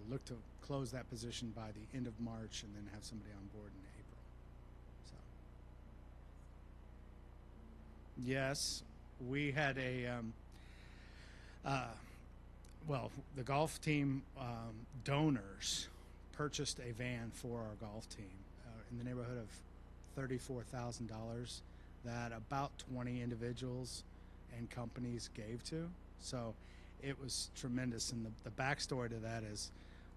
look to close that position by the end of March, and then have somebody on board in April. So yes, we had the golf team donors purchased a van for our golf team in the neighborhood of $34,000 that about 20 individuals and companies gave to. So it was tremendous. And the backstory to that is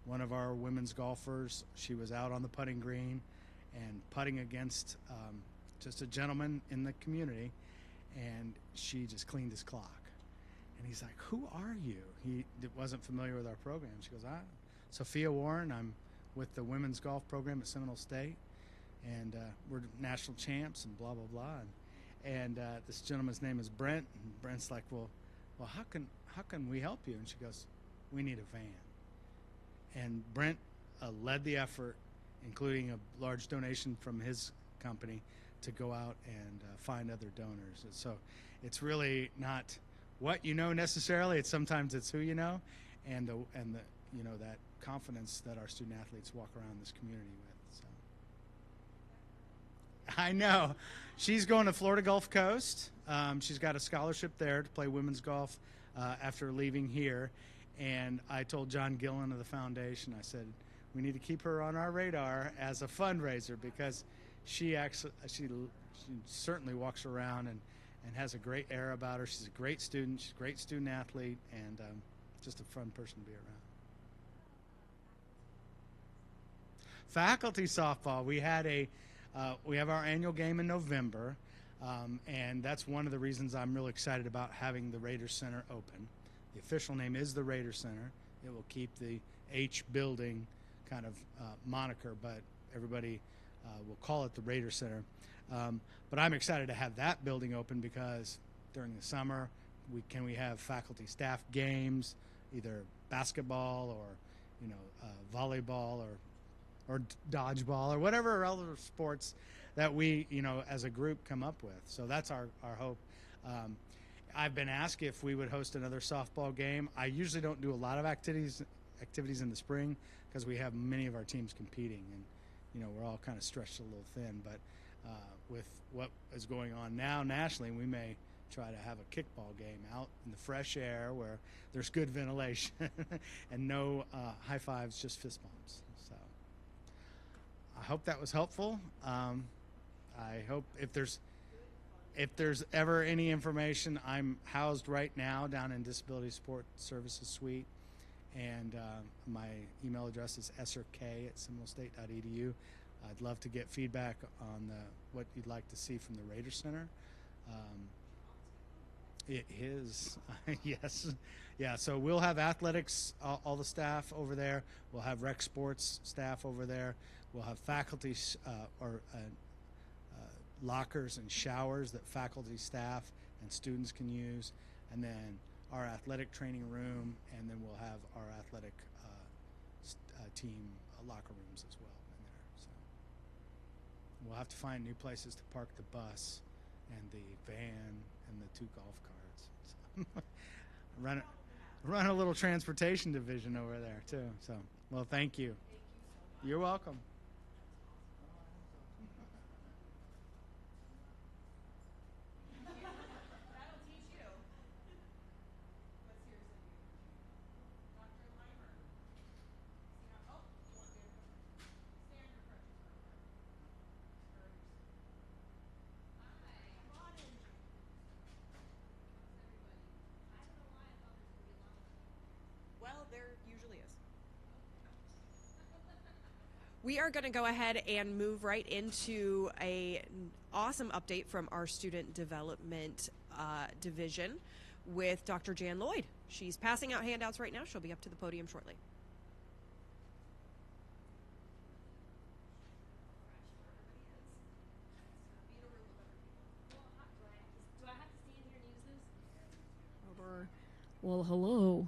one of our women's golfers, she was out on the putting green and putting against just a gentleman in the community, and she just cleaned his clock. And he's like, "Who are you?" He wasn't familiar with our program. She goes, Sophia Warren. I'm with the women's golf program at Seminole State, and we're national champs and blah, blah, blah. And this gentleman's name is Brent, and Brent's like, well, how can we help you? And she goes, "We need a van." And Brent led the effort, including a large donation from his company, to go out and find other donors. And so it's really not what you know necessarily. Sometimes it's who you know, and the that confidence that our student athletes walk around this community with. So I know she's going to Florida Gulf Coast. She's got a scholarship there to play women's golf after leaving here. And I told John Gillen of the foundation, I said, we need to keep her on our radar as a fundraiser, because she certainly walks around and has a great air about her. She's a great student. She's a great student athlete, and just a fun person to be around. Faculty softball. We have our annual game in November, and that's one of the reasons I'm really excited about having the Raiders Center open. The official name is the Raider Center. It will keep the H building kind of moniker, but everybody will call it the Raider Center. But I'm excited to have that building open because during the summer we have faculty staff games, either basketball or volleyball or dodgeball or whatever other sports that we as a group come up with. So that's our hope. I've been asked if we would host another softball game. I usually don't do a lot of activities in the spring because we have many of our teams competing, and we're all kind of stretched a little thin. But with what is going on now nationally, we may try to have a kickball game out in the fresh air where there's good ventilation and no high fives, just fist bumps. So I hope that was helpful. I hope if there's ever any information, I'm housed right now down in Disability Support Services Suite, and my email address is srk@seminolestate.edu. I'd love to get feedback on what you'd like to see from the Raider Center. It is, yes. Yeah, so we'll have athletics, all the staff over there. We'll have rec sports staff over there. We'll have faculty lockers and showers that faculty, staff, and students can use. And then our athletic training room, and then we'll have our athletic team locker rooms as well in there. So we'll have to find new places to park the bus and the van and the 2 golf carts. So run a little transportation division over there too. So, well, thank you. You're welcome. That'll teach you. Let's hear some of you. Dr. Leimer. You want me to stand or crutches? Come on in. Well, there usually is. We are going to go ahead and move right into an awesome update from our student development division with Dr. Jan Lloyd. She's passing out handouts right now. She'll be up to the podium shortly. Well, hello.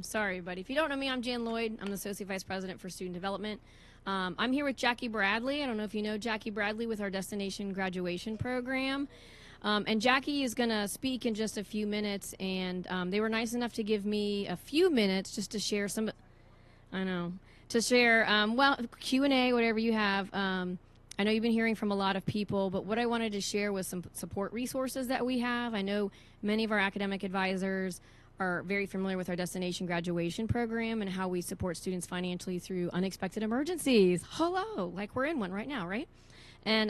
Sorry, but if you don't know me, I'm Jan Lloyd. I'm the Associate Vice President for Student Development. I'm here with Jackie Bradley. I don't know if you know Jackie Bradley with our Destination Graduation Program. And Jackie is going to speak in just a few minutes, and they were nice enough to give me a few minutes just to share some, Q&A, whatever you have. I know you've been hearing from a lot of people, but what I wanted to share was some support resources that we have. I know many of our academic advisors are very familiar with our Destination Graduation Program and how we support students financially through unexpected emergencies. Hello, like we're in one right now, right? And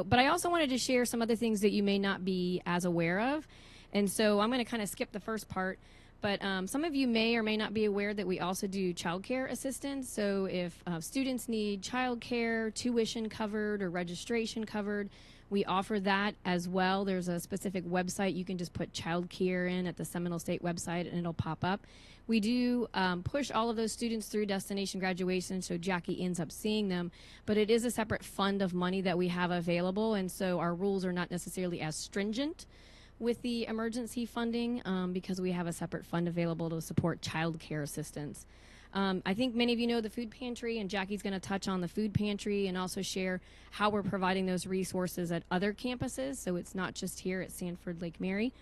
but I also wanted to share some other things that you may not be as aware of. And so I'm going to kind of skip the first part. But some of you may or may not be aware that we also do child care assistance. So if students need child care, tuition covered, or registration covered, we offer that as well. There's a specific website. You can just put child care in at the Seminole State website and it'll pop up. We do push all of those students through Destination Graduation, so Jackie ends up seeing them. But it is a separate fund of money that we have available, and so our rules are not necessarily as stringent with the emergency funding because we have a separate fund available to support child care assistance. I think many of you know the food pantry, and Jackie's going to touch on the food pantry and also share how we're providing those resources at other campuses, so it's not just here at Sanford Lake Mary.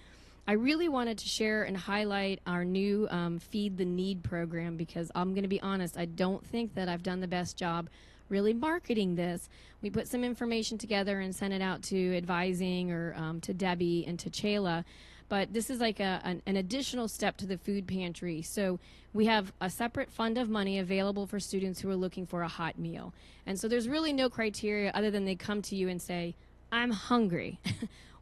I really wanted to share and highlight our new Feed the Need program because I'm going to be honest, I don't think that I've done the best job really marketing this. We put some information together and sent it out to advising or to Debbie and to Chayla. But this is like an additional step to the food pantry. So we have a separate fund of money available for students who are looking for a hot meal. And so there's really no criteria other than they come to you and say, I'm hungry.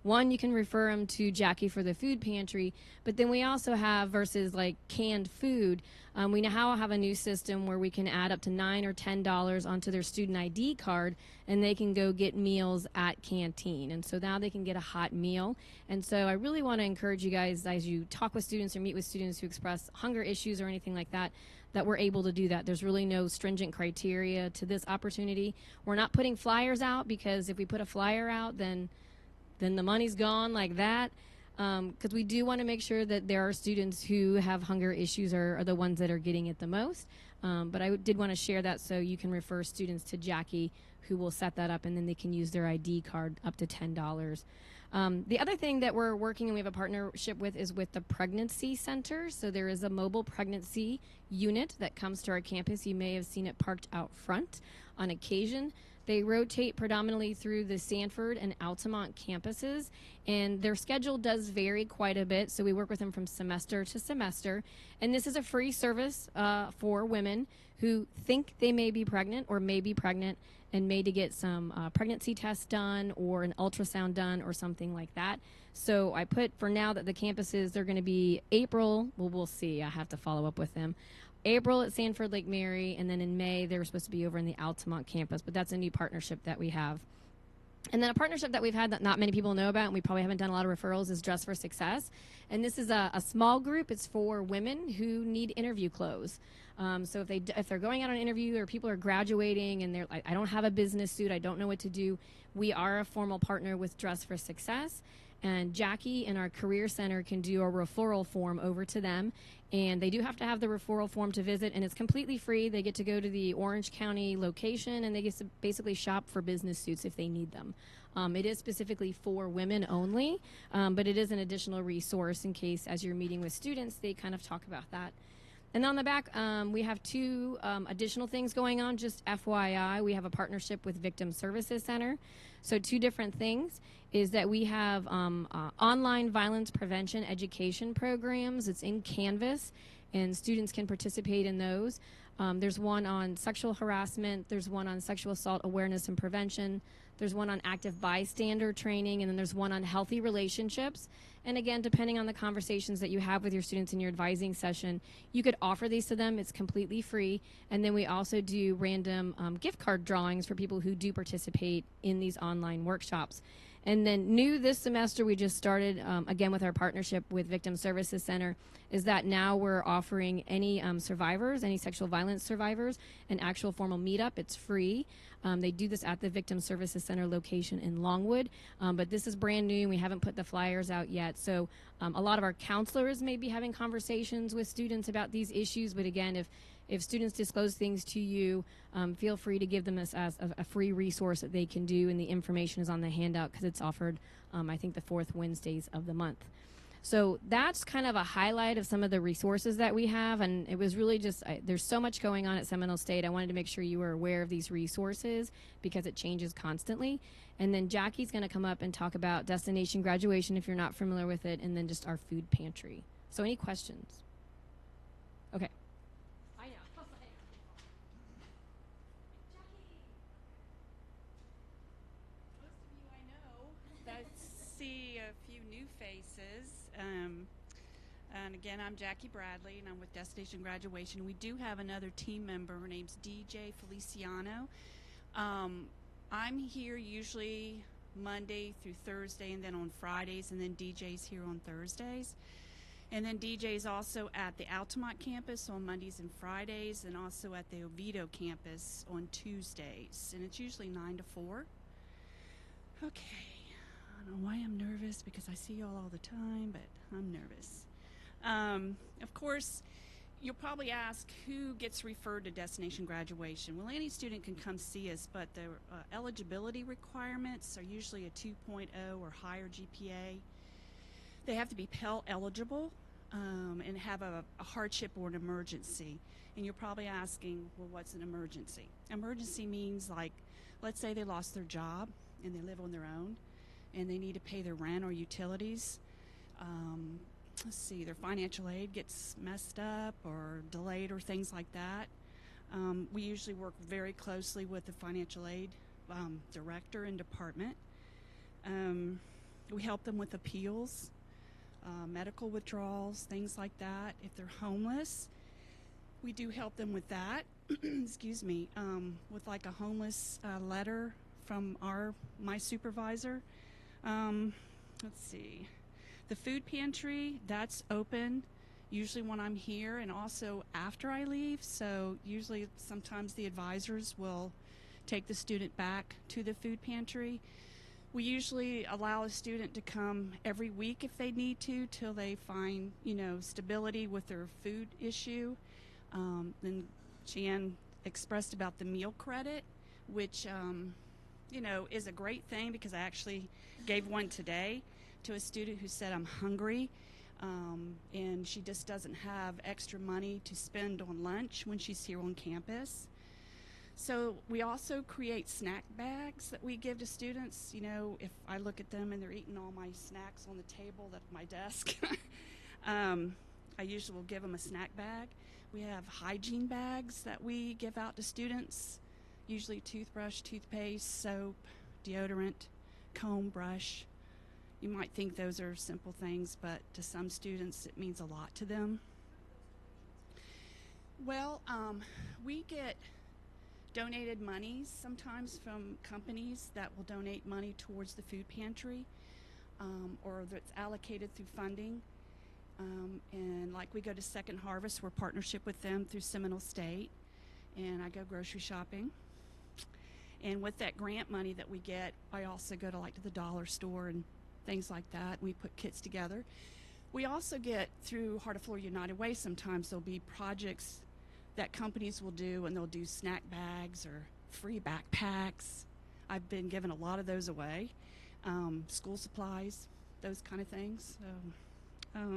One, you can refer them to Jackie for the food pantry, but then we also have, versus like canned food, we now have a new system where we can add up to $9 or $10 onto their student ID card, and they can go get meals at Canteen. And so now they can get a hot meal. And so I really want to encourage you guys, as you talk with students or meet with students who express hunger issues or anything like that, that we're able to do that. There's really no stringent criteria to this opportunity. We're not putting flyers out, because if we put a flyer out, then the money's gone like that, because we do want to make sure that there are students who have hunger issues are the ones that are getting it the most. But I did want to share that so you can refer students to Jackie, who will set that up, and then they can use their ID card up to $10. The other thing that we're working and we have a partnership with is with the Pregnancy Center. So there is a mobile pregnancy unit that comes to our campus. You may have seen it parked out front on occasion. They rotate predominantly through the Sanford and Altamont campuses, and their schedule does vary quite a bit, so we work with them from semester to semester. And this is a free service for women who think they may be pregnant or may be pregnant and may to get some pregnancy tests done or an ultrasound done or something like that. So I put for now that the campuses, they're going to be April, well, we'll see, I have to follow up with them. April at Sanford Lake Mary, and then in May they were supposed to be over in the Altamont campus, but that's a new partnership that we have. And then a partnership that we've had that not many people know about, and we probably haven't done a lot of referrals, is Dress for Success. And this is a small group. It's for women who need interview clothes. So if they're going out on an interview, or people are graduating and they're like, I don't have a business suit, I don't know what to do, we are a formal partner with Dress for Success. And Jackie and our Career Center can do a referral form over to them. And they do have to have the referral form to visit, and it's completely free. They get to go to the Orange County location, and they get to basically shop for business suits if they need them. It is specifically for women only, but it is an additional resource in case, as you're meeting with students, they kind of talk about that. And on the back, we have two additional things going on. Just FYI, we have a partnership with Victim Services Center. So two different things is that we have online violence prevention education programs. It's in Canvas, and students can participate in those. There's one on sexual harassment. There's one on sexual assault awareness and prevention. There's one on active bystander training, and then there's one on healthy relationships. And again, depending on the conversations that you have with your students in your advising session, you could offer these to them. It's completely free. And then we also do random gift card drawings for people who do participate in these online workshops. And then new this semester, we just started, again, with our partnership with Victim Services Center, is that now we're offering any survivors, any sexual violence survivors, an actual formal meetup. It's free. They do this at the Victim Services Center location in Longwood, but this is brand new. We haven't put the flyers out yet. So a lot of our counselors may be having conversations with students about these issues, but again, if students disclose things to you, feel free to give them as a free resource that they can do, and the information is on the handout because it's offered, I think, the fourth Wednesdays of the month. So that's kind of a highlight of some of the resources that we have, and it was really just, there's so much going on at Seminole State. I wanted to make sure you were aware of these resources because it changes constantly. And then Jackie's going to come up and talk about Destination Graduation if you're not familiar with it, and then just our food pantry. So any questions? Okay. I know. Most of you I know. I see a few new faces. And again, I'm Jackie Bradley, and I'm with Destination Graduation. We do have another team member. Her name's DJ Feliciano. I'm here usually Monday through Thursday, and then on Fridays, and then DJ's here on Thursdays. And then DJ's also at the Altamont campus on Mondays and Fridays, and also at the Oviedo campus on Tuesdays. And it's usually 9 to 4. Okay. I don't know why I'm nervous, because I see y'all all the time, but I'm nervous. Of course, you'll probably ask who gets referred to Destination Graduation. Well, any student can come see us, but the eligibility requirements are usually a 2.0 or higher GPA. They have to be Pell eligible and have a hardship or an emergency. And you're probably asking, well, what's an emergency? Emergency means, like, let's say they lost their job and they live on their own, and they need to pay their rent or utilities. Let's see, their financial aid gets messed up or delayed or things like that. We usually work very closely with the financial aid director and department. We help them with appeals, medical withdrawals, things like that. If they're homeless, we do help them with that. Excuse me, with like a homeless letter from my supervisor. Let's see. The food pantry, that's open usually when I'm here and also after I leave. So usually sometimes the advisors will take the student back to the food pantry. We usually allow a student to come every week if they need to till they find, stability with their food issue. Then Jan expressed about the meal credit, which, is a great thing because I actually gave one today to a student who said, I'm hungry, and she just doesn't have extra money to spend on lunch when she's here on campus. So we also create snack bags that we give to students. If I look at them and they're eating all my snacks on the table at my desk, I usually will give them a snack bag. We have hygiene bags that we give out to students, usually toothbrush, toothpaste, soap, deodorant, comb, brush. You might think those are simple things, but to some students it means a lot to them. Well, we get donated monies sometimes from companies that will donate money towards the food pantry, or that's allocated through funding. And like we go to Second Harvest, we're partnership with them through Seminole State, and I go grocery shopping. And with that grant money that we get, I also go to the dollar store and things like that. We put kits together. We also get through Heart of Florida United Way, sometimes there'll be projects that companies will do, and they'll do snack bags or free backpacks. I've been giving a lot of those away. School supplies, those kind of things. So,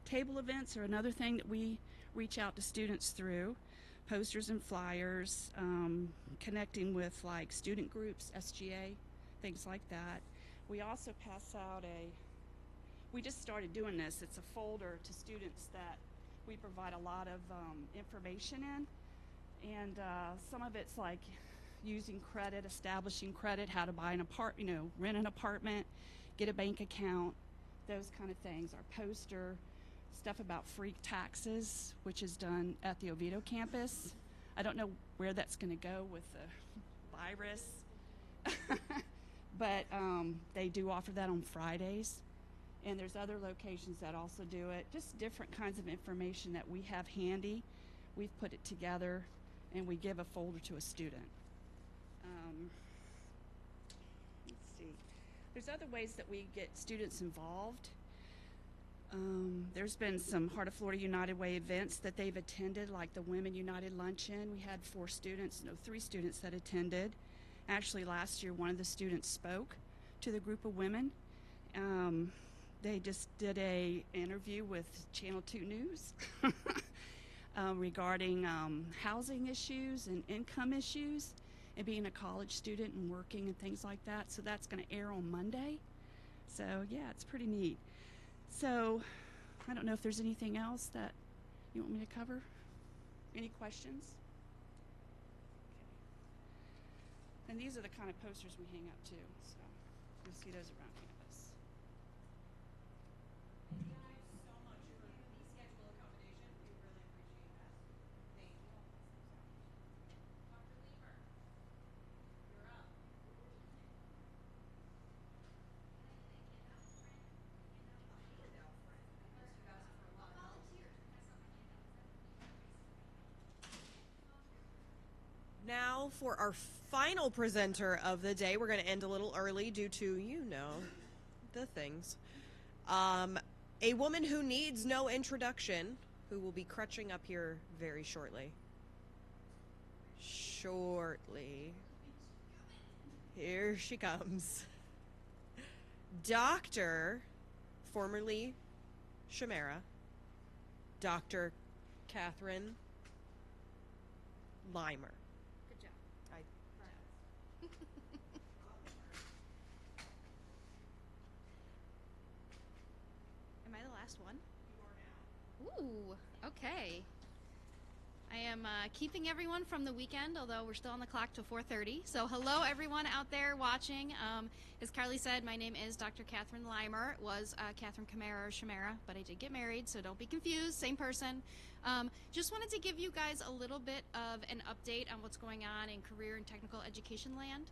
table events are another thing that we reach out to students through. Posters and flyers, connecting with student groups, SGA, things like that. We also pass out we just started doing this. It's a folder to students that we provide a lot of information in, and some of it's like using credit, establishing credit, how to buy an rent an apartment, get a bank account, those kind of things. Our poster, stuff about free taxes, which is done at the Oviedo campus. I don't know where that's going to go with the virus, but they do offer that on Fridays. And there's other locations that also do it. Just different kinds of information that we have handy. We've put it together, and we give a folder to a student. Let's see. There's other ways that we get students involved. There's been some Heart of Florida United Way events that they've attended, like the Women United Luncheon. We had 3 students that attended. Actually, last year, one of the students spoke to the group of women. They just did a interview with Channel 2 News regarding housing issues and income issues and being a college student and working and things like that. So that's going to air on Monday. So yeah, it's pretty neat. So I don't know if there's anything else that you want me to cover. Any questions? Okay. And these are the kind of posters we hang up too. So you'll see those around campus. Now for our final presenter of the day. We're going to end a little early due to, the things. A woman who needs no introduction, who will be crutching up here very shortly. Here she comes. Dr. formerly Shamara, Dr. Catherine Limer. Good job. Am I the last one? Ooh, okay. I am keeping everyone from the weekend, although we're still on the clock till 4:30. So hello, everyone out there watching. As Carly said, my name is Dr. Catherine Limer. It was Catherine Camara or Shamara, but I did get married, so don't be confused. Same person. Just wanted to give you guys a little bit of an update on what's going on in career and technical education land.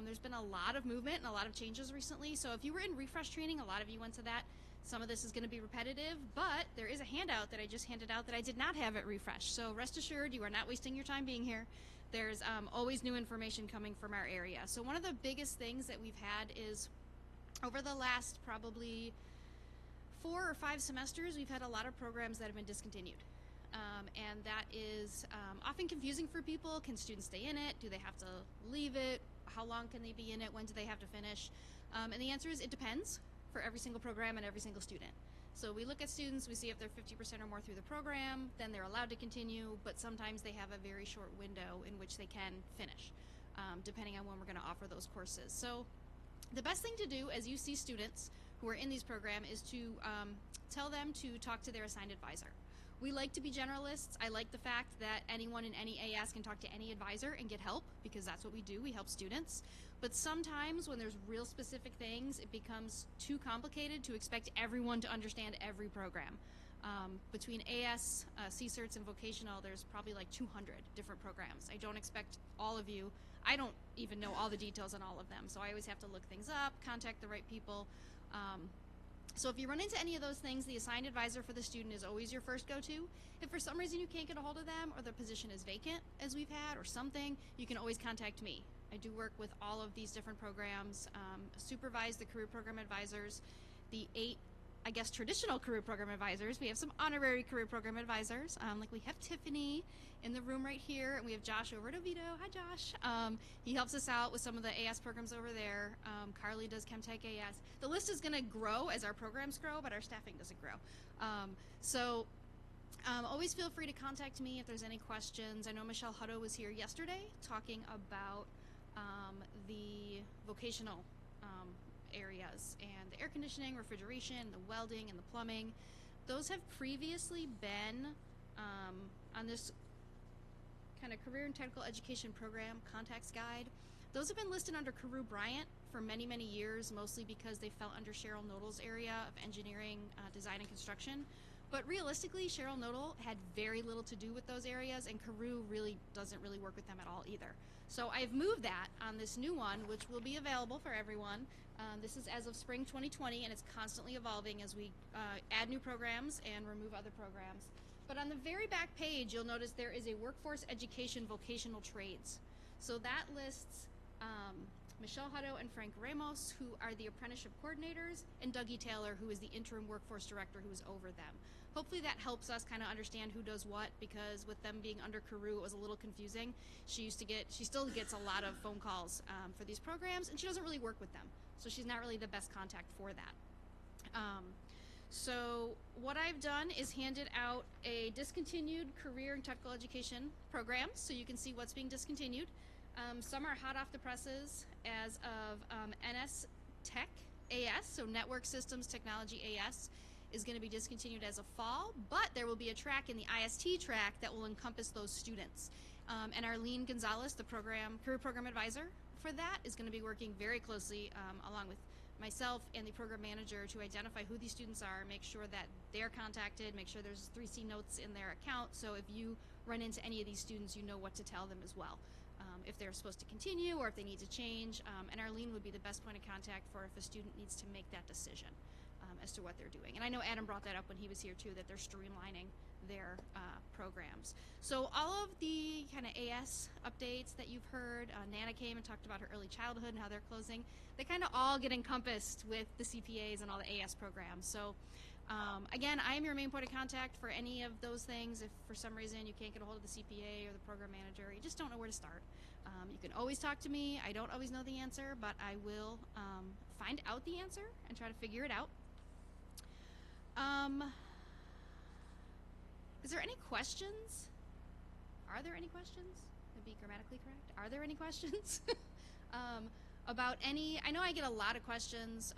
There's been a lot of movement and a lot of changes recently. So if you were in refresh training, a lot of you went to that. Some of this is going to be repetitive, but there is a handout that I just handed out that I did not have at refresh. So rest assured, you are not wasting your time being here. There's always new information coming from our area. So one of the biggest things that we've had is over the last probably 4 or 5 semesters, we've had a lot of programs that have been discontinued. And that is often confusing for people. Can students stay in it? Do they have to leave it? How long can they be in it? When do they have to finish? And the answer is it depends for every single program and every single student. So we look at students, we see if they're 50% or more through the program, then they're allowed to continue, but sometimes they have a very short window in which they can finish, depending on when we're going to offer those courses. So the best thing to do as you see students who are in these programs is to tell them to talk to their assigned advisor. We like to be generalists. I like the fact that anyone in any AS can talk to any advisor and get help, because that's what we do. We help students. But sometimes when there's real specific things, it becomes too complicated to expect everyone to understand every program. Between AS, CCERTs, and vocational, there's probably like 200 different programs. I don't expect all of you. I don't even know all the details on all of them, so I always have to look things up, contact the right people. So if you run into any of those things, the assigned advisor for the student is always your first go-to. If for some reason you can't get a hold of them, or the position is vacant, as we've had, or something, you can always contact me. I do work with all of these different programs, supervise the career program advisors, the 8, I guess, traditional career program advisors. We have some honorary career program advisors, like we have Tiffany in the room right here, and we have Josh over at Oviedo. Hi, Josh. He helps us out with some of the AS programs over there. Carly does ChemTech AS. The list is going to grow as our programs grow, but our staffing doesn't grow. Always feel free to contact me if there's any questions. I know Michelle Hutto was here yesterday talking about the vocational areas and the air conditioning, refrigeration, the welding, and the plumbing. Those have previously been on this kind of career and technical education program contacts guide. Those have been listed under Carew Bryant for many, many years, mostly because they fell under Cheryl Nodal's area of engineering, design, and construction. But realistically, Cheryl Nodal had very little to do with those areas, and Carew really doesn't really work with them at all either. So I've moved that on this new one, which will be available for everyone. This is as of spring 2020, and it's constantly evolving as we add new programs and remove other programs. But on the very back page, you'll notice there is a workforce education vocational trades. So that lists Michelle Hutto and Frank Ramos, who are the apprenticeship coordinators, and Dougie Taylor, who is the interim workforce director who is over them. Hopefully that helps us kind of understand who does what, because with them being under Carew, it was a little confusing. She still gets a lot of phone calls for these programs, and she doesn't really work with them. So she's not really the best contact for that. So what I've done is handed out a discontinued career and technical education program, so you can see what's being discontinued. Some are hot off the presses as of NS Tech AS, so Network Systems Technology AS, is going to be discontinued as of fall, but there will be a track in the IST track that will encompass those students. And Arlene Gonzalez, the career program advisor for that, is going to be working very closely along with myself and the program manager to identify who these students are, make sure that they're contacted, make sure there's 3C notes in their account, so if you run into any of these students, you know what to tell them as well. If they're supposed to continue or if they need to change, and Arlene would be the best point of contact for if a student needs to make that decision as to what they're doing. And I know Adam brought that up when he was here too, that they're streamlining their programs. So all of the kind of AS updates that you've heard, Nana came and talked about her early childhood and how they're closing, they kind of all get encompassed with the CPAs and all the AS programs. So again, I am your main point of contact for any of those things. If for some reason you can't get a hold of the CPA or the program manager, you just don't know where to start. You can always talk to me. I don't always know the answer, but I will find out the answer and try to figure it out. Is there any questions? Are there any questions? To be grammatically correct, are there any questions about any? I know I get a lot of questions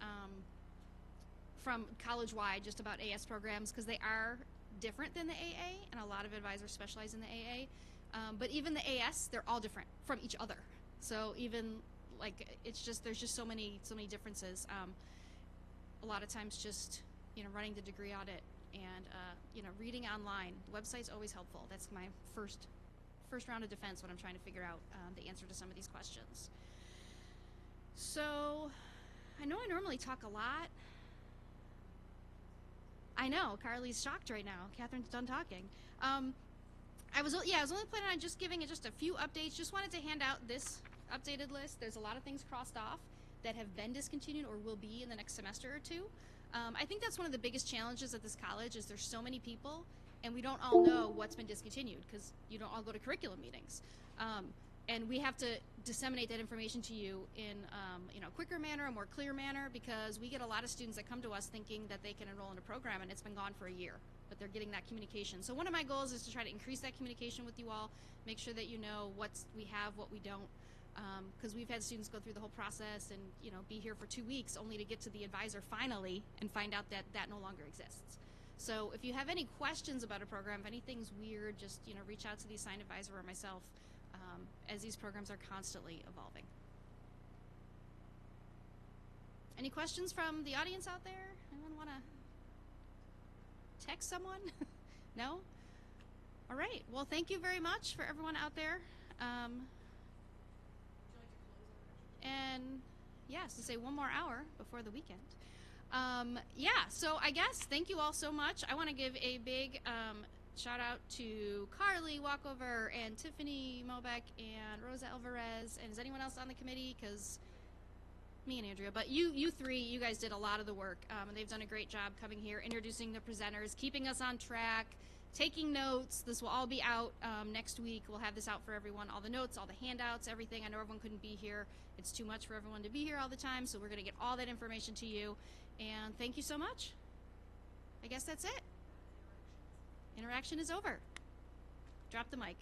from college-wide just about AS programs because they are different than the AA, and a lot of advisors specialize in the AA. But even the AS, they're all different from each other. So even like it's just there's just so many differences. A lot of times, just running the degree audit and reading online. The website's always helpful. That's my first round of defense when I'm trying to figure out the answer to some of these questions. So I know I normally talk a lot. I know Carly's shocked right now. Catherine's done talking. I was only planning on just giving just a few updates. Just wanted to hand out this updated list. There's a lot of things crossed off that have been discontinued or will be in the next semester or two. I think that's one of the biggest challenges at this college is there's so many people and we don't all know what's been discontinued because you don't all go to curriculum meetings. And we have to disseminate that information to you in a quicker manner, a more clear manner, because we get a lot of students that come to us thinking that they can enroll in a program and it's been gone for a year, but they're getting that communication. So one of my goals is to try to increase that communication with you all, make sure that you know what we have, what we don't, because we've had students go through the whole process and be here for 2 weeks only to get to the advisor finally and find out that that no longer exists. So if you have any questions about a program, if anything's weird, just reach out to the assigned advisor or myself, as these programs are constantly evolving. Any questions from the audience out there? Anyone want to text someone? No? All right. Well, thank you very much for everyone out there. And yes, to say one more hour before the weekend. So I guess thank you all so much. I want to give a big shout out to Carly Walkover and Tiffany Mobeck and Rosa Alvarez. And is anyone else on the committee? Because me and Andrea, but you three, you guys did a lot of the work. And they've done a great job coming here, introducing the presenters, keeping us on track, taking notes. This will all be out next week. We'll have this out for everyone, all the notes, all the handouts, everything. I know everyone couldn't be here. It's too much for everyone to be here all the time, so we're going to get all that information to you. And thank you so much. I guess that's it. Interaction is over. Drop the mic.